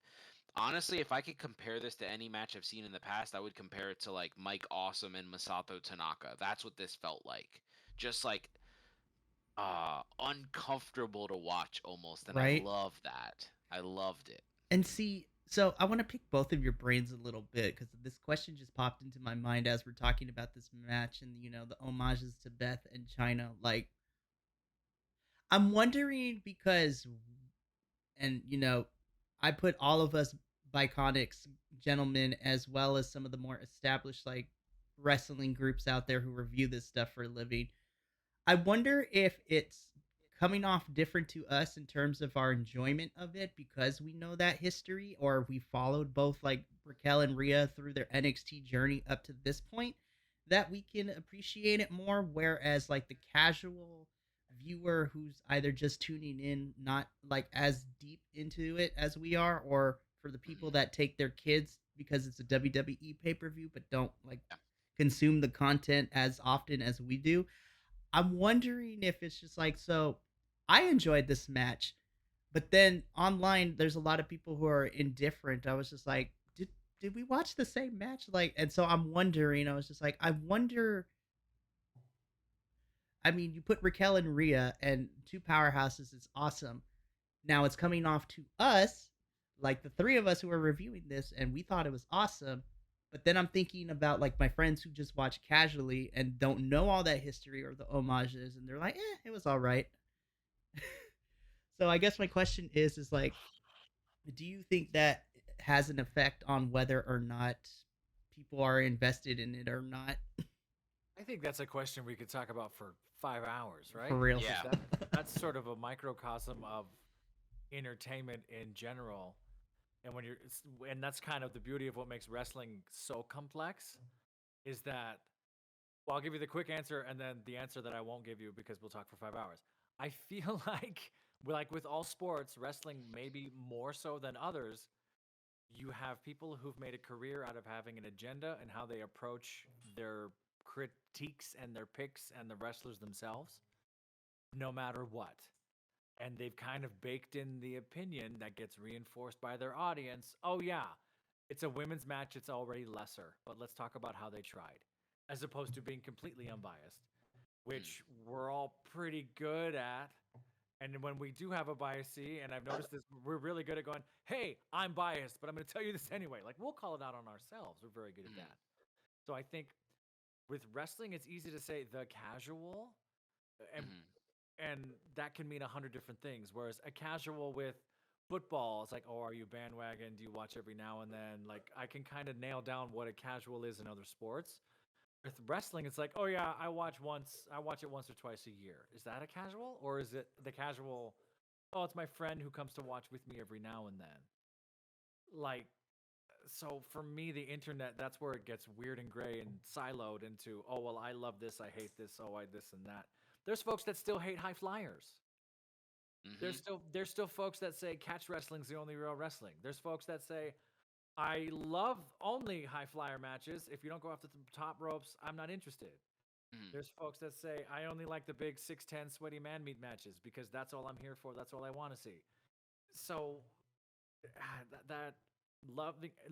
honestly, if I could compare this to any match I've seen in the past, I would compare it to like Mike Awesome and Masato Tanaka. That's what this felt like. Just like uncomfortable to watch almost, and I Right. love that. I loved it. And see, so I want to pick both of your brains a little bit because this question just popped into my mind as we're talking about this match and the homages to Beth and China. Like, I'm wondering because, and I put all of us Biconics gentlemen as well as some of the more established like wrestling groups out there who review this stuff for a living. I wonder if it's coming off different to us in terms of our enjoyment of it because we know that history or we followed both like Raquel and Rhea through their NXT journey up to this point that we can appreciate it more. Whereas like the casual viewer who's either just tuning in, not like as deep into it as we are, or for the people Hmm. that take their kids because it's a WWE pay per view but don't like Yeah. consume the content as often as we do. I'm wondering if it's just like, so I enjoyed this match, but then online there's a lot of people who are indifferent. I was just like, did we watch the same match? Like, and so I'm wondering, I was just like, I wonder, I mean, you put Raquel and Rhea and two powerhouses, it's awesome. Now it's coming off to us, like the three of us who are reviewing this, and we thought it was awesome. But then I'm thinking about like my friends who just watch casually and don't know all that history or the homages, and they're like, it was all right. So I guess my question is like, do you think that has an effect on whether or not people are invested in it or not? I think that's a question we could talk about for 5 hours, For right? real. Because Yeah. that's sort of a microcosm of entertainment in general. And and that's kind of the beauty of what makes wrestling so complex is that well, I'll give you the quick answer and then the answer that I won't give you because we'll talk for 5 hours. I feel like with all sports, wrestling maybe more so than others, you have people who've made a career out of having an agenda and how they approach their critiques and their picks and the wrestlers themselves, no matter what. And they've kind of baked in the opinion that gets reinforced by their audience. Oh, yeah, it's a women's match, it's already lesser, but let's talk about how they tried, as opposed to being completely unbiased, Mm. which we're all pretty good at. And when we do have a biasee, and I've noticed this, we're really good at going, hey, I'm biased, but I'm going to tell you this anyway. Like, we'll call it out on ourselves. We're very good at Mm. that. So I think with wrestling, it's easy to say the casual, and Mm. and that can mean 100 different things. Whereas a casual with football, it's like, oh, are you bandwagon? Do you watch every now and then? Like, I can kind of nail down what a casual is in other sports. With wrestling, it's like, oh yeah, I watch it once or twice a year. Is that a casual, or is it the casual? Oh, it's my friend who comes to watch with me every now and then. Like, so for me, the internet, that's where it gets weird and gray and siloed into, oh well, I love this, I hate this, oh I this and that. There's folks that still hate high flyers. Mhm. There's still folks that say catch wrestling's the only real wrestling. There's folks that say I love only high flyer matches. If you don't go off the top ropes, I'm not interested. Mhm. There's folks that say I only like the big 6'10" sweaty man meat matches because that's all I'm here for. That's all I want to see. So that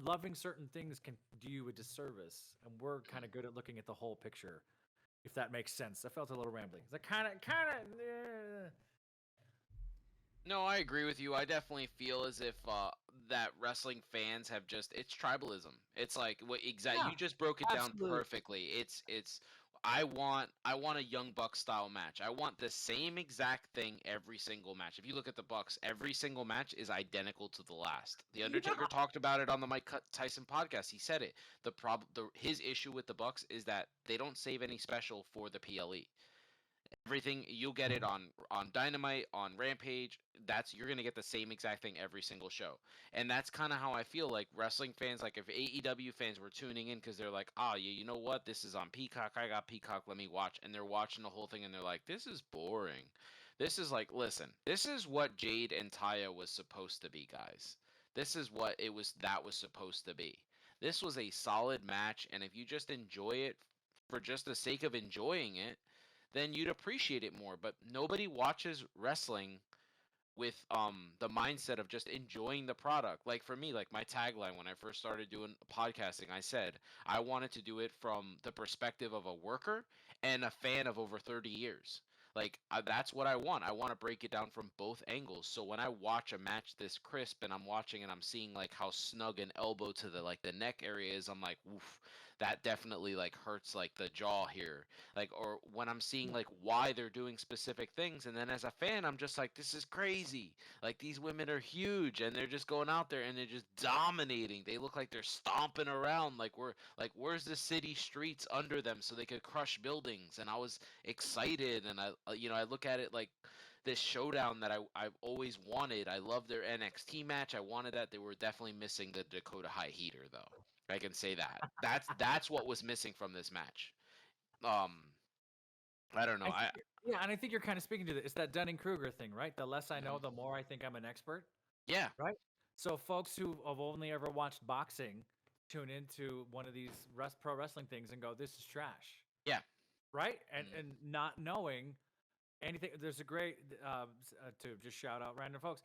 loving certain things can do you a disservice, and we're kind Mhm. of good at looking at the whole picture. If that makes sense, I felt a little rambling. It's like kind of. No, I agree with you. I definitely feel as if that wrestling fans have just it's tribalism. It's like what exact Yeah, you just broke it down absolutely. perfectly. It's I want a Young Buck style match. I want the same exact thing every single match. If you look at the Bucks, every single match is identical to the last. The Yeah, Undertaker talked about it on the Tyson podcast. He said it. His issue with the Bucks is that they don't save any special for the PLE. Everything you'll get it on Dynamite, on Rampage. That's you're gonna get the same exact thing every single show, and that's kind of how I feel like wrestling fans. Like if AEW fans were tuning in because they're like, oh yeah, you know what? This is on Peacock. I got Peacock. Let me watch, and they're watching the whole thing, and they're like, this is boring. This is like, listen, this is what Jade and Taya was supposed to be, guys. This is what it was that was supposed to be. This was a solid match, and if you just enjoy it for just the sake of enjoying it, then you'd appreciate it more. But nobody watches wrestling with the mindset of just enjoying the product. Like for me, like my tagline when I first started doing podcasting, I said I wanted to do it from the perspective of a worker and a fan of over 30 years. Like that's what I want. I want to break it down from both angles. So when I watch a match this crisp and I'm watching and I'm seeing like how snug an elbow to the neck area is, I'm like, oof, that definitely like hurts like the jaw here. Like or when I'm seeing like why they're doing specific things, and then as a fan I'm just like, this is crazy. Like these women are huge and they're just going out there and they're just dominating. They look like they're stomping around like where's the city streets under them so they could crush buildings. And I was excited, and I look at it like this showdown that I've always wanted. I love their NXT match. I wanted that. They were definitely missing the Dakota High Heater though. I can say that. That's what was missing from this match. um I don't know. I think yeah, and I think you're kind of speaking to this. It's that Dunning Kruger thing, right? The less I know, Mhm. the more I think I'm an expert, Yeah. right? So folks who have only ever watched boxing tune into one of these pro wrestling things and go, "This is trash," Yeah. right? And Mhm. and not knowing anything. There's a great to just shout out random folks.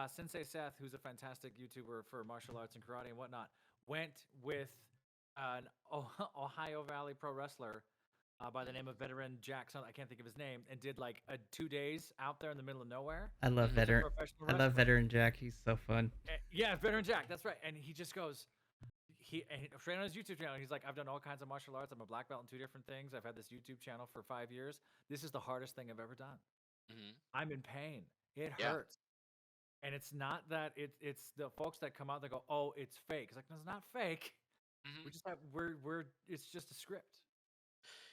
Sensei Seth, who's a fantastic YouTuber for martial arts and karate and whatnot, went with an Ohio Valley pro wrestler by the Mhm. name of Veteran Jackson. I can't think of his name, and did like 2 days out there in the middle of nowhere I love Mhm. as a veteran. professional I love wrestler. veteran Jack. He's so fun. Yeah, Veteran Jack, that's right. And he just goes, straight on his YouTube channel, he's like, I've done all kinds of martial arts. I'm a black belt in 2 different things. I've had this YouTube channel for 5 years. This is the hardest thing I've ever done. Mhm. I'm in pain. It Yeah. hurts. And it's not that it's the folks that come out that go, oh, it's fake. It's like, no, it's not fake. We Mhm. just have we're it's just a script.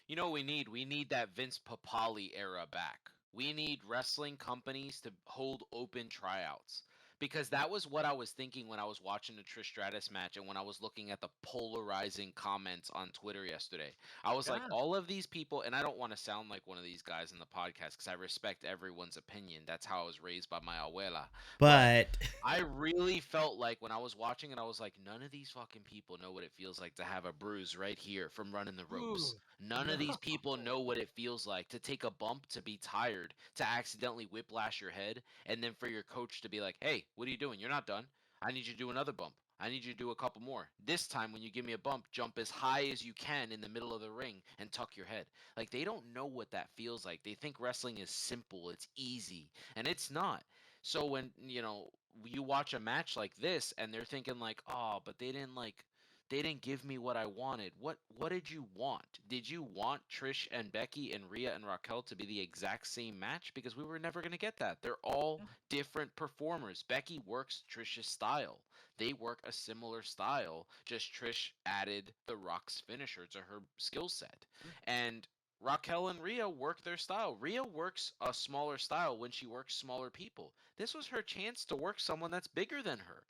You know what we need that Vince Papali era back. We need wrestling companies to hold open tryouts. Because that was what I was thinking when I was watching the Trish Stratus match and when I was looking at the polarizing comments on Twitter yesterday. I was like, Yeah. all of these people, and I don't want to sound like one of these guys in the podcast because I respect everyone's opinion. That's how I was raised by my abuela. But But I really felt like when I was watching it, I was like, none of these fucking people know what it feels like to have a bruise right here from running the ropes. Ooh, None of these no. people know what it feels like to take a bump, to be tired, to accidentally whiplash your head, and then for your coach to be like, hey, what are you doing? You're not done. I need you to do another bump. I need you to do a couple more. This time, when you give me a bump, jump as high as you can in the middle of the ring and tuck your head. Like, they don't know what that feels like. They think wrestling is simple, it's easy, and it's not. So when, you watch a match like this and they're thinking like, "Oh, but they didn't give me what I wanted." What did you want? Did you want Trish and Becky and Rhea and Raquel to be the exact same match? Because we were never going to get that. They're all different performers. Becky works Trish's style. They work a similar style, just Trish added the Rock's finisher to her skill set. And Raquel and Rhea work their style. Rhea works a smaller style when she works smaller people. This was her chance to work someone that's bigger than her,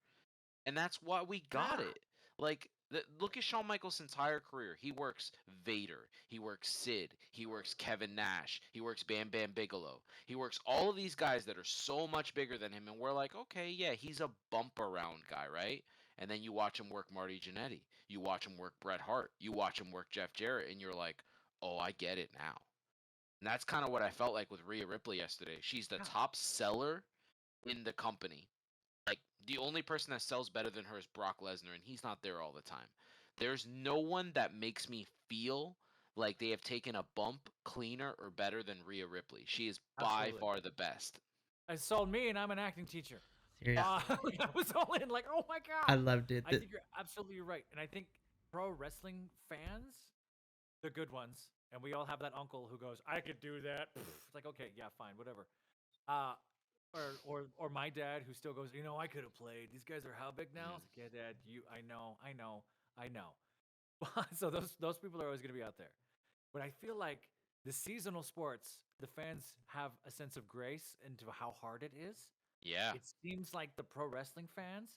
and that's why we got Yeah. it. Like, look at Shawn Michaels' entire career. He works Vader, he works Sid, he works Kevin Nash, he works Bam Bam Bigelow. He works all of these guys that are so much bigger than him, and we're like, okay, yeah, he's a bump around guy, right? And then you watch him work Marty Jannetty, you watch him work Bret Hart, you watch him work Jeff Jarrett, and you're like, oh, I get it now. And that's kind of what I felt like with Rhea Ripley yesterday. She's the Yeah. top seller in the company. Like the only person that sells better than her is Brock Lesnar, and he's not there all the time. There's no one that makes me feel like they have taken a bump cleaner or better than Rhea Ripley. She is by Absolutely. far the best. It sold me, and I'm an acting teacher. Seriously, I was all in, like, oh my I god. loved it. I think you're absolutely right, and I think pro wrestling fans, the good ones, and we all have that uncle who goes, "I could do that." It's like, okay, yeah, fine, whatever. Uh, or my dad who still goes, I could have played. These guys are how big now? Mhm. It's like, yeah, Dad, I know. So those people are always going to be out there. But I feel like the seasonal sports, the fans have a sense of grace into how hard it is. Yeah. It seems like the pro wrestling fans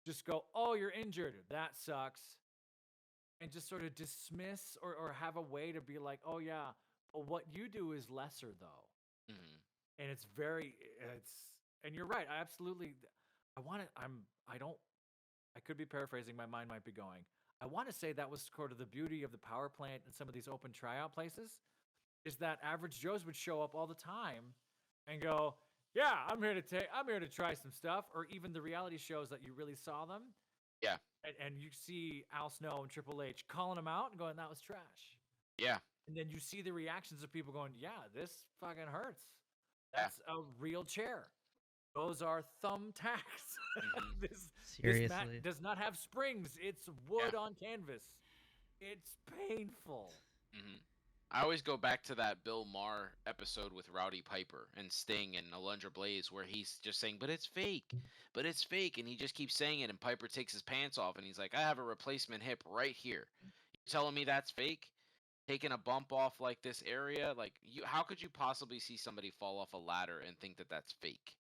just go, "Oh, you're injured. That sucks," and just sort of dismiss or have a way to be like, "Oh yeah, but what you do is lesser though." Mhm. And it's very it's and you're right. I absolutely I want to I don't I could be paraphrasing, my mind might be going. I want to say that was sort of the beauty of the power plant and some of these open tryout places is that average Joes would show up all the time and go, "Yeah, I'm here to try some stuff," or even the reality shows that you really saw them Yeah. and you see Al Snow and Triple H calling them out and going, "That was trash." Yeah. And then you see the reactions of people going, "Yeah, this fucking hurts. Yeah. That's a real chair. Those are thumbtacks. Mhm. This mat Seriously. does not have springs. It's Yeah. wood on canvas. It's painful." Mhm. I always go back to that Bill Maher episode with Rowdy Piper and Sting and Alundra Blaze where he's just saying, "But it's fake. But it's fake." And he just keeps saying it and Piper takes his pants off and he's like, "I have a replacement hip right here. You're telling me that's fake? Taking a bump off like this area? Like you how could you possibly see somebody fall off a ladder and think that that's fake?"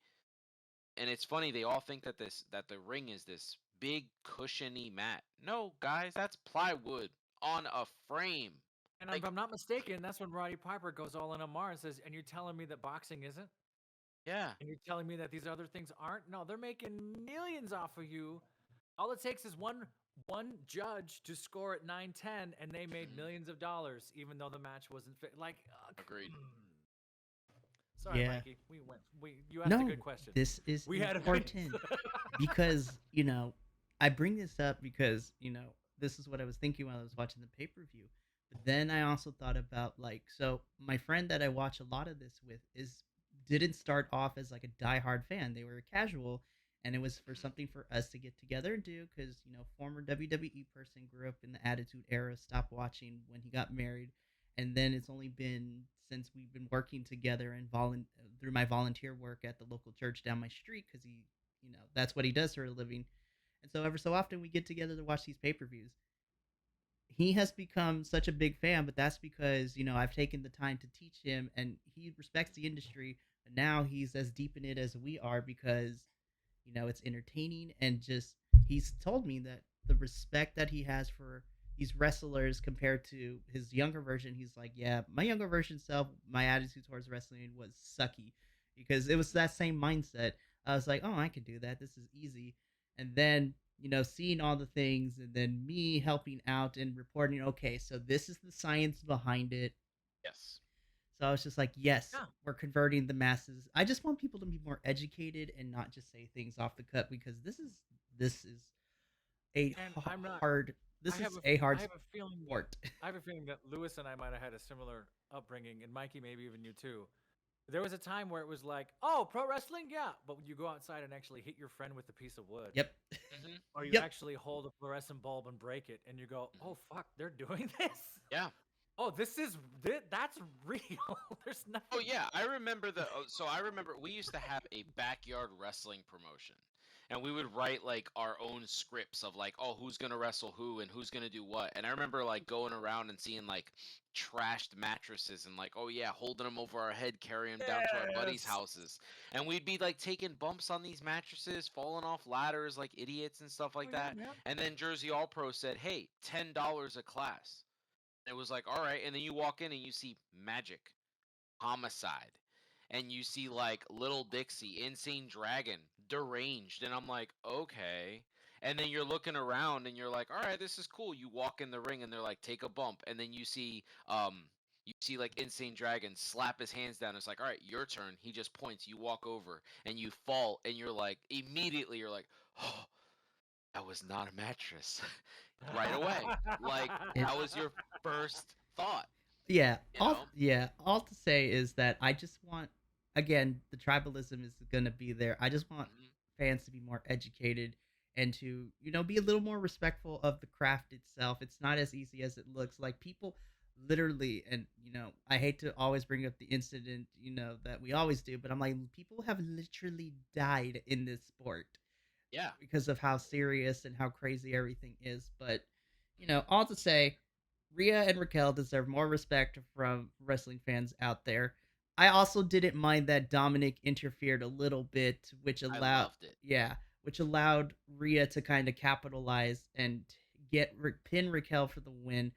And it's funny they all think that the ring is this big cushiony mat. No, guys, that's plywood on a frame. And if Like, I'm not mistaken, that's when Roddy Piper goes all in on Mar and says, "And you're telling me that boxing isn't? yeah. And you're telling me that these other things aren't? No, they're making millions off of you. All it takes is one judge to score at 9-10, and they made Mhm. millions of dollars, even though the match wasn't like." Agreed. Sorry, Yeah. Mikey. You asked a No, good question. this is We had opinions. important because, I bring this up because, this is what I was thinking while I was watching the pay-per-view. But then I also thought about like, so my friend that I watch a lot of this with is didn't start off as like a diehard fan. They were a casual, and it was for Mhm. something for us to get together and do because, former WWE person grew up in the Attitude Era, stopped watching when he got married, and then it's only been since we've been working together and through my volunteer work at the local church down my street because he, that's what he does for a living. And so ever so often we get together to watch these pay-per-views. He has become such a big fan, but that's because, I've taken the time to teach him and he respects the industry. But now he's as deep in it as we are because, it's entertaining and just he's told me that the respect that he has for these wrestlers compared to his younger version, he's like, yeah, my younger version self, my attitude towards wrestling was sucky because it was that same mindset. I was like, oh, I can do that. This is easy. And then, seeing all the things and then me helping out and reporting, okay, so this is the science behind it. Yes. So I was just like, yes, Yeah. we're converting the masses. I just want people to be more educated and not just say things off the cut because this is a And I'm not. hard I this have is a. a I hard have a feeling that. sport. I have a feeling that Lewis and I might have had a similar upbringing, and Mikey, maybe even you too. There was a time where it was like, "Oh, pro wrestling, yeah," but when you go outside and actually hit your friend with a piece of wood, Yep. Mhm. or you Yep. actually hold a fluorescent bulb and break it, and you go, Mhm. "Oh fuck, they're doing this." Yeah. Oh, that's real. There's Oh nothing. yeah, I remember so I remember we used to have a backyard wrestling promotion. And we would write like our own scripts of like, oh, who's gonna wrestle who and who's gonna do what. And I remember like going around and seeing like trashed mattresses and like, oh yeah, holding them over our head, carrying them down to our buddies' Yes. houses. And we'd be like taking bumps on these mattresses, falling off ladders like idiots and stuff Oh like yeah, that. man. And then Jersey All Pro said, hey, $10 a class. And it was like, all right. And then you walk in and you see Magic, Homicide, and you see like Little Dixie, Insane Dragon, Deranged, and I'm like, okay. And then you're looking around and you're like, all right, this is cool. You walk in the ring and they're like, take a bump, and then you see You see like Insane Dragon slap his hands down. It's like, all right, your turn. He just points. You walk over and you fall, and you're like, immediately, you're like, oh, that was not a mattress, right away. Like It that was your first thought, Yeah, you know? all to say is that I just want, again, the tribalism is going to be there. I just want Mhm. fans to be more educated and to, be a little more respectful of the craft itself. It's not as easy as it looks. Like people literally, and I hate to always bring up the incident, that we always do, but I'm like, people have literally died in this sport Yeah. because of how serious and how crazy everything is. But, all to say, Rhea and Raquel deserve more respect from wrestling fans out there. I also didn't mind that Dominic interfered a little bit, I loved it. which allowed Rhea to kind of capitalize and pin Raquel for the win,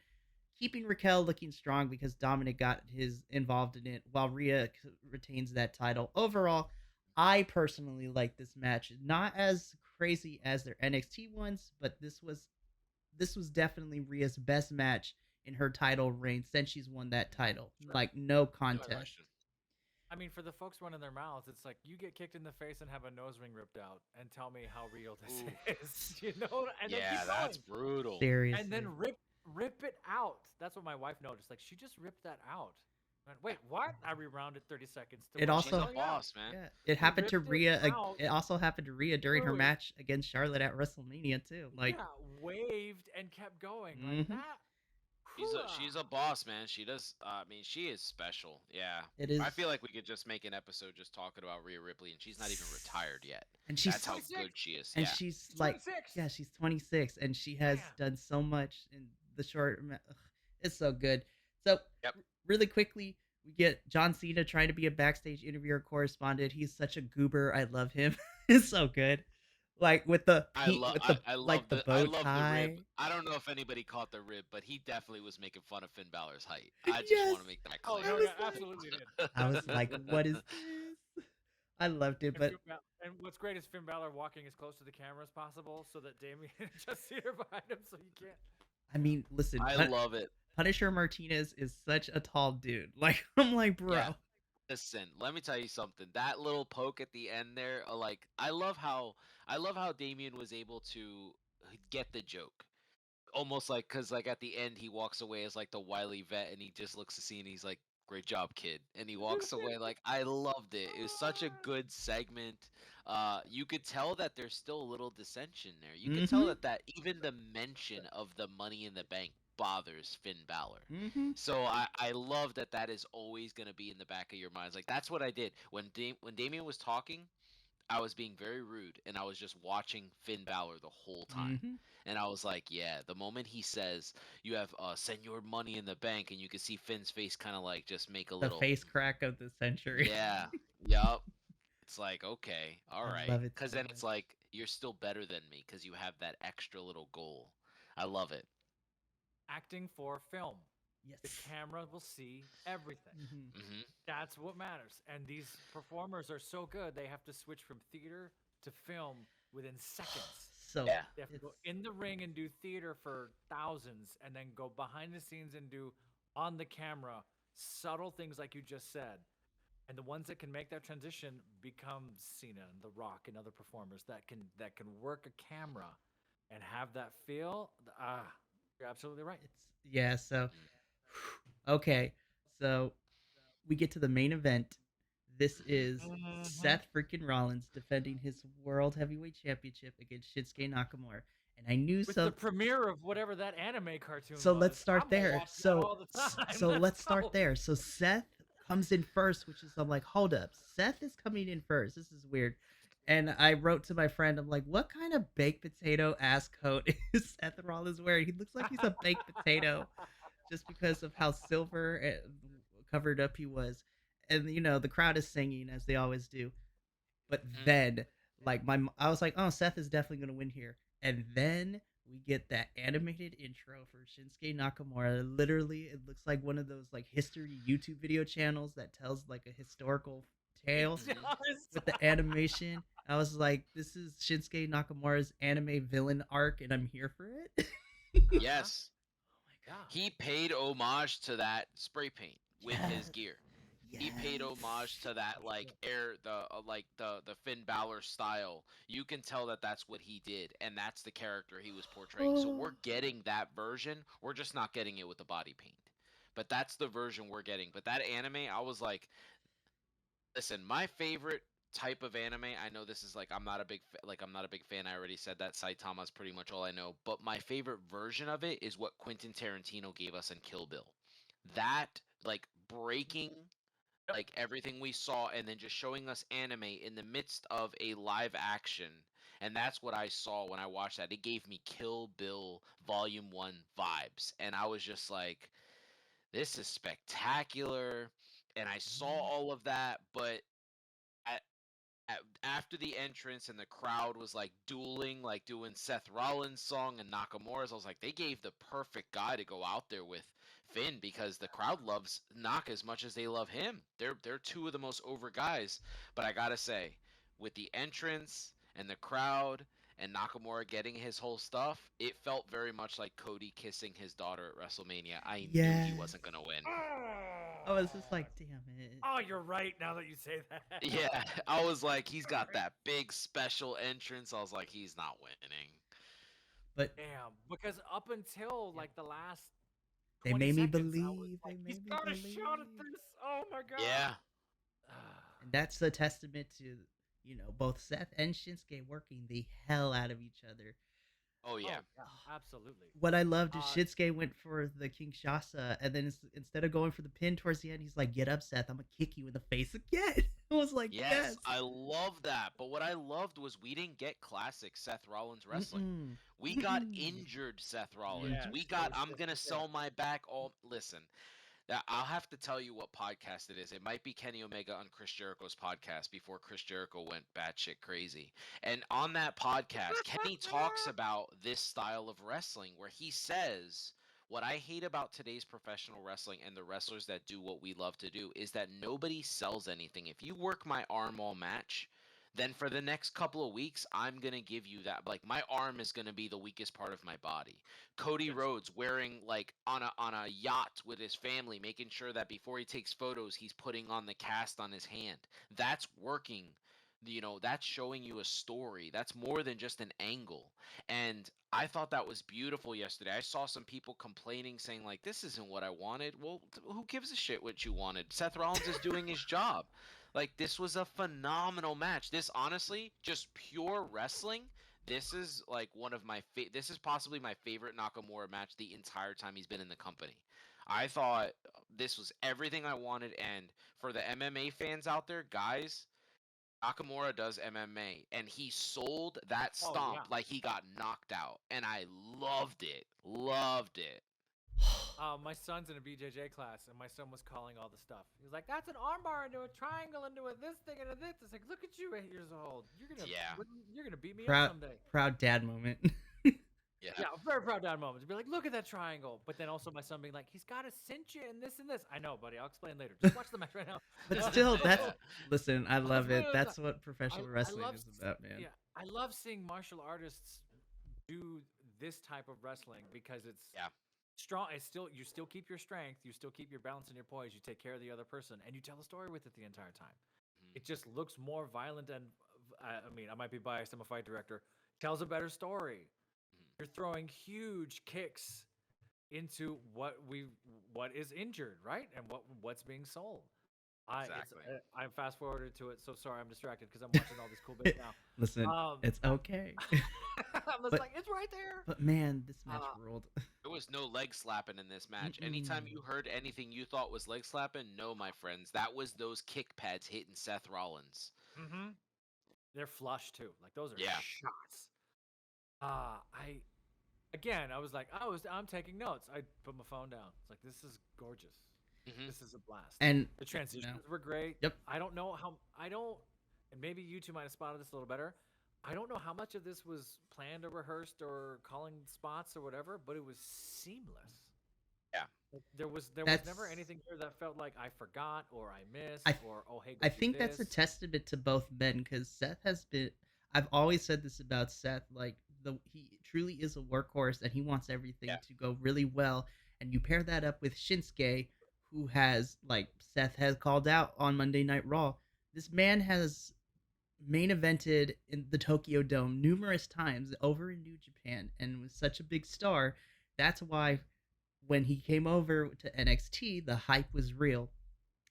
keeping Raquel looking strong because Dominic got his involved in it while Rhea retains that title. Overall, I personally like this match. Not as crazy as their NXT ones, but this was definitely Rhea's best match in her title reign since she's won that title. Sure. Like no No contest. question. I mean, for the folks running their mouths, it's like you get kicked in the face and have a nose ring ripped out, and tell me how real this Ooh. is, and then Yeah, keep that's going, brutal. Seriously. and then rip it out. That's what my wife noticed. Like she just ripped that out. I went, wait, what? I rewound it 30 seconds to It where She's a also oh yeah, boss, man. Yeah, it he happened to ripped it Rhea. out. It also happened to Rhea during her Dude, match against Charlotte at WrestleMania too. Like, yeah, waved and kept going like mhm. that. She's a boss, man. She does. I mean, she is special. Yeah. It is, I feel like we could just make an episode just talking about Rhea Ripley, and she's not even retired yet. and That's she's how 26. good she is. and Yeah. she's She's like, 26. yeah, she's 26, and she has Man. done so much in the short. It's so good. So, Yep. really quickly, we get John Cena trying to be a backstage interviewer correspondent. He's such a goober. I love him. It's so good. Like with the the I bow love the rib. tie. I don't know if anybody caught the rib, but he definitely was making fun of Finn Balor's height. I just Yes. want to make that Oh clear. I no, was yeah, like, absolutely did. I was like, Absolutely did. what is this? I loved it, And, but and what's great is Finn Balor walking as close to the camera as possible so that Damien just see her behind him so you can't. I mean, listen, I love it. Punisher Martinez is such a tall dude. Like, I'm like, bro. Yeah. Listen, let me tell you something. That little poke at the end there, like I love how Damien was able to get the joke. Almost like because like at the end he walks away as like the wily vet and he just looks to see and he's like, great job, kid, and he walks away. Like I loved it. It was such a good segment. You could tell that there's still a little dissension there. You could tell Mm-hmm. that even the mention of the Money in the Bank bothers Finn Balor. Mm-hmm. So I love that that is always going to be in the back of your minds. Like that's what I did when when Damien was talking. I was being very rude and I was just watching Finn Balor the whole time. Mm-hmm. And I was like, yeah, the moment he says you have send your money in the bank and you can see Finn's face kind of like just make a The little face crack of the century. yeah. Yup. It's like, okay, all I right. love it Cuz so then it's much. like you're still better than me cuz you have that extra little goal. I love it. Acting for film. Yes. The camera will see everything. Mm-hmm. Mhm. That's what matters. And these performers are so good, they have to switch from theater to film within seconds. So Yeah. They have to go it's in the ring and do theater for thousands and then go behind the scenes and do on the camera subtle things like you just said. And the ones that can make that transition become Cena and The Rock and other performers that can work a camera and have that feel. You're absolutely right. yeah. So Mhm. okay. So we get to the main event. This Mhm. is Mhm. Seth freaking Rollins defending his World Heavyweight Championship against Shinsuke Nakamura. And I knew With so. the premiere of whatever that anime cartoon So was. let's start I'm gonna there. watch that all the time. So Let's let's start go. there. So Seth comes in first, which is I'm like, hold up, Seth is coming in first. This is weird. And I wrote to my friend, I'm like, what kind of baked potato ass coat is Seth Rollins wearing? He looks like he's a baked potato just because of how silver and covered up he was. And the crowd is singing as they always do. But Mhm. then, like I was like, oh, Seth is definitely gonna win here. And then we get that animated intro for Shinsuke Nakamura. Literally, it looks like one of those like history YouTube video channels that tells like a historical tale It does. with the animation. I was like, this is Shinsuke Nakamura's anime villain arc, and I'm here for it. Yes. Yeah. He paid homage to that spray paint with his Yes. gear. He paid homage Yes. to that Oh like shit. the Finn Balor style. You can tell that that's what he did, and that's the character he was portraying. So Oh. we're getting that version. We're just not getting it with the body paint. But that's the version we're getting. But that anime, I was like, listen, my favorite type of anime. I know this is like I'm not a big fan. I already said that. Saitama's pretty much all I know. But my favorite version of it is what Quentin Tarantino gave us in Kill Bill. That like breaking Yep. like everything we saw and then just showing us anime in the midst of a live action. And that's what I saw when I watched that. It gave me Kill Bill Volume 1 vibes. And I was just like, this is spectacular. And I saw all of that, but at, after the entrance and the crowd was like dueling, like doing Seth Rollins' song and Nakamura's, I was like, they gave the perfect guy to go out there with Finn because the crowd loves Naka as much as they love him. They're two of the most over guys. But I gotta say, with the entrance and the crowd and Nakamura getting his whole stuff, it felt very much like Cody kissing his daughter at WrestleMania. I knew he Yes. wasn't gonna win. I was just like, damn it. Oh, you're right. Now that you say that. Yeah, I was like, he's got Right. that big special entrance. I was like, he's not winning. But Damn. Because up until yeah, like the last they 20 made me seconds, I was believe. They like, he's made me got a shot at believe. this. Oh my god. Yeah. And that's a testament to, both Seth and Shinsuke working the hell out of each other. Oh yeah. Oh yeah, absolutely. What I loved is Uh, Shinsuke went for the Kinshasa, and then instead of going for the pin towards the end, he's like, "Get up, Seth! I'm gonna kick you in the face again." I was like, Yes, "Yes." I love that. But what I loved was we didn't get classic Seth Rollins wrestling. Mm-mm. We got Mm-mm. injured Seth Rollins. Mhm. yes. We It got was I'm just gonna yeah. sell my back all listen. That I'll have to tell you what podcast it is. It might be Kenny Omega on Chris Jericho's podcast before Chris Jericho went batshit crazy. And on that podcast, Kenny talks about this style of wrestling where he says, what I hate about today's professional wrestling and the wrestlers that do what we love to do is that nobody sells anything. If you work my arm all match, then for the next couple of weeks, I'm going to give you that. Like, my arm is going to be the weakest part of my body. Cody Yes. Rhodes wearing like on a yacht with his family, making sure that before he takes photos, he's putting on the cast on his hand. That's working. That's showing you a story. That's more than just an angle. And I thought that was beautiful yesterday. I saw some people complaining, saying like, "This isn't what I wanted." Well, who gives a shit what you wanted? Seth Rollins is doing his job. Like this was a phenomenal match. This honestly, just pure wrestling, this is like one of my this is possibly my favorite Nakamura match the entire time he's been in the company. I thought this was everything I wanted, and for the MMA fans out there, guys, Nakamura does MMA and he sold that Oh stomp yeah. like he got knocked out, and I loved it. Loved it. My son's in a BJJ class, and my son was calling all the stuff. He was like, "That's an armbar into a triangle into a this thing into this." It's like, look at you, 8 years old. Yeah. You're gonna beat me up proud, someday. proud dad moment. Yeah. Yeah, very proud dad moment to be like, look at that triangle. But then also my son being like, he's got to cinch you and this and this. I know, buddy. I'll explain later. Just watch the match right now. But This is still, yeah. listen. I love it. I, That's what professional I wrestling love, is about, man. yeah, I love seeing martial artists do this type of wrestling because it's Yeah. strong. It's still you still keep your strength, you still keep your balance and your poise, you take care of the other person, and you tell a story with it the entire time. Mhm. It just looks more violent and I mean, I might be biased. I'm a fight director. Tells a better story. Mhm. You're throwing huge kicks into what is injured, right? And what's being sold. Exactly. I'm fast forwarded to it. So sorry, I'm distracted because I'm watching all these cool bits now. Listen, Um, it's okay. I was But like, it's right there. but man, this match Uh, ruled. There was no leg slapping in this match. Anytime Mm-mm. you heard anything you thought was leg slapping, no, my friends, that was those kick pads hitting Seth Rollins. mm-hmm. They're flush too. Like those are Yeah. shots. I again, I was like, I'm taking notes. I put my phone down. It's like this is gorgeous. Hmm. This is a blast. And The transitions no. were great. Yep. I don't know how I don't, and maybe you two might have spotted this a little better. I don't know how much of this was planned or rehearsed or calling spots or whatever, but it was seamless. Yeah. There was never That's anything here that felt like I forgot or I missed I or oh hey I go do think that's a this. testament to both men because Seth has been. I've always said this about Seth. Like he truly is a workhorse, and he wants everything Yeah. to go really well. And you pair that up with Shinsuke, who has, like Seth has called out on Monday Night Raw, this man has main evented in the Tokyo Dome numerous times over in New Japan and was such a big star. That's why when he came over to NXT, the hype was real.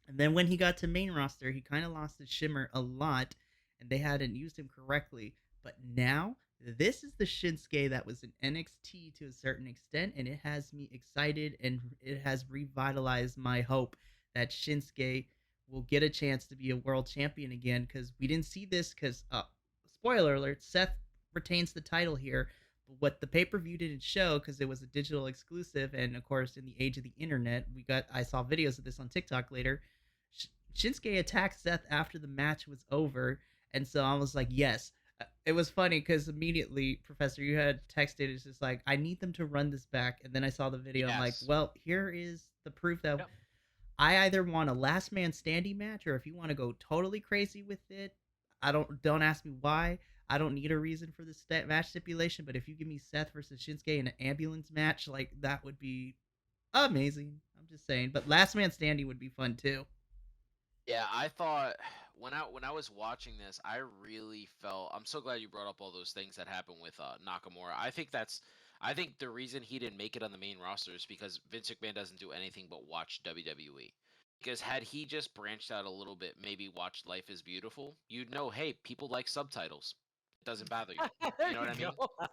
And then when he got to main roster, he kind of lost his shimmer a lot, and they hadn't used him correctly. But now, this is the Shinsuke that was in NXT to a certain extent, and it has me excited, and it has revitalized my hope that Shinsuke will get a chance to be a world champion again. Because we didn't see this. Because spoiler alert: Seth retains the title here. But what the pay per view didn't show, because it was a digital exclusive, and of course, in the age of the internet, I saw videos of this on TikTok later. Shinsuke attacked Seth after the match was over, and so I was like, yes. It was funny because immediately, Professor, you had texted. It's just like, I need them to run this back, and then I saw the video. I'm like, Yes. well, here is the proof that Yep. I either want a last man standing match, or if you want to go totally crazy with it, don't ask me why. I don't need a reason for this match stipulation, but if you give me Seth versus Shinsuke in an ambulance match, like that would be amazing. I'm just saying, but last man standing would be fun too. Yeah, I thought when I was watching this, I really felt. I'm so glad you brought up all those things that happened with Nakamura. I think the reason he didn't make it on the main roster is because Vince McMahon doesn't do anything but watch WWE. Because had he just branched out a little bit, maybe watched Life is Beautiful, you'd know, hey, people like subtitles. It doesn't bother you. There You know what you I mean? go.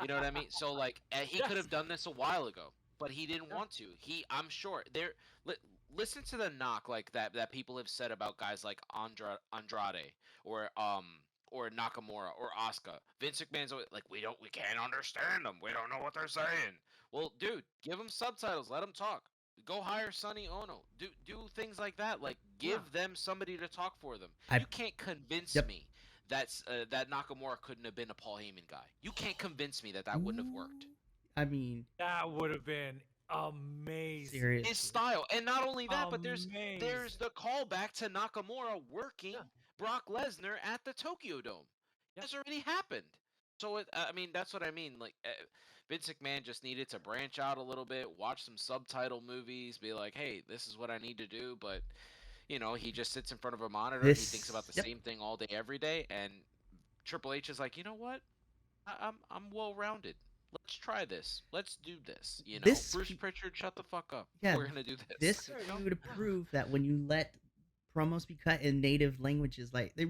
You know what I mean? So like he could Yes. have done this a while ago, but he didn't Yeah. want to. I'm sure there. Li- Listen to the knock like that people have said about guys like Andrade or Nakamura or Asuka. Vince McMahon's always, like we can't understand them. We don't know what they're saying. Well, dude, give them subtitles. Let them talk. Go hire Sonny Ono. Do things like that. Like Yeah. give them somebody to talk for them. I You can't convince Yep. me that Nakamura couldn't have been a Paul Heyman guy. You can't convince me that wouldn't have Ooh, worked. I mean, That would have been amazing. His seriously. style, and not only that, but there's Amazing. the callback to Nakamura working Yeah. Brock Lesnar at the Tokyo Dome. Yep. That's already happened. So I mean, that's what I mean. Like Vince McMahon just needed to branch out a little bit, watch some subtitle movies, be like, hey, this is what I need to do. But he just sits in front of a monitor. He thinks about the Yep. same thing all day, every day, and Triple H is like, you know what? I'm well rounded. Let's try this. Let's do this. This Bruce Pritchard, shut the fuck up. Yeah, We're gonna do this. this There you go. would Yeah. prove that when you let promos be cut in native languages, like do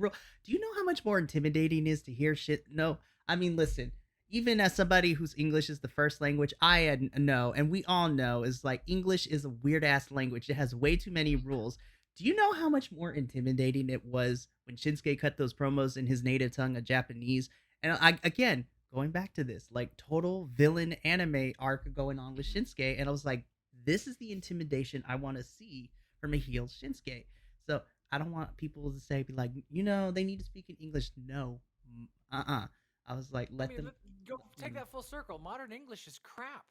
you know how much more intimidating it is to hear shit? No, I mean, listen. Even as somebody whose English is the first language, know, and we all know, is like English is a weird ass language. It has way too many rules. Do you know how much more intimidating it was when Shinsuke cut those promos in his native tongue of Japanese? And again, going back to this, like total villain anime arc going on with Shinsuke, and I was like, this is the intimidation I want to see from a heel Shinsuke. So I don't want people to say, be like, they need to speak in English. No, I was like, I let mean, them. go take that full circle. Modern English is crap.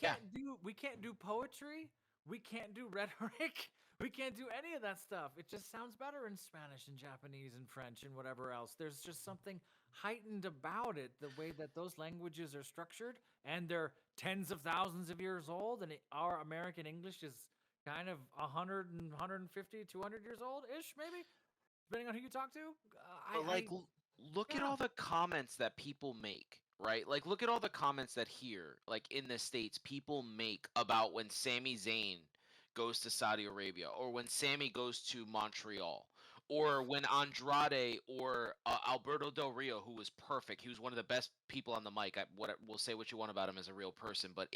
Yeah. We can't do poetry. We can't do rhetoric. We can't do any of that stuff. It just sounds better in Spanish and Japanese and French and whatever else. There's just something heightened about it, the way that those languages are structured, and they're tens of thousands of years old, and our American English is kind of 100 and 150, 200 years old ish, maybe, depending on who you talk to. But like, look at Yeah. all the comments that people make, right? Like, look at all the comments that here, like in the States, people make about when Sami Zayn goes to Saudi Arabia, or when Sammy goes to Montreal, or when Andrade or Alberto Del Rio, who was perfect, he was one of the best people on the mic. We'll say what you want about him as a real person, but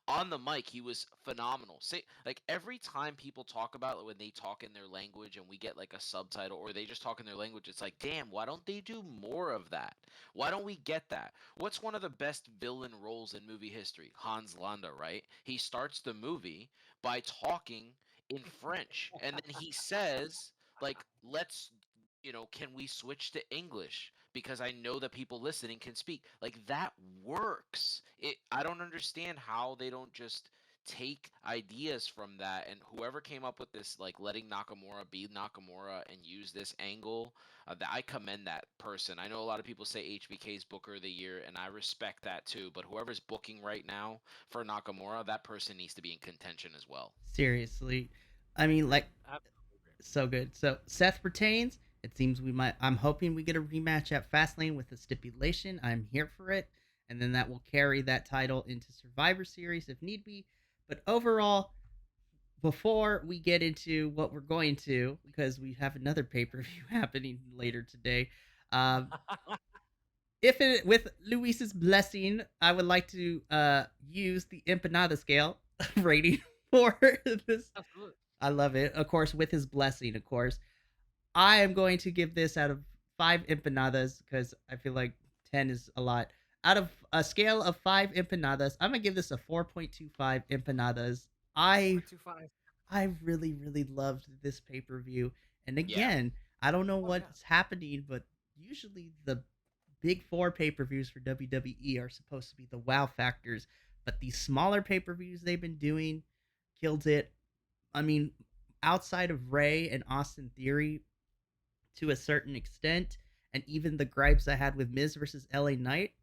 on the mic, he was phenomenal. Say, like, every time people talk about it, when they talk in their language and we get like a subtitle, or they just talk in their language, it's like, damn, why don't they do more of that? Why don't we get that? What's one of the best villain roles in movie history? Hans Landa, right? He starts the movie by talking in French, and then he says, like, let's, can we switch to English? Because I know that people listening can speak. Like, that works. I don't understand how they don't just take ideas from that, and whoever came up with this, like letting Nakamura be Nakamura and use this angle, that I commend that person. I know a lot of people say HBK's Booker of the Year, and I respect that too. But whoever's booking right now for Nakamura, that person needs to be in contention as well. Seriously. I mean, like, Absolutely agree. so good. So Seth retains. It seems we might. I'm hoping we get a rematch at Fastlane with a stipulation. I'm here for it, and then that will carry that title into Survivor Series if need be. But overall, before we get into what we're going to, because we have another pay per view happening later today, um, if it with Luis's blessing, I would like to use the empanada scale rating for this. Absolutely. I love it. Of course, with his blessing, of course. I am going to give this out of 5 empanadas because I feel like 10 is a lot. Out of a scale of 5 empanadas, I'm gonna give this a 4.25 empanadas. I 4.25. I really really loved this pay per view, and Yeah. again, I don't know Oh yeah. what's happening, but usually the big four pay per views for WWE are supposed to be the wow factors, but these smaller pay per views they've been doing killed it. I mean, outside of Ray and Austin Theory, to a certain extent, and even the gripes I had with Miz versus LA Knight,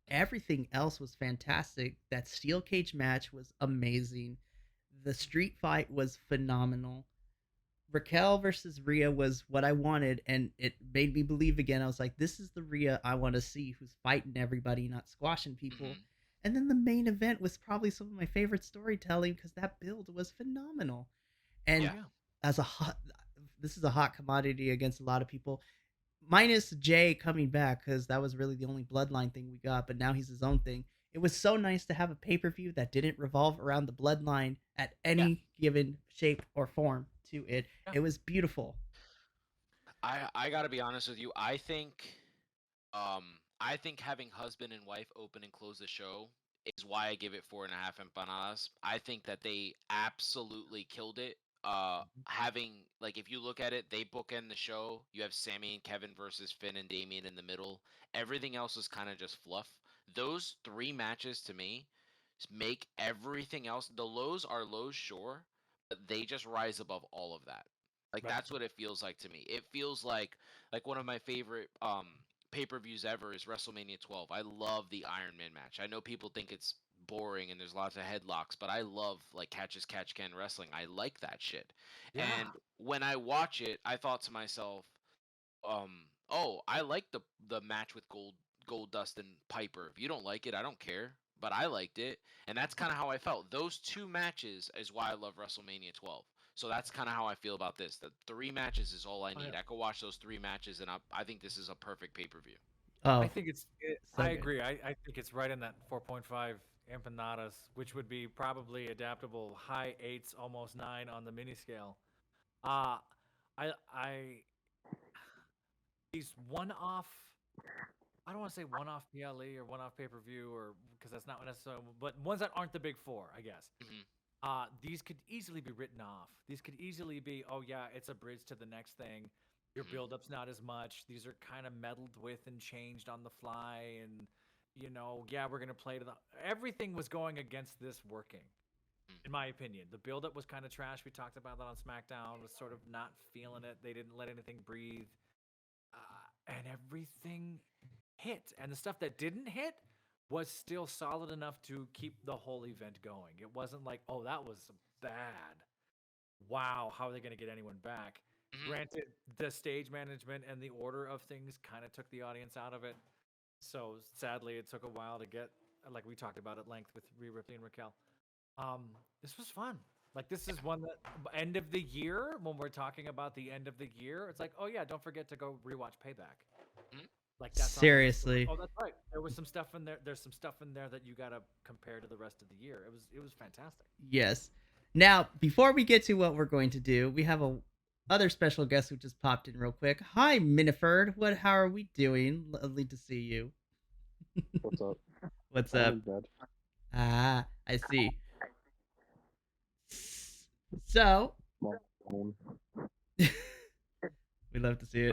everything else was fantastic. That steel cage match was amazing. The street fight was phenomenal. Raquel versus Rhea was what I wanted, and it made me believe again. I was like, this is the Rhea I want to see, who's fighting everybody, not squashing people. Hmm. And then the main event was probably some of my favorite storytelling because that build was phenomenal. Oh And Yeah. yeah. as a hot, this is a hot commodity against a lot of people. Minus Jay coming back because that was really the only bloodline thing we got, but now he's his own thing. It was so nice to have a pay per view that didn't revolve around the bloodline at Yeah. any given shape or form to it. Yeah. It was beautiful. I gotta be honest with you. I think having husband and wife open and close the show is why I give it 4.5 empanadas. I think that they absolutely killed it. Mhm. Having, like, if you look at it, they bookend the show. You have Sammy and Kevin versus Finn and Damien in the middle. Everything else is kind of just fluff. Those three matches to me make everything else. The lows are lows, sure, but they just rise above all of that. Like Right. that's what it feels like to me. It feels like one of my favorite pay-per-views ever is WrestleMania 12. I love the Iron Man match. I know people think it's boring and there's lots of headlocks, but I love like catch as catch can wrestling. I like that shit. Yeah. And when I watch it, I thought to myself, oh, I like the match with Gold Dust and Piper. If you don't like it, I don't care, but I liked it, and that's kind of how I felt. Those two matches is why I love WrestleMania 12. So that's kind of how I feel about this. The three matches is all I Oh yeah. need. I could watch those three matches, and I think this is a perfect pay per view. I Oh, think so I good. agree. I think it's right in that 4.5 empanadas, which would be probably adaptable high eights, almost nine on the mini scale. Uh I these one off. I don't want to say one off PLE or one off pay per view or because that's not necessarily, but ones that aren't the big four, I guess. Hmm. These could easily be written off. These could easily be, oh yeah, it's a bridge to the next thing. Your Hmm. build-up's not as much. These are kind of meddled with and changed on the fly, and yeah, we're gonna play to the. Everything was going against this working, in my opinion. The build-up was kind of trash. We talked about that on SmackDown. Was sort of not feeling it. They didn't let anything breathe, and everything hit. And the stuff that didn't hit was still solid enough to keep the whole event going. It wasn't like, oh, that was bad. Wow, how are they going to get anyone back? Hmm. Granted, the stage management and the order of things kind of took the audience out of it. So sadly, it took a while to get, like we talked about at length with Rhea Ripley and Raquel. Um, this was fun. Like this is one that end of the year when we're talking about the end of the year, it's like, oh yeah, don't forget to go rewatch Payback. Hmm. Like that's on the list. Of like, Seriously. oh, that's right. There was some stuff in there. There's some stuff in there that you gotta compare to the rest of the year. It was fantastic. Yes. Now, before we get to what we're going to do, we have a other special guest who just popped in real quick. Hi, Miniford. How are we doing? Lovely to see you. What's up? What's I'm up? in bed. Ah, I see. So, My phone. we love to see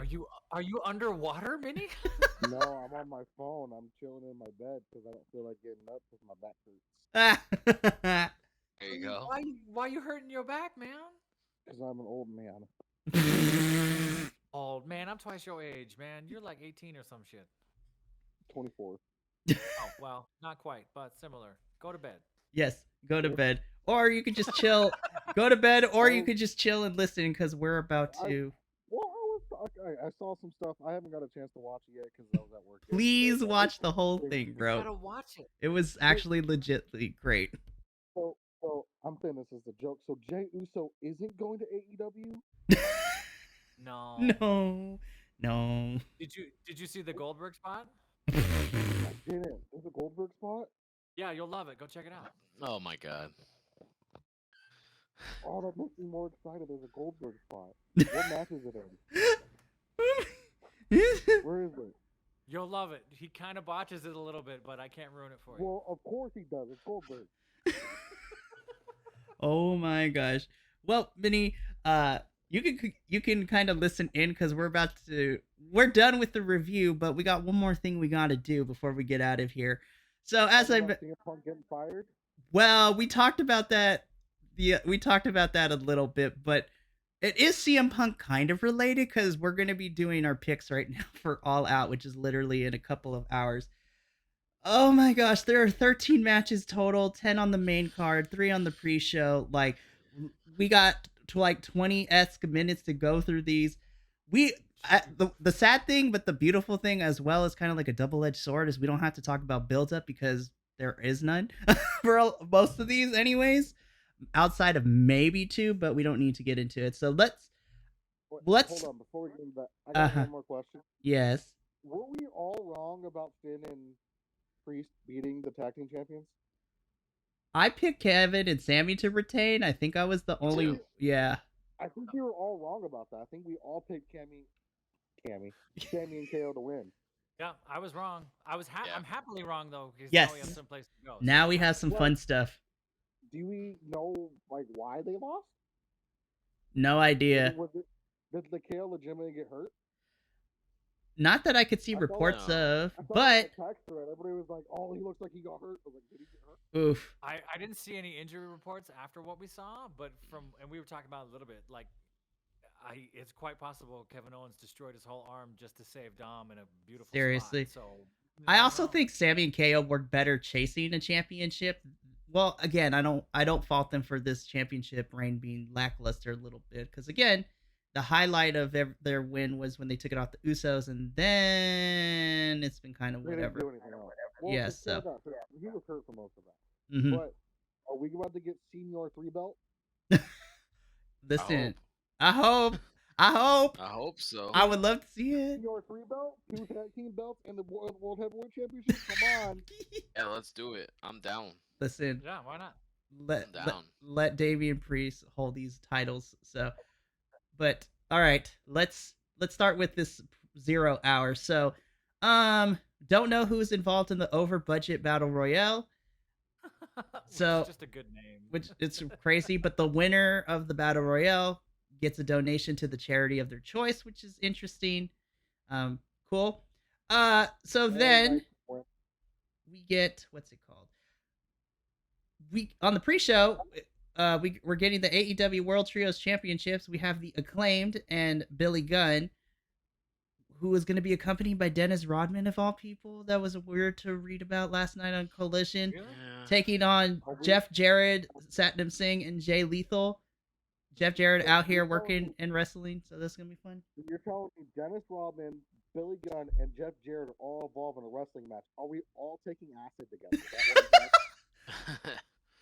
Are you underwater, Minnie? No, I'm on my phone. I'm chilling in my bed because I don't feel like getting up because my back hurts. it. There you go. Why you hurting your back, man? Because I'm an old man. Old man, I'm twice your age, man. You're like 18 or some shit. 24. Oh, well, not quite, but similar. Go to bed. Yes, go to bed, or you could just chill. Go to bed, or you Well, could just chill and listen because we're about to. I saw some stuff. I haven't got a chance to watch it yet because I was at work. Please yesterday, but watch the it's whole interesting. thing, You bro. gotta watch it. It was actually legitly great. So I'm saying this as a joke. So Jay Uso isn't going to AEW. No. No. Did you see the Goldberg spot? I didn't. There's a Goldberg spot. Yeah, you'll love it. Go check it out. Oh my god. Oh, that makes me more excited. There's a Goldberg spot. What match is it in? Where is it? You'll love it. He kind of botches it a little bit, but I can't ruin it for you. Well, of course he does. It's Goldberg. Oh my gosh. Well, Vinny, you can kind of listen in because we're done with the review, but we got one more thing we got to do before we get out of here. So as I CM Punk getting fired. well, we talked about that. We talked about that a little bit, but it is CM Punk kind of related because we're gonna be doing our picks right now for All Out, which is literally in a couple of hours. Oh my gosh, there are 13 matches total, 10 on the main card, 3 on the pre-show. Like we got to like 20-esque minutes to go through these. The sad thing, but the beautiful thing as well is kind of like a double-edged sword is we don't have to talk about build-up because there is none for most of these anyways, outside of maybe 2, but we don't need to get into it. So let's Hold on, before we get into that, I got one more question. Yes. Were we all wrong about Finn and Priest beating the tag team champions? I picked Kevin and Sammy to retain. I think I was the only. Yeah. I think you were all wrong about that. I think we all picked Sammy and KO to win. Yeah, I was wrong. I'm happily wrong though because Yes. now we have some place to go. Now we have some fun stuff. Do we know like why they lost? No idea. Did the KO legitimately get hurt? Not that I could see reports of, but everybody was like, "Oh, he looks like he got hurt." I was like, "Did he get hurt?" Oof. I didn't see any injury reports after what we saw, but and we were talking about it a little bit. Like, it's quite possible Kevin Owens destroyed his whole arm just to save Dom in a beautiful Seriously. spot. So I also think Sammy and KO work better chasing a championship. Well, again, I don't fault them for this championship reign being lackluster a little bit because again, the highlight of their win was when they took it off the Usos, and then it's been kind of whatever. Well, yes, so he was hurt for most of that. Mm-hmm. But are we about to get Senior 3 belt? Listen, I hope so. I would love to see it. Senior 3 belt, 2 tag team belts, and the World Heavyweight Championship. Come on. Yeah, let's do it. I'm down. Listen. Yeah, why not? Let Damian Priest hold these titles. So, but all right, let's start with this 0 hour. So, don't know who's involved in the over budget battle royale. So just a good name. Which it's crazy, but the winner of the battle royale gets a donation to the charity of their choice, which is interesting. Cool. So then we get what's it called? We on the pre-show, we're getting the AEW World Trios Championships. We have the Acclaimed and Billy Gunn, who is going to be accompanied by Dennis Rodman of all people. That was weird to read about last night on Collision. Really? Yeah. Taking on Jeff Jarrett, Satnam Singh, and Jay Lethal. Jeff Jarrett out here working and wrestling, so that's going to be fun. You're telling me Dennis Rodman, Billy Gunn, and Jeff Jarrett are all involved in a wrestling match. Are we all taking acid together?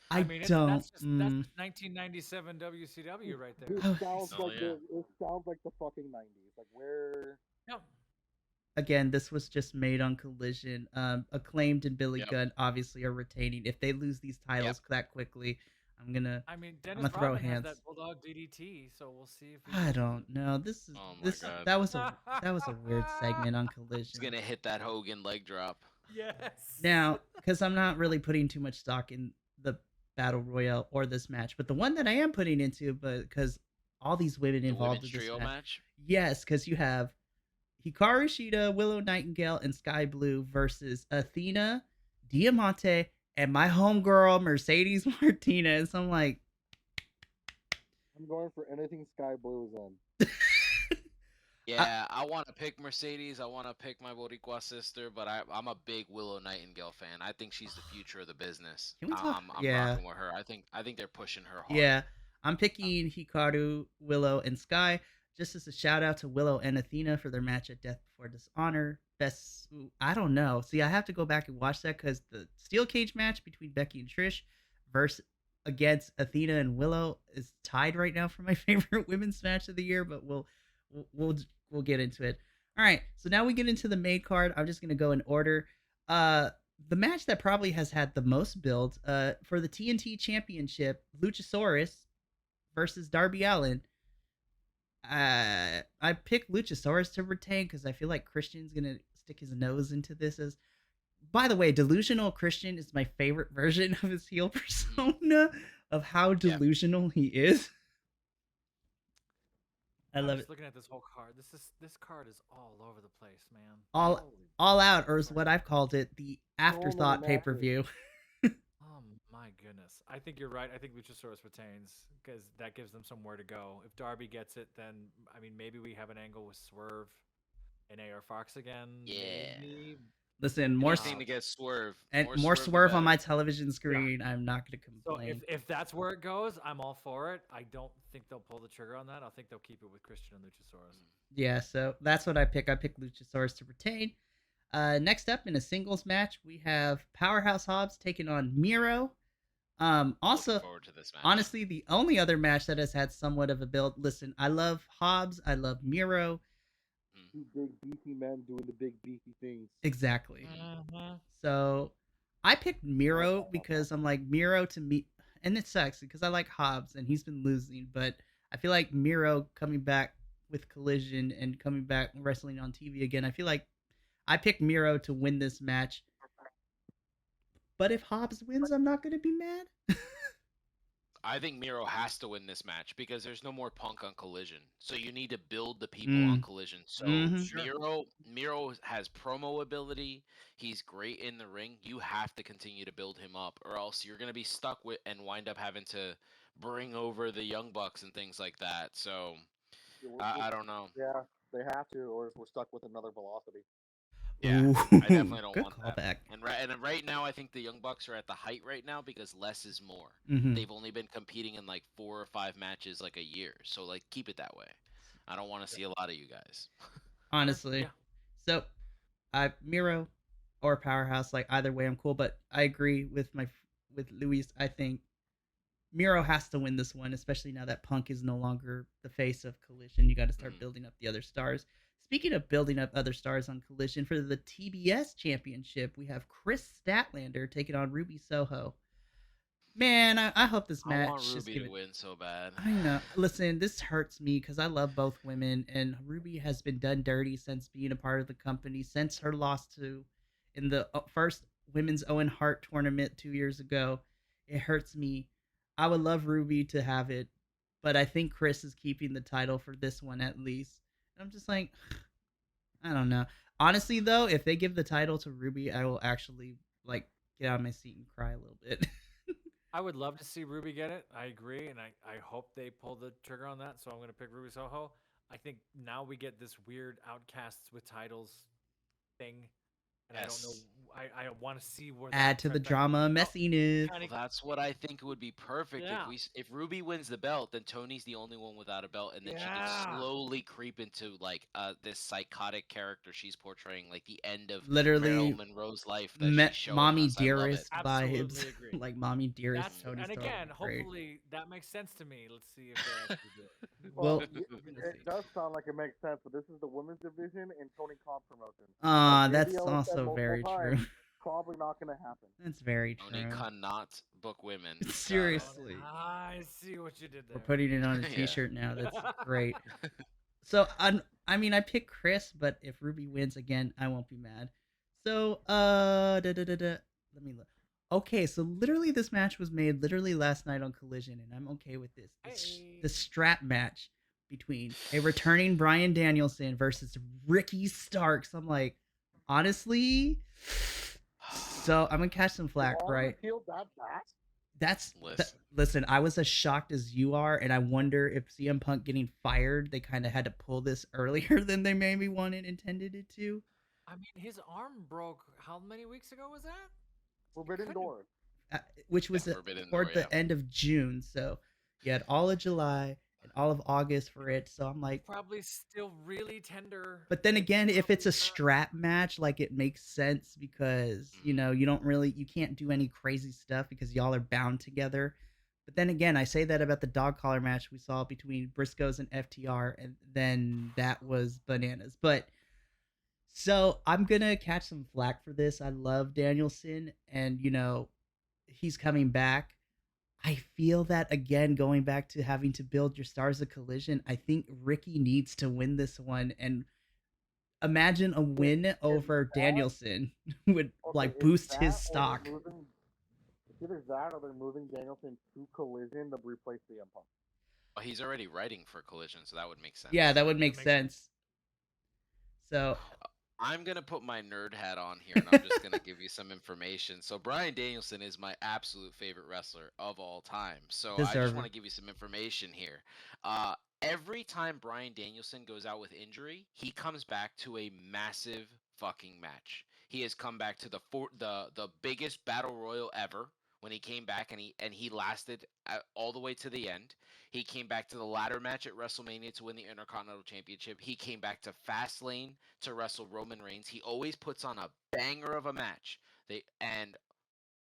I mean, don't. That's 1997 WCW right there. It sounds like the fucking 90s. Like where? Yep. Again, this was just made on Collision. Acclaimed and Billy Gunn obviously are retaining. If they lose these titles that quickly, I'm gonna. I mean, I'm Dennis gonna throw Rodman hands. has that Bulldog DDT, so we'll see if. I don't know. This is God. that was a weird segment on Collision. He's gonna hit that Hogan leg drop. Yes. Now, because I'm not really putting too much stock in the battle royale or this match, but the one that I am putting into, because all these women involved in this trio match. Yes, because you have Hikaru Shida, Willow Nightingale, and Sky Blue versus Athena, Diamante, and my homegirl Mercedes Martinez. I'm like, I'm going for anything Sky Blue is in. Yeah, I want to pick Mercedes. I want to pick my Boricua sister, but I'm a big Willow Nightingale fan. I think she's the future of the business. can we talk? I'm Yeah, rocking with her. I think they're pushing her hard. yeah. I'm picking Hikaru, Willow, and Sky. Just as a shout out to Willow and Athena for their match at Death Before Dishonor. Best, I don't know. See, I have to go back and watch that because the steel cage match between Becky and Trish versus against Athena and Willow is tied right now for my favorite women's match of the year. But we'll we'll get into it. All right, so now we get into the main card. I'm just gonna go in order. The match that probably has had the most build for the TNT Championship, Luchasaurus versus Darby Allin. I picked Luchasaurus to retain because I feel like Christian's gonna stick his nose into this. As by the way, delusional Christian is my favorite version of his heel persona of how Yeah. delusional he is. I I'm love just it. looking at this whole card. This card is all over the place, man. All out, or is what I've called it, the afterthought many pay per view. Oh my goodness. I think you're right. I think Luchasaurus retains because that gives them somewhere to go. If Darby gets it, then I mean maybe we have an angle with Swerve and AR Fox again. Yeah. Maybe. Listen, more Anything to get Swerve. and more Swerve on the my better. television screen. I'm not gonna So complain. if that's where it goes, I'm all for it. I don't think they'll pull the trigger on that. I think they'll keep it with Christian and Luchasaurus. Yeah, so that's what I pick. I pick Luchasaurus to retain. Next up in a singles match, we have Powerhouse Hobbs taking on Miro. Also, Looking forward to this match. honestly, the only other match that has had somewhat of a build. Listen, I love Hobbs. I love Miro. Two big beefy men doing the big beefy things. Exactly. Mm-hmm. So I picked Miro because I'm like Miro to me, and it sucks because I like Hobbs and he's been losing, but I feel like Miro coming back with Collision and coming back wrestling on TV again. I feel like I picked Miro to win this match. But if Hobbs wins, I'm not gonna be mad. I think Miro has to win this match because there's no more Punk on Collision. So you need to build the people on Collision. So Mhm. Miro has promo ability. He's great in the ring. You have to continue to build him up, or else you're gonna be stuck with and wind up having to bring over the Young Bucks and things like that. So I don't know. Yeah, they have to, or we're stuck with another velocity. Yeah, Ooh, I definitely don't good want that. callback. And right now, I think the Young Bucks are at the height right now because less is more. Mhm. They've only been competing in like 4 or 5 matches like a year, so like keep it that way. I don't want to see a lot of you guys. Honestly. Yeah. So, I Miro or Powerhouse, like either way, I'm cool. But I agree with with Luis. I think Miro has to win this one, especially now that Punk is no longer the face of Collision. You got to start Mhm. building up the other stars. Speaking of building up other stars on Collision, for the TBS Championship, we have Chris Statlander taking on Ruby Soho. Man, I hope this I want match is Ruby given. to win so bad. I know. Listen, this hurts me because I love both women, and Ruby has been done dirty since being a part of the company, since her loss to in the first women's Owen Hart tournament 2 years ago. It hurts me. I would love Ruby to have it, but I think Chris is keeping the title for this one at least. I'm just like, I don't know. Honestly, though, if they give the title to Ruby, I will actually like get out of my seat and cry a little bit. I would love to see Ruby get it. I agree, and I hope they pull the trigger on that. So I'm going to pick Ruby Soho. I think now we get this weird outcasts with titles thing, and I don't know. Yes. I want to see where that Add to the trifecta- drama Oh, messiness. Well, that's what I think would be perfect Yeah. if Ruby wins the belt, then Tony's the only one without a belt, and then she can Yeah. slowly creep into like this psychotic character she's portraying, like the end of Literally, Marilyn Monroe's life that she's showing mommy us. I love it. dearest Absolutely vibes, agree. like mommy dearest. That's Tony and Stark again, would be great. hopefully that makes sense to me. Let's see if they actually do it. Well, Well, we're gonna see. it does sound like it makes sense, but this is the women's division in Tony Khan promotion. That's JBL has said also multiple very true. times, Probably not going to happen. That's very Tony true. cannot book women. Got it. Seriously. I see what you did there. We're putting it on a Yeah. T-shirt now. That's great. So I mean, I picked Chris, but if Ruby wins again, I won't be mad. So let me look. Okay, so literally this match was made literally last night on Collision, and I'm okay with this. The strap match between a returning Bryan Danielson versus Ricky Starks. I'm like, honestly, So I'm gonna catch some flack, All right? repealed that fast? Listen, I was as shocked as you are, and I wonder if CM Punk getting fired, they kind of had to pull this earlier than they maybe intended it to. I mean, his arm broke. How many weeks ago was that? Forbidden couldn't- Door. Which was Forbidden toward Door, the yeah. end of June. So you had all of July and all of August for it. So I'm like, Probably still really tender. but then again, if it's a probably not- strap match, like it makes sense because you know you can't do any crazy stuff because y'all are bound together. But then again, I say that about the dog collar match we saw between Briscoes and FTR, and then that was bananas. But so I'm gonna catch some flack for this. I love Danielson, and he's coming back. I feel that again, going back to having to build your stars of Collision. I think Ricky needs to win this one, and imagine a win over Danielson would like boost his stock. It's either that or they're moving Danielson to Collision to replace CM Punk. Well, he's already writing for Collision, so that would make sense. Yeah, that would make makes sense. So I'm going to put my nerd hat on here, and I'm just going to give you some information. So Bryan Danielson is my absolute favorite wrestler of all time. So I just Deserved. want to give you some information here. Every time Bryan Danielson goes out with injury, he comes back to a massive fucking match. He has come back to the biggest battle royal ever when he came back, and he lasted all the way to the end. He came back to the ladder match at WrestleMania to win the Intercontinental Championship. He came back to Fastlane to wrestle Roman Reigns. He always puts on a banger of a match. And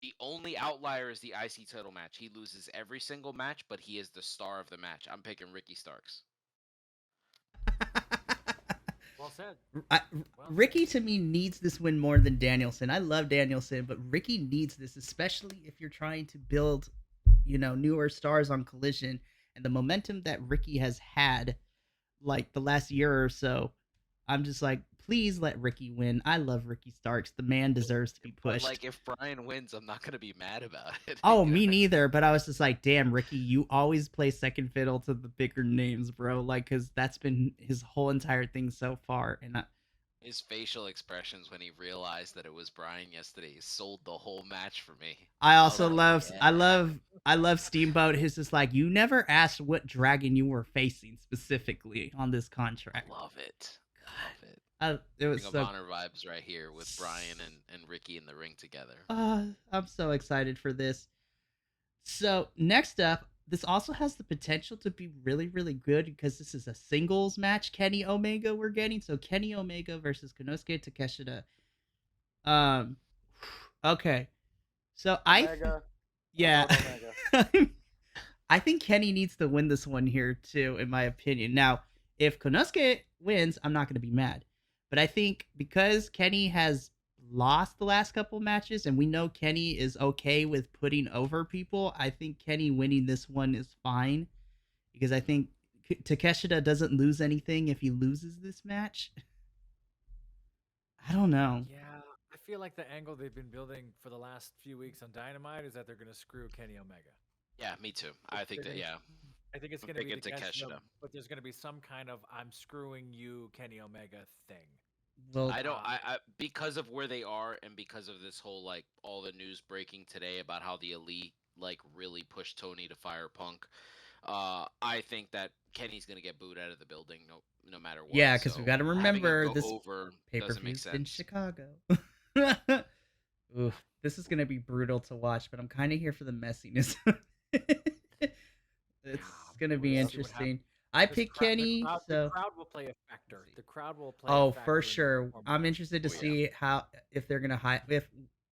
the only outlier is the IC title match. He loses every single match, but he is the star of the match. I'm picking Ricky Starks. Well said. Ricky to me needs this win more than Danielson. I love Danielson, but Ricky needs this, especially if you're trying to build, newer stars on Collision, and the momentum that Ricky has had, like the last year or so. I'm just like, please let Ricky win. I love Ricky Starks. The man deserves to be But pushed. like, if Bryan wins, I'm not gonna be mad about it. Oh, me neither. But I was just like, damn, Ricky, you always play second fiddle to the bigger names, bro. Like, because that's been his whole entire thing so far. And His facial expressions when he realized that it was Bryan yesterday sold the whole match for me. I also like, love, yeah. I love Steamboat. He's just like, you never asked what dragon you were facing specifically on this contract. Love it. Love it. It was Ring so. of Honor vibes right here with Bryan and Ricky in the ring together. I'm so excited for this. So next up, this also has the potential to be really, really good because this is a singles match. Kenny Omega we're getting. So Kenny Omega versus Konosuke Takeshita. Okay. So Omega. yeah. Omega. I think Kenny needs to win this one here too, in my opinion. Now, if Konosuke wins, I'm not going to be mad. But I think because Kenny has lost the last couple matches, and we know Kenny is okay with putting over people, I think Kenny winning this one is fine. Because I think Takeshita doesn't lose anything if he loses this match. I don't know. Yeah, I feel like the angle they've been building for the last few weeks on Dynamite is that they're going to screw Kenny Omega. Yeah, me too. I think that, yeah. I think it's I'm going to be picking Takeshita. but there's going to be some kind of "I'm screwing you, Kenny Omega" thing. Well, I don't. I because of where they are and because of this whole like all the news breaking today about how the Elite like really pushed Tony to fire Punk. I think that Kenny's gonna get booed out of the building no matter what. yeah, because so we got to having remember it go this over pay per doesn't make view's in sense. Chicago. Oof, this is gonna be brutal to watch, but I'm kind of here for the messiness. It's gonna be We'll see what interesting. I This picked crowd- Kenny, the so crowd will play a factor. The crowd will play. oh, a factor for in the sure. performance. I'm interested to Oh, yeah. see how if they're gonna if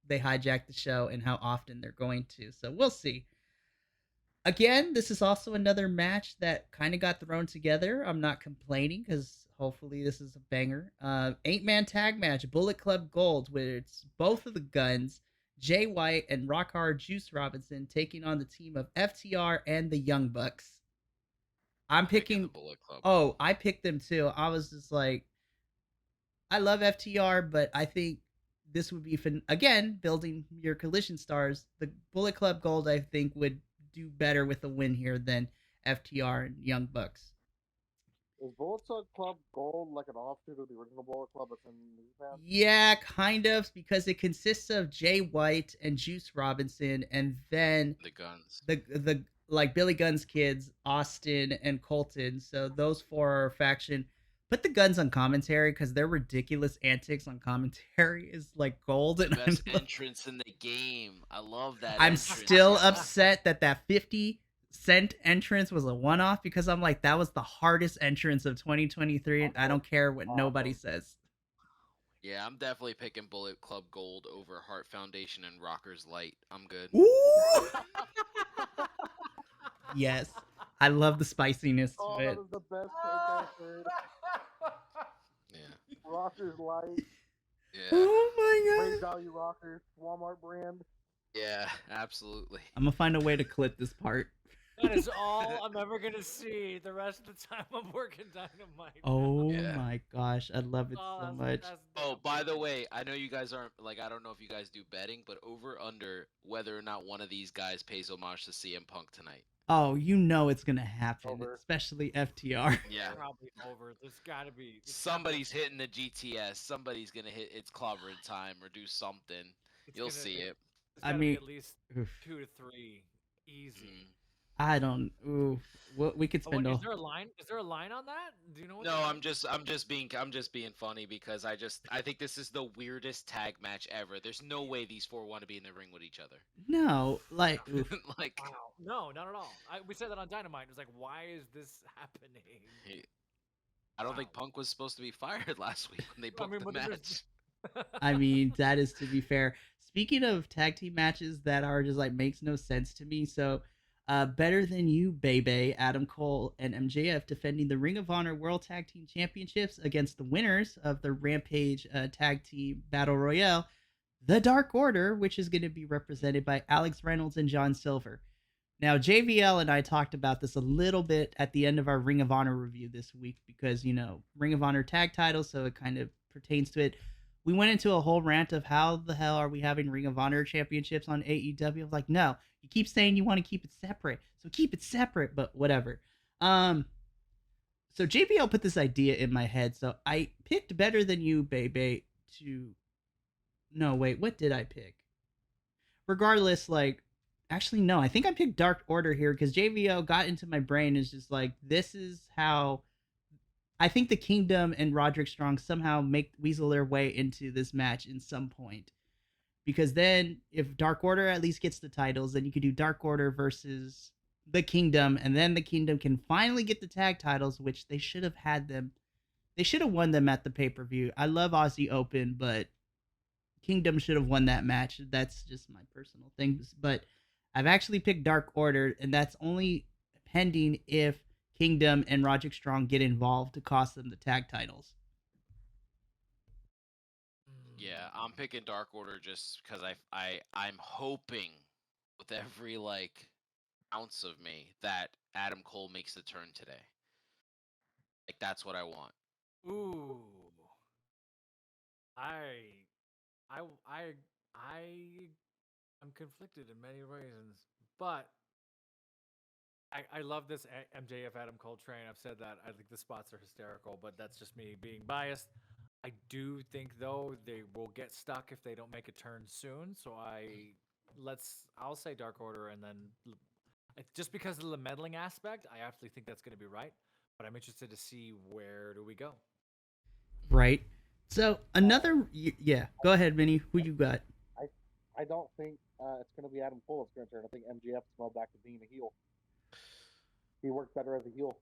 they hijack the show and how often they're going to. So we'll see. Again, this is also another match that kind of got thrown together. I'm not complaining because hopefully this is a banger. 8-man tag match, Bullet Club Gold, where it's both of the Guns, Jay White and Rock Hard Juice Robinson taking on the team of FTR and the Young Bucks. I'm Picking picking. the Bullet Club. Oh, I picked them too. I was just like, I love FTR, but I think this would be again building your Collision stars. The Bullet Club Gold, I think, would do better with a win here than FTR and Young Bucks. Is Bullet Club Gold like an offshoot of the original Bullet Club that's in New Japan? Yeah, kind of, because it consists of Jay White and Juice Robinson, and then The Guns. the like Billy Gunn's kids, Austin and Colton. So those four are a faction. Put the Guns on commentary because their ridiculous antics on commentary is like gold. And Best entrance in the game. I love that. I'm entrance, still yo. upset that 50-cent entrance was a one-off, because I'm like, that was the hardest entrance of 2023, and I don't care what nobody says. Yeah, I'm definitely picking Bullet Club Gold over Heart Foundation and Rockers Light. I'm good. Ooh! Yes, I love the spiciness Oh, to that it. was the best take I've heard. Yeah. Rockers Light, Yeah. Oh my great god! value rockers, Walmart brand. Yeah, absolutely. I'm gonna find a way to clip this part. That is all I'm ever gonna see the rest of the time I'm working Dynamite. Oh Yeah. my gosh, I love it Oh, so that's- much. that's Oh, damn by funny. the way, I know you guys aren't like I don't know if you guys do betting, but over under whether or not one of these guys pays homage to CM Punk tonight. Oh, you know it's gonna happen, Over. especially FTR. Yeah. Probably over. There's gotta be. Somebody's hitting the GTS. Somebody's gonna hit its clobbering time or do something. You'll see it. It's I gotta mean, be at least oof. 2 to 3, easy. Mhm. I don't. Ooh, we could Oh, spend is a. there a line? Is there a line on that? Do you know what? No, the line I'm just being funny because I think this is the weirdest tag match ever. There's no way these four want to be in the ring with each other. No, like, oof. Like Wow. No, not at all. We said that on Dynamite. It was like, why is this happening? I don't think Wow. Punk was supposed to be fired last week when they I booked mean, the but there's- match. I mean, that is to be fair. Speaking of tag team matches that are just like makes no sense to me, so Better Than You, Baby, Adam Cole and MJF defending the Ring of Honor World Tag Team Championships against the winners of the Rampage Tag Team Battle Royale, the Dark Order, which is going to be represented by Alex Reynolds and John Silver. Now, JVL and I talked about this a little bit at the end of our Ring of Honor review this week because, you know, Ring of Honor tag title, so it kind of pertains to it. We went into a whole rant of how the hell are we having Ring of Honor championships on AEW? I was like, no, you keep saying you want to keep it separate, so keep it separate, but whatever. So JVL put this idea in my head, so I picked Better Than You, Baby, to... No, wait, what did I pick? Regardless, like, actually, no, I think I picked Dark Order here because JVO got into my brain. Is just like, this is how I think the Kingdom and Roderick Strong somehow make weasel their way into this match in some point. Because then, if Dark Order at least gets the titles, then you could do Dark Order versus the Kingdom, and then the Kingdom can finally get the tag titles, which they should have had them. They should have won them at the pay per view. I love Aussie Open, but Kingdom should have won that match. That's just my personal thing. But I've actually picked Dark Order, and that's only pending if Kingdom and Roderick Strong get involved to cost them the tag titles. Yeah, I'm picking Dark Order just because I'm hoping with every like ounce of me that Adam Cole makes the turn today. Like that's what I want. Ooh. I'm conflicted in many reasons, but I love this MJF Adam Cole train. I've said that. I think the spots are hysterical, but that's just me being biased. I do think though they will get stuck if they don't make a turn soon. So I'll say Dark Order, and then just because of the meddling aspect, I actually think that's going to be right. But I'm interested to see where do we go. Right. So another, yeah. Go ahead, Vinny. Who you got? I don't think it's going to be Adam Cole that's going to turn. I think MJF's going back to being a heel. He worked better as a heel.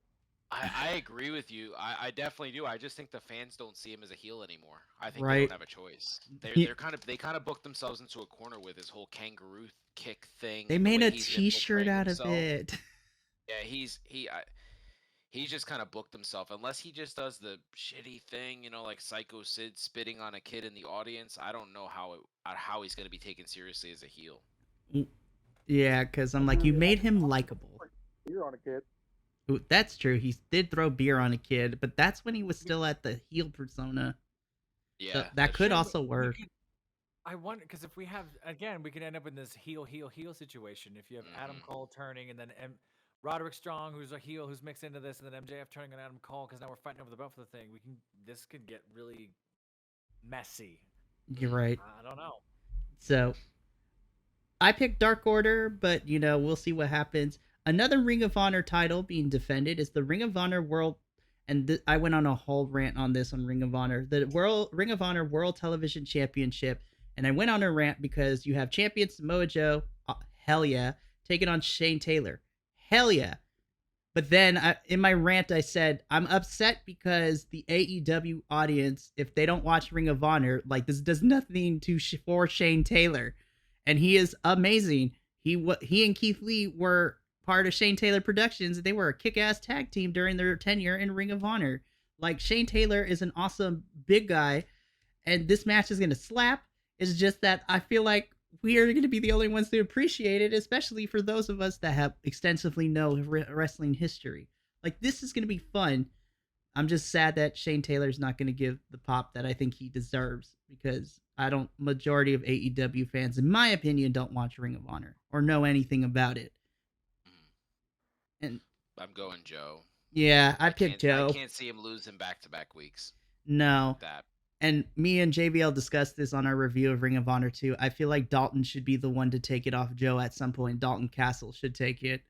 I agree with you. I definitely do. I just think the fans don't see him as a heel anymore. I think they Right. don't have a choice. He- They kind of booked themselves into a corner with his whole kangaroo kick thing. They and the made way a he's T-shirt infiltrating out of himself. it. Yeah, he's just kind of booked himself. Unless he just does the shitty thing, you know, like Psycho Sid spitting on a kid in the audience. I don't know how he's going to be taken seriously as a heel. Yeah, because I'm like, you made him likable. You're on a kid. Ooh, that's true. He did throw beer on a kid, but that's when he was still at the heel persona. Yeah, So that that's could true. also work. I wonder because if we have again, we could end up in this heel situation. If you have Adam Mhm. Cole turning and then Roderick Strong, who's a heel, who's mixed into this, and then MJF turning on Adam Cole because now we're fighting over the belt for the thing. This could get really messy. You're right. I don't know. So I picked Dark Order, but we'll see what happens. Another Ring of Honor title being defended is the Ring of Honor World, and I went on a whole rant on this on Ring of Honor, the Ring of Honor World Television Championship, and I went on a rant because you have champion Samoa Joe, hell yeah, taking on Shane Taylor, hell yeah. But then in my rant, I said, I'm upset because the AEW audience, if they don't watch Ring of Honor, like this does nothing for Shane Taylor. And he is amazing. He and Keith Lee were part of Shane Taylor Productions. They were a kick-ass tag team during their tenure in Ring of Honor. Like, Shane Taylor is an awesome big guy, and this match is going to slap. It's just that I feel like we are going to be the only ones to appreciate it, especially for those of us that have extensively know wrestling history. Like, this is going to be fun. I'm just sad that Shane Taylor's not going to give the pop that I think he deserves, because majority of AEW fans, in my opinion, don't watch Ring of Honor or know anything about it. And I'm going Joe. Yeah, I picked Joe. I can't see him losing back-to-back weeks. No. Like that. And me and JBL discussed this on our review of Ring of Honor too. I feel like Dalton should be the one to take it off Joe at some point. Dalton Castle should take it.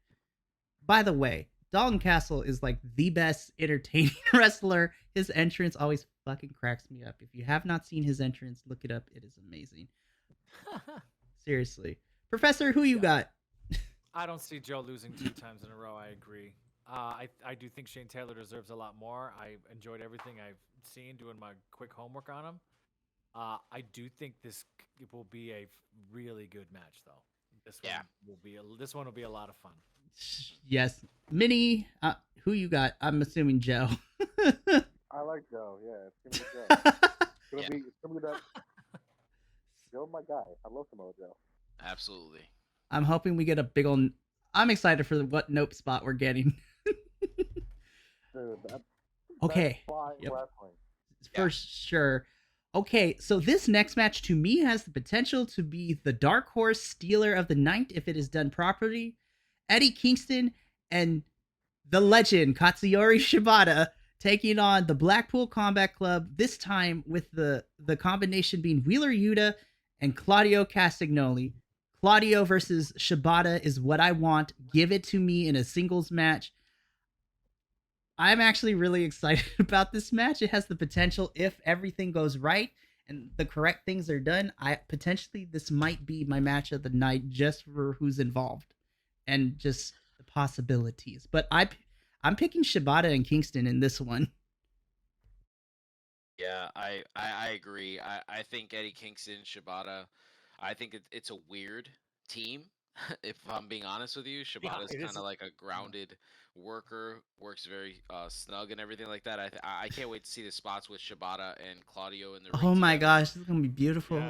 By the way, Dalton Castle is like the best entertaining wrestler. His entrance always fucking cracks me up. If you have not seen his entrance, look it up. It is amazing. Seriously. Professor, who you got? I don't see Joe losing 2 times in a row. I agree. I do think Shane Taylor deserves a lot more. I enjoyed everything I've seen doing my quick homework on him. I do think this will be a really good match, though. This one will be a lot of fun. Yes. Minnie, who you got? I'm assuming Joe. I like Joe. Yeah, it's gonna be Joe. It's gonna be that. Joe, my guy. I love Samoa Joe. Absolutely. I'm hoping we get a big old. I'm excited for what Nope spot we're getting. Dude, okay. For sure. Okay, so this next match to me has the potential to be the dark horse stealer of the night if it is done properly. Eddie Kingston and the legend Katsuyori Shibata taking on the Blackpool Combat Club, this time with the combination being Wheeler Yuta and Claudio Castagnoli. Claudio versus Shibata is what I want. Give it to me in a singles match. I'm actually really excited about this match. It has the potential, if everything goes right and the correct things are done, this might be my match of the night just for who's involved and just the possibilities. But I'm picking Shibata and Kingston in this one. Yeah, I agree. I think Eddie Kingston, Shibata, I think it's a weird team. If I'm being honest with you, Shibata's kind of like a grounded worker, works very snug and everything like that. I can't wait to see the spots with Shibata and Claudio in the ring. Oh my gosh, this is gonna be beautiful.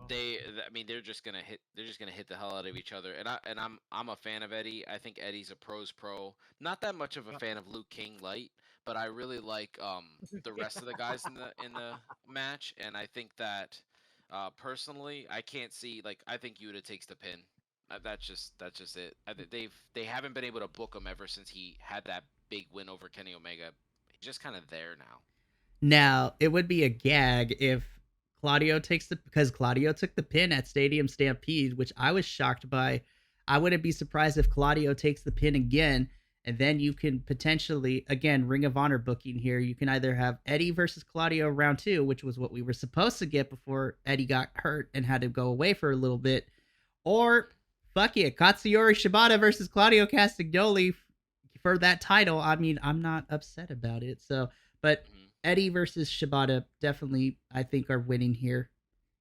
They're just gonna hit the hell out of each other. And I'm a fan of Eddie. I think Eddie's a pro's pro. Not that much of a fan of Luke King light, but I really like the rest of the guys in the match. And I think that personally, I can't see, like, I think Yuta takes the pin. That's just it. They haven't been able to book him ever since he had that big win over Kenny Omega. He's just kind of there now. Now, it would be a gag if Claudio because Claudio took the pin at Stadium Stampede, which I was shocked by. I wouldn't be surprised if Claudio takes the pin again, and then you can potentially, again, Ring of Honor booking here. You can either have Eddie versus Claudio round 2, which was what we were supposed to get before Eddie got hurt and had to go away for a little bit, or fuck it, Katsuyori Shibata versus Claudio Castagnoli for that title. I mean, I'm not upset about it. So, but Eddie versus Shibata definitely, I think, are winning here.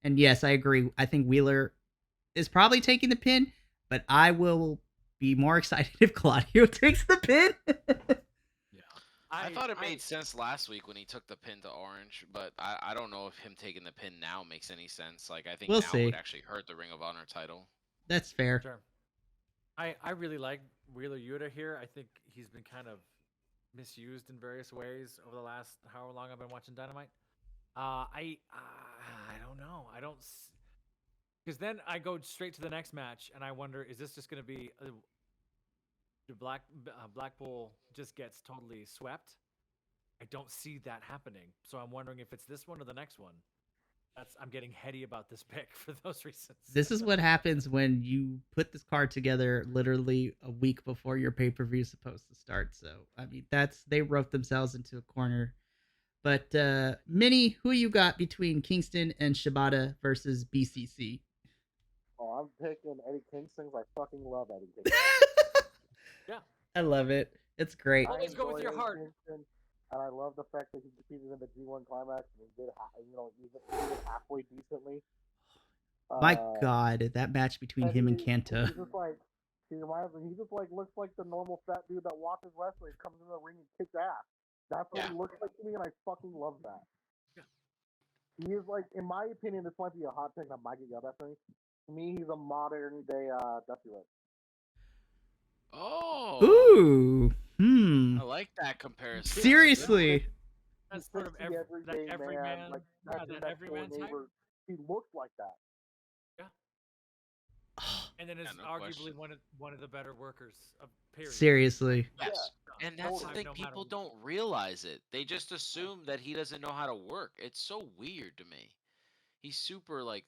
And yes, I agree. I think Wheeler is probably taking the pin, but I will be more excited if Claudio takes the pin. I thought it made sense last week when he took the pin to Orange, but I don't know if him taking the pin now makes any sense. Like, I think we'll now see. would actually hurt the Ring of Honor title. That's fair. Sure. I really like Wheeler Yuta here. I think he's been kind of misused in various ways over the last however long I've been watching Dynamite. I don't know. I don't, because then I go straight to the next match and I wonder, is this just going to be Blackpool just gets totally swept. I don't see that happening. So I'm wondering if it's this one or the next one. I'm getting heady about this pick for those reasons. This is what happens when you put this card together literally a week before your pay-per-view is supposed to start. So I mean, they wrote themselves into a corner. But Minnie, who you got between Kingston and Shibata versus BCC? Oh, I'm picking Eddie Kingston. I fucking love Eddie Kingston. Yeah. I love it. It's great. Always go with enjoy your Eddie heart. Kingston, and I love the fact that he competed in the G1 climax and he did, even halfway decently. My God, that match between him and Kenta. He's just like, he just like looks like the normal fat dude that watches wrestling, comes in the ring and kicks ass. That's what he looks like to me, and I fucking love that. Yeah. He is like, in my opinion, this might be a hot take that might get yelled at me. To me, he's a modern day Dusty Rhodes. Oh. Ooh. I like that comparison. Seriously. That's sort of every man. Like that everyman type. He looks like that. And then is arguably one of the better workers of period. Seriously. Yes. And that's the thing, No people don't realize it. They just assume that he doesn't know how to work. It's so weird to me. He's super like,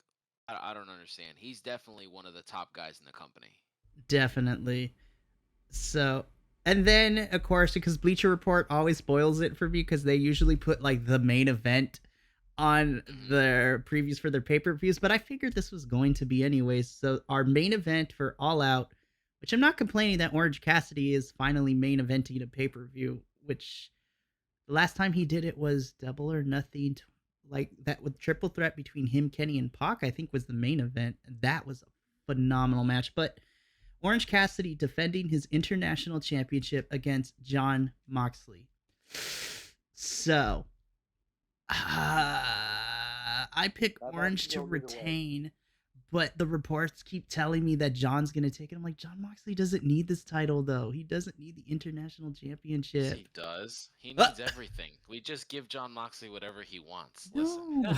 I don't understand. He's definitely one of the top guys in the company. Definitely. So, and then of course, because Bleacher Report always spoils it for me because they usually put like the main event on their previews for their pay-per-views, but I figured this was going to be anyways. So our main event for All Out, which I'm not complaining that Orange Cassidy is finally main eventing a pay-per-view, which the last time he did it was Double or Nothing, like that with triple threat between him, Kenny, and Pac, I think was the main event. And that was a phenomenal match. But Orange Cassidy defending his international championship against Jon Moxley. So, I pick Orange to retain, but the reports keep telling me that John's going to take it. I'm like, Jon Moxley doesn't need this title, though. He doesn't need the international championship. He does. He needs everything. We just give Jon Moxley whatever he wants. Listen, No.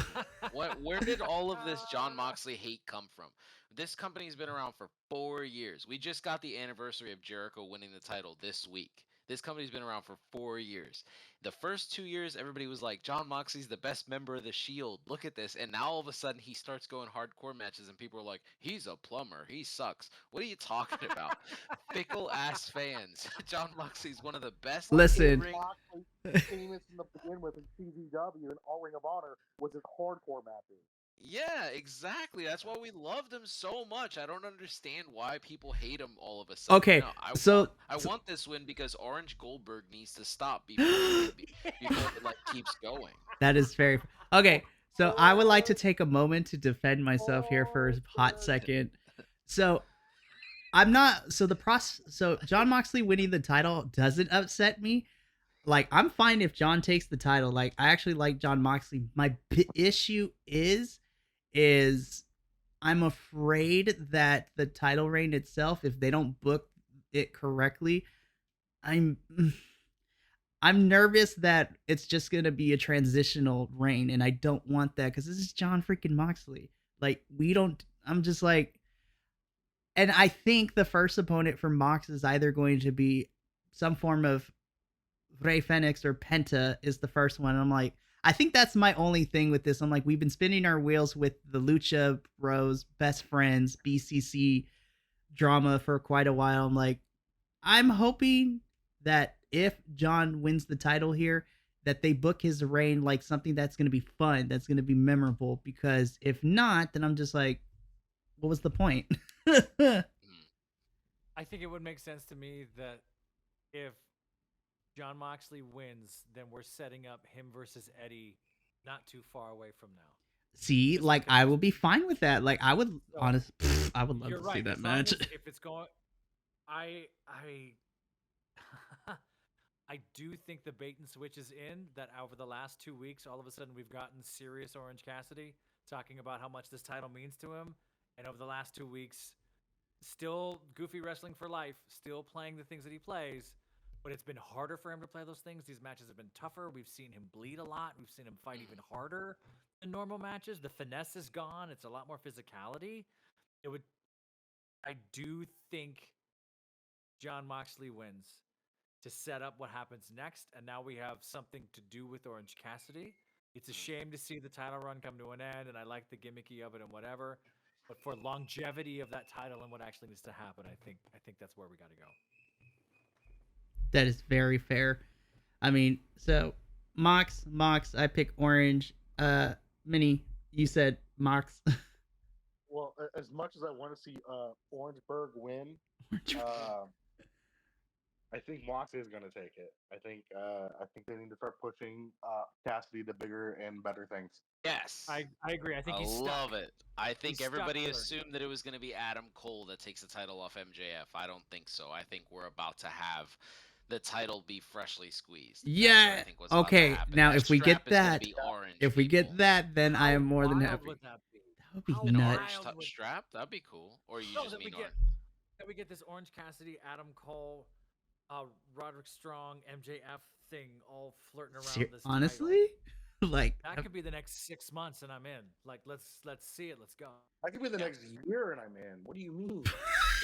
where did all of this Jon Moxley hate come from? This company's been around for 4 years. We just got the anniversary of Jericho winning the title this week. This company's been around for 4 years. The first 2 years, everybody was like, Jon Moxley's the best member of the Shield. Look at this. And now all of a sudden, he starts going hardcore matches, and people are like, he's a plumber. He sucks. What are you talking about? Fickle-ass fans. Jon Moxley's one of the best. Listen. Moxley's famous in the begin with in CZW and All Ring of Honor was his hardcore matches. Yeah, exactly. That's why we loved him so much. I don't understand why people hate him all of a sudden. Okay, no, I want this win because Orange Goldberg needs to stop before it like keeps going. That is very okay. So I would like to take a moment to defend myself here for a hot second. So I'm not. So So Jon Moxley winning the title doesn't upset me. Like, I'm fine if John takes the title. Like, I actually like Jon Moxley. My issue is I'm afraid that the title reign itself, if they don't book it correctly, I'm nervous that it's just gonna be a transitional reign, and I don't want that because this is Jon freaking Moxley. Like, I'm just like, and I think the first opponent for Mox is either going to be some form of Rey Fenix or Penta is the first one. I'm like, I think that's my only thing with this. I'm like, we've been spinning our wheels with the Lucha Bros, Best Friends, BCC drama for quite a while. I'm like, I'm hoping that if John wins the title here, that they book his reign like something that's going to be fun, that's going to be memorable. Because if not, then I'm just like, what was the point? I think it would make sense to me that if Jon Moxley wins, then we're setting up him versus Eddie not too far away from now. See, like, I will be fine with that. Like, I would I would love to see that match. If it's going, I do think the bait and switch is in that over the last 2 weeks, all of a sudden we've gotten serious Orange Cassidy talking about how much this title means to him. And over the last 2 weeks, still goofy wrestling for life, still playing the things that he plays. But it's been harder for him to play those things. These matches have been tougher. We've seen him bleed a lot. We've seen him fight even harder than normal matches. The finesse is gone. It's a lot more physicality. I do think John Moxley wins to set up what happens next, and now we have something to do with Orange Cassidy. It's a shame to see the title run come to an end, and I like the gimmicky of it and whatever. But for longevity of that title and what actually needs to happen, I think that's where we got to go. That is very fair. I mean, so Mox, I pick Orange. Minnie, you said Mox. Well, as much as I want to see Orangeburg win, I think Mox is going to take it. I think they need to start pushing Cassidy to bigger and better things. Yes. I agree. I think he's stuck. love it. I think He's everybody stuck there. assumed that it was going to be Adam Cole that takes the title off MJF. I don't think so. I think we're about to have the title be freshly squeezed. That's what Yeah. I think was about to Okay. happen. Now, That if we strap get is gonna that, be orange, if we get people. that, then I am more than wild happy. would that be? That would be How An nuts. orange wild would- strap? That'd be cool. Or you No, just that we mean get- orange? That we get this Orange Cassidy, Adam Cole, Roderick Strong, MJF thing all flirting around this title. Honestly, like That could be the next 6 months, and I'm in. Like, let's see it. Let's go. That could be the next year, and I'm in. What do you mean?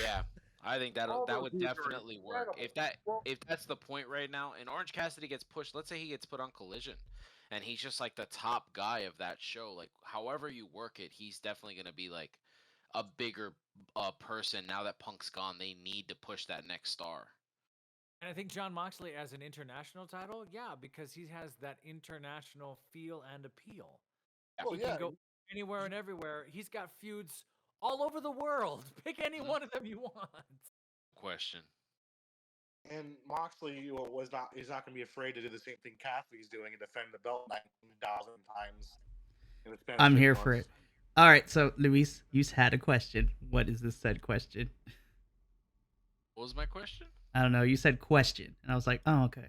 Yeah. I think that All that those would dudes are definitely work. incredible. If that's the point right now, and Orange Cassidy gets pushed, let's say he gets put on Collision, and he's just like the top guy of that show. Like, however you work it, he's definitely gonna be like a bigger person now that Punk's gone. They need to push that next star. And I think John Moxley as an international title, yeah, because he has that international feel and appeal. Well, He yeah, can go anywhere and everywhere. He's got feuds all over the world. Pick any one of them you want. Question. and Moxley is not going to be afraid to do the same thing Cassidy's doing and defend the belt 19,000 times. In the span of I'm 6 here for months. it. All right, so Luis, you had a question. What is this said question? What was my question? I don't know. You said question, and I was like, oh, okay.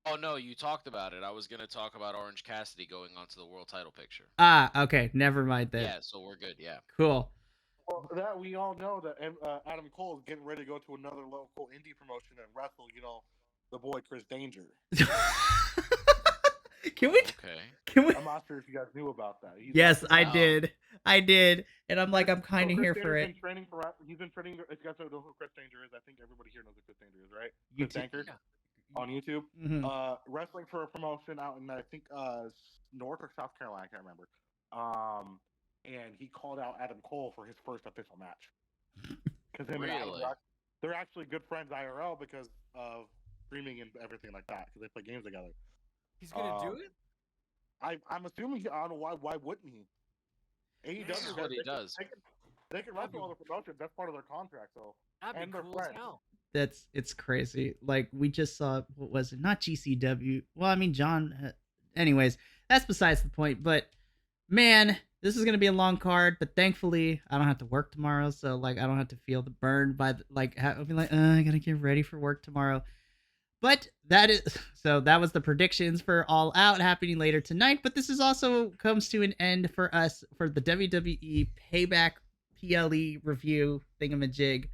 Oh no, you talked about it. I was gonna talk about Orange Cassidy going onto the world title picture. Ah, okay. Never mind then. Yeah, so we're good. Yeah. Cool. Well, that we all know that Adam Cole is getting ready to go to another local indie promotion and wrestle, the boy Chris Danger. Can we? Okay. Can we? I'm not sure if you guys knew about that. Yes, I Wow. did. And I'm like, I'm kind of Chris here for Danger's it. been training he's been training. If you guys don't know who Chris Danger is, I think everybody here knows who Chris Danger is, right? Chris Danger on YouTube. Mhm. Wrestling for a promotion out in I think North or South Carolina, I can't remember. And he called out Adam Cole for his first official match. Because him and Adam, Really? they're actually good friends IRL because of streaming and everything like that. Because they play games together. He's gonna do it. I'm assuming I don't know why wouldn't he? AEW This is what he does. They can wrestle other promotions. That's part of their contract, so. That'd and be they're cool as friends. hell. It's crazy. Like we just saw, what was it? Not GCW. Well, I mean, John. Anyways, that's besides the point. But man, this is gonna be a long card. But thankfully, I don't have to work tomorrow, so like I don't have to feel the burn by I'll be like, I gotta get ready for work tomorrow. But that was the predictions for All Out happening later tonight. But this is also comes to an end for us for the WWE Payback PLE review thingamajig.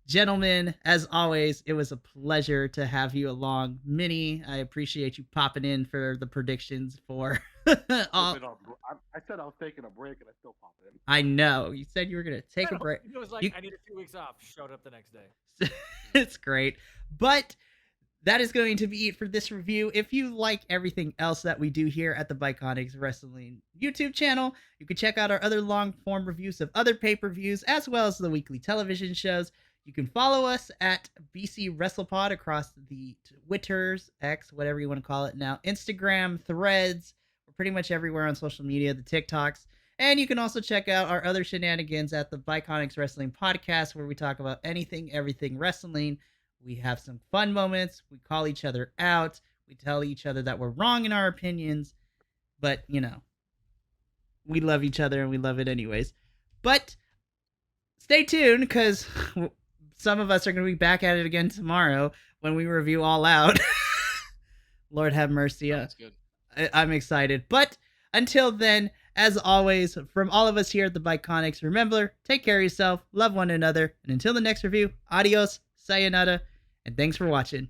Gentlemen, as always, it was a pleasure to have you along. Minnie, I appreciate you popping in for the predictions for all. I said I was taking a break and I still popped in. I know. You said you were going to take a break. It was like, I need a few weeks off. Showed up the next day. It's great. But that is going to be it for this review. If you like everything else that we do here at the Biconics Wrestling YouTube channel, you can check out our other long-form reviews of other pay-per-views, as well as the weekly television shows. You can follow us at BC WrestlePod across the Twitters, X, whatever you want to call it now, Instagram, Threads. We're pretty much everywhere on social media, the TikToks. And you can also check out our other shenanigans at the Biconics Wrestling Podcast, where we talk about anything, everything wrestling. We have some fun moments. We call each other out. We tell each other that we're wrong in our opinions. But, we love each other and we love it anyways. But stay tuned, because some of us are going to be back at it again tomorrow when we review All Out. Lord have mercy. That's good. I'm excited. But until then, as always, from all of us here at the Biconics, remember, take care of yourself, love one another, and until the next review, adios, sayonara, and thanks for watching.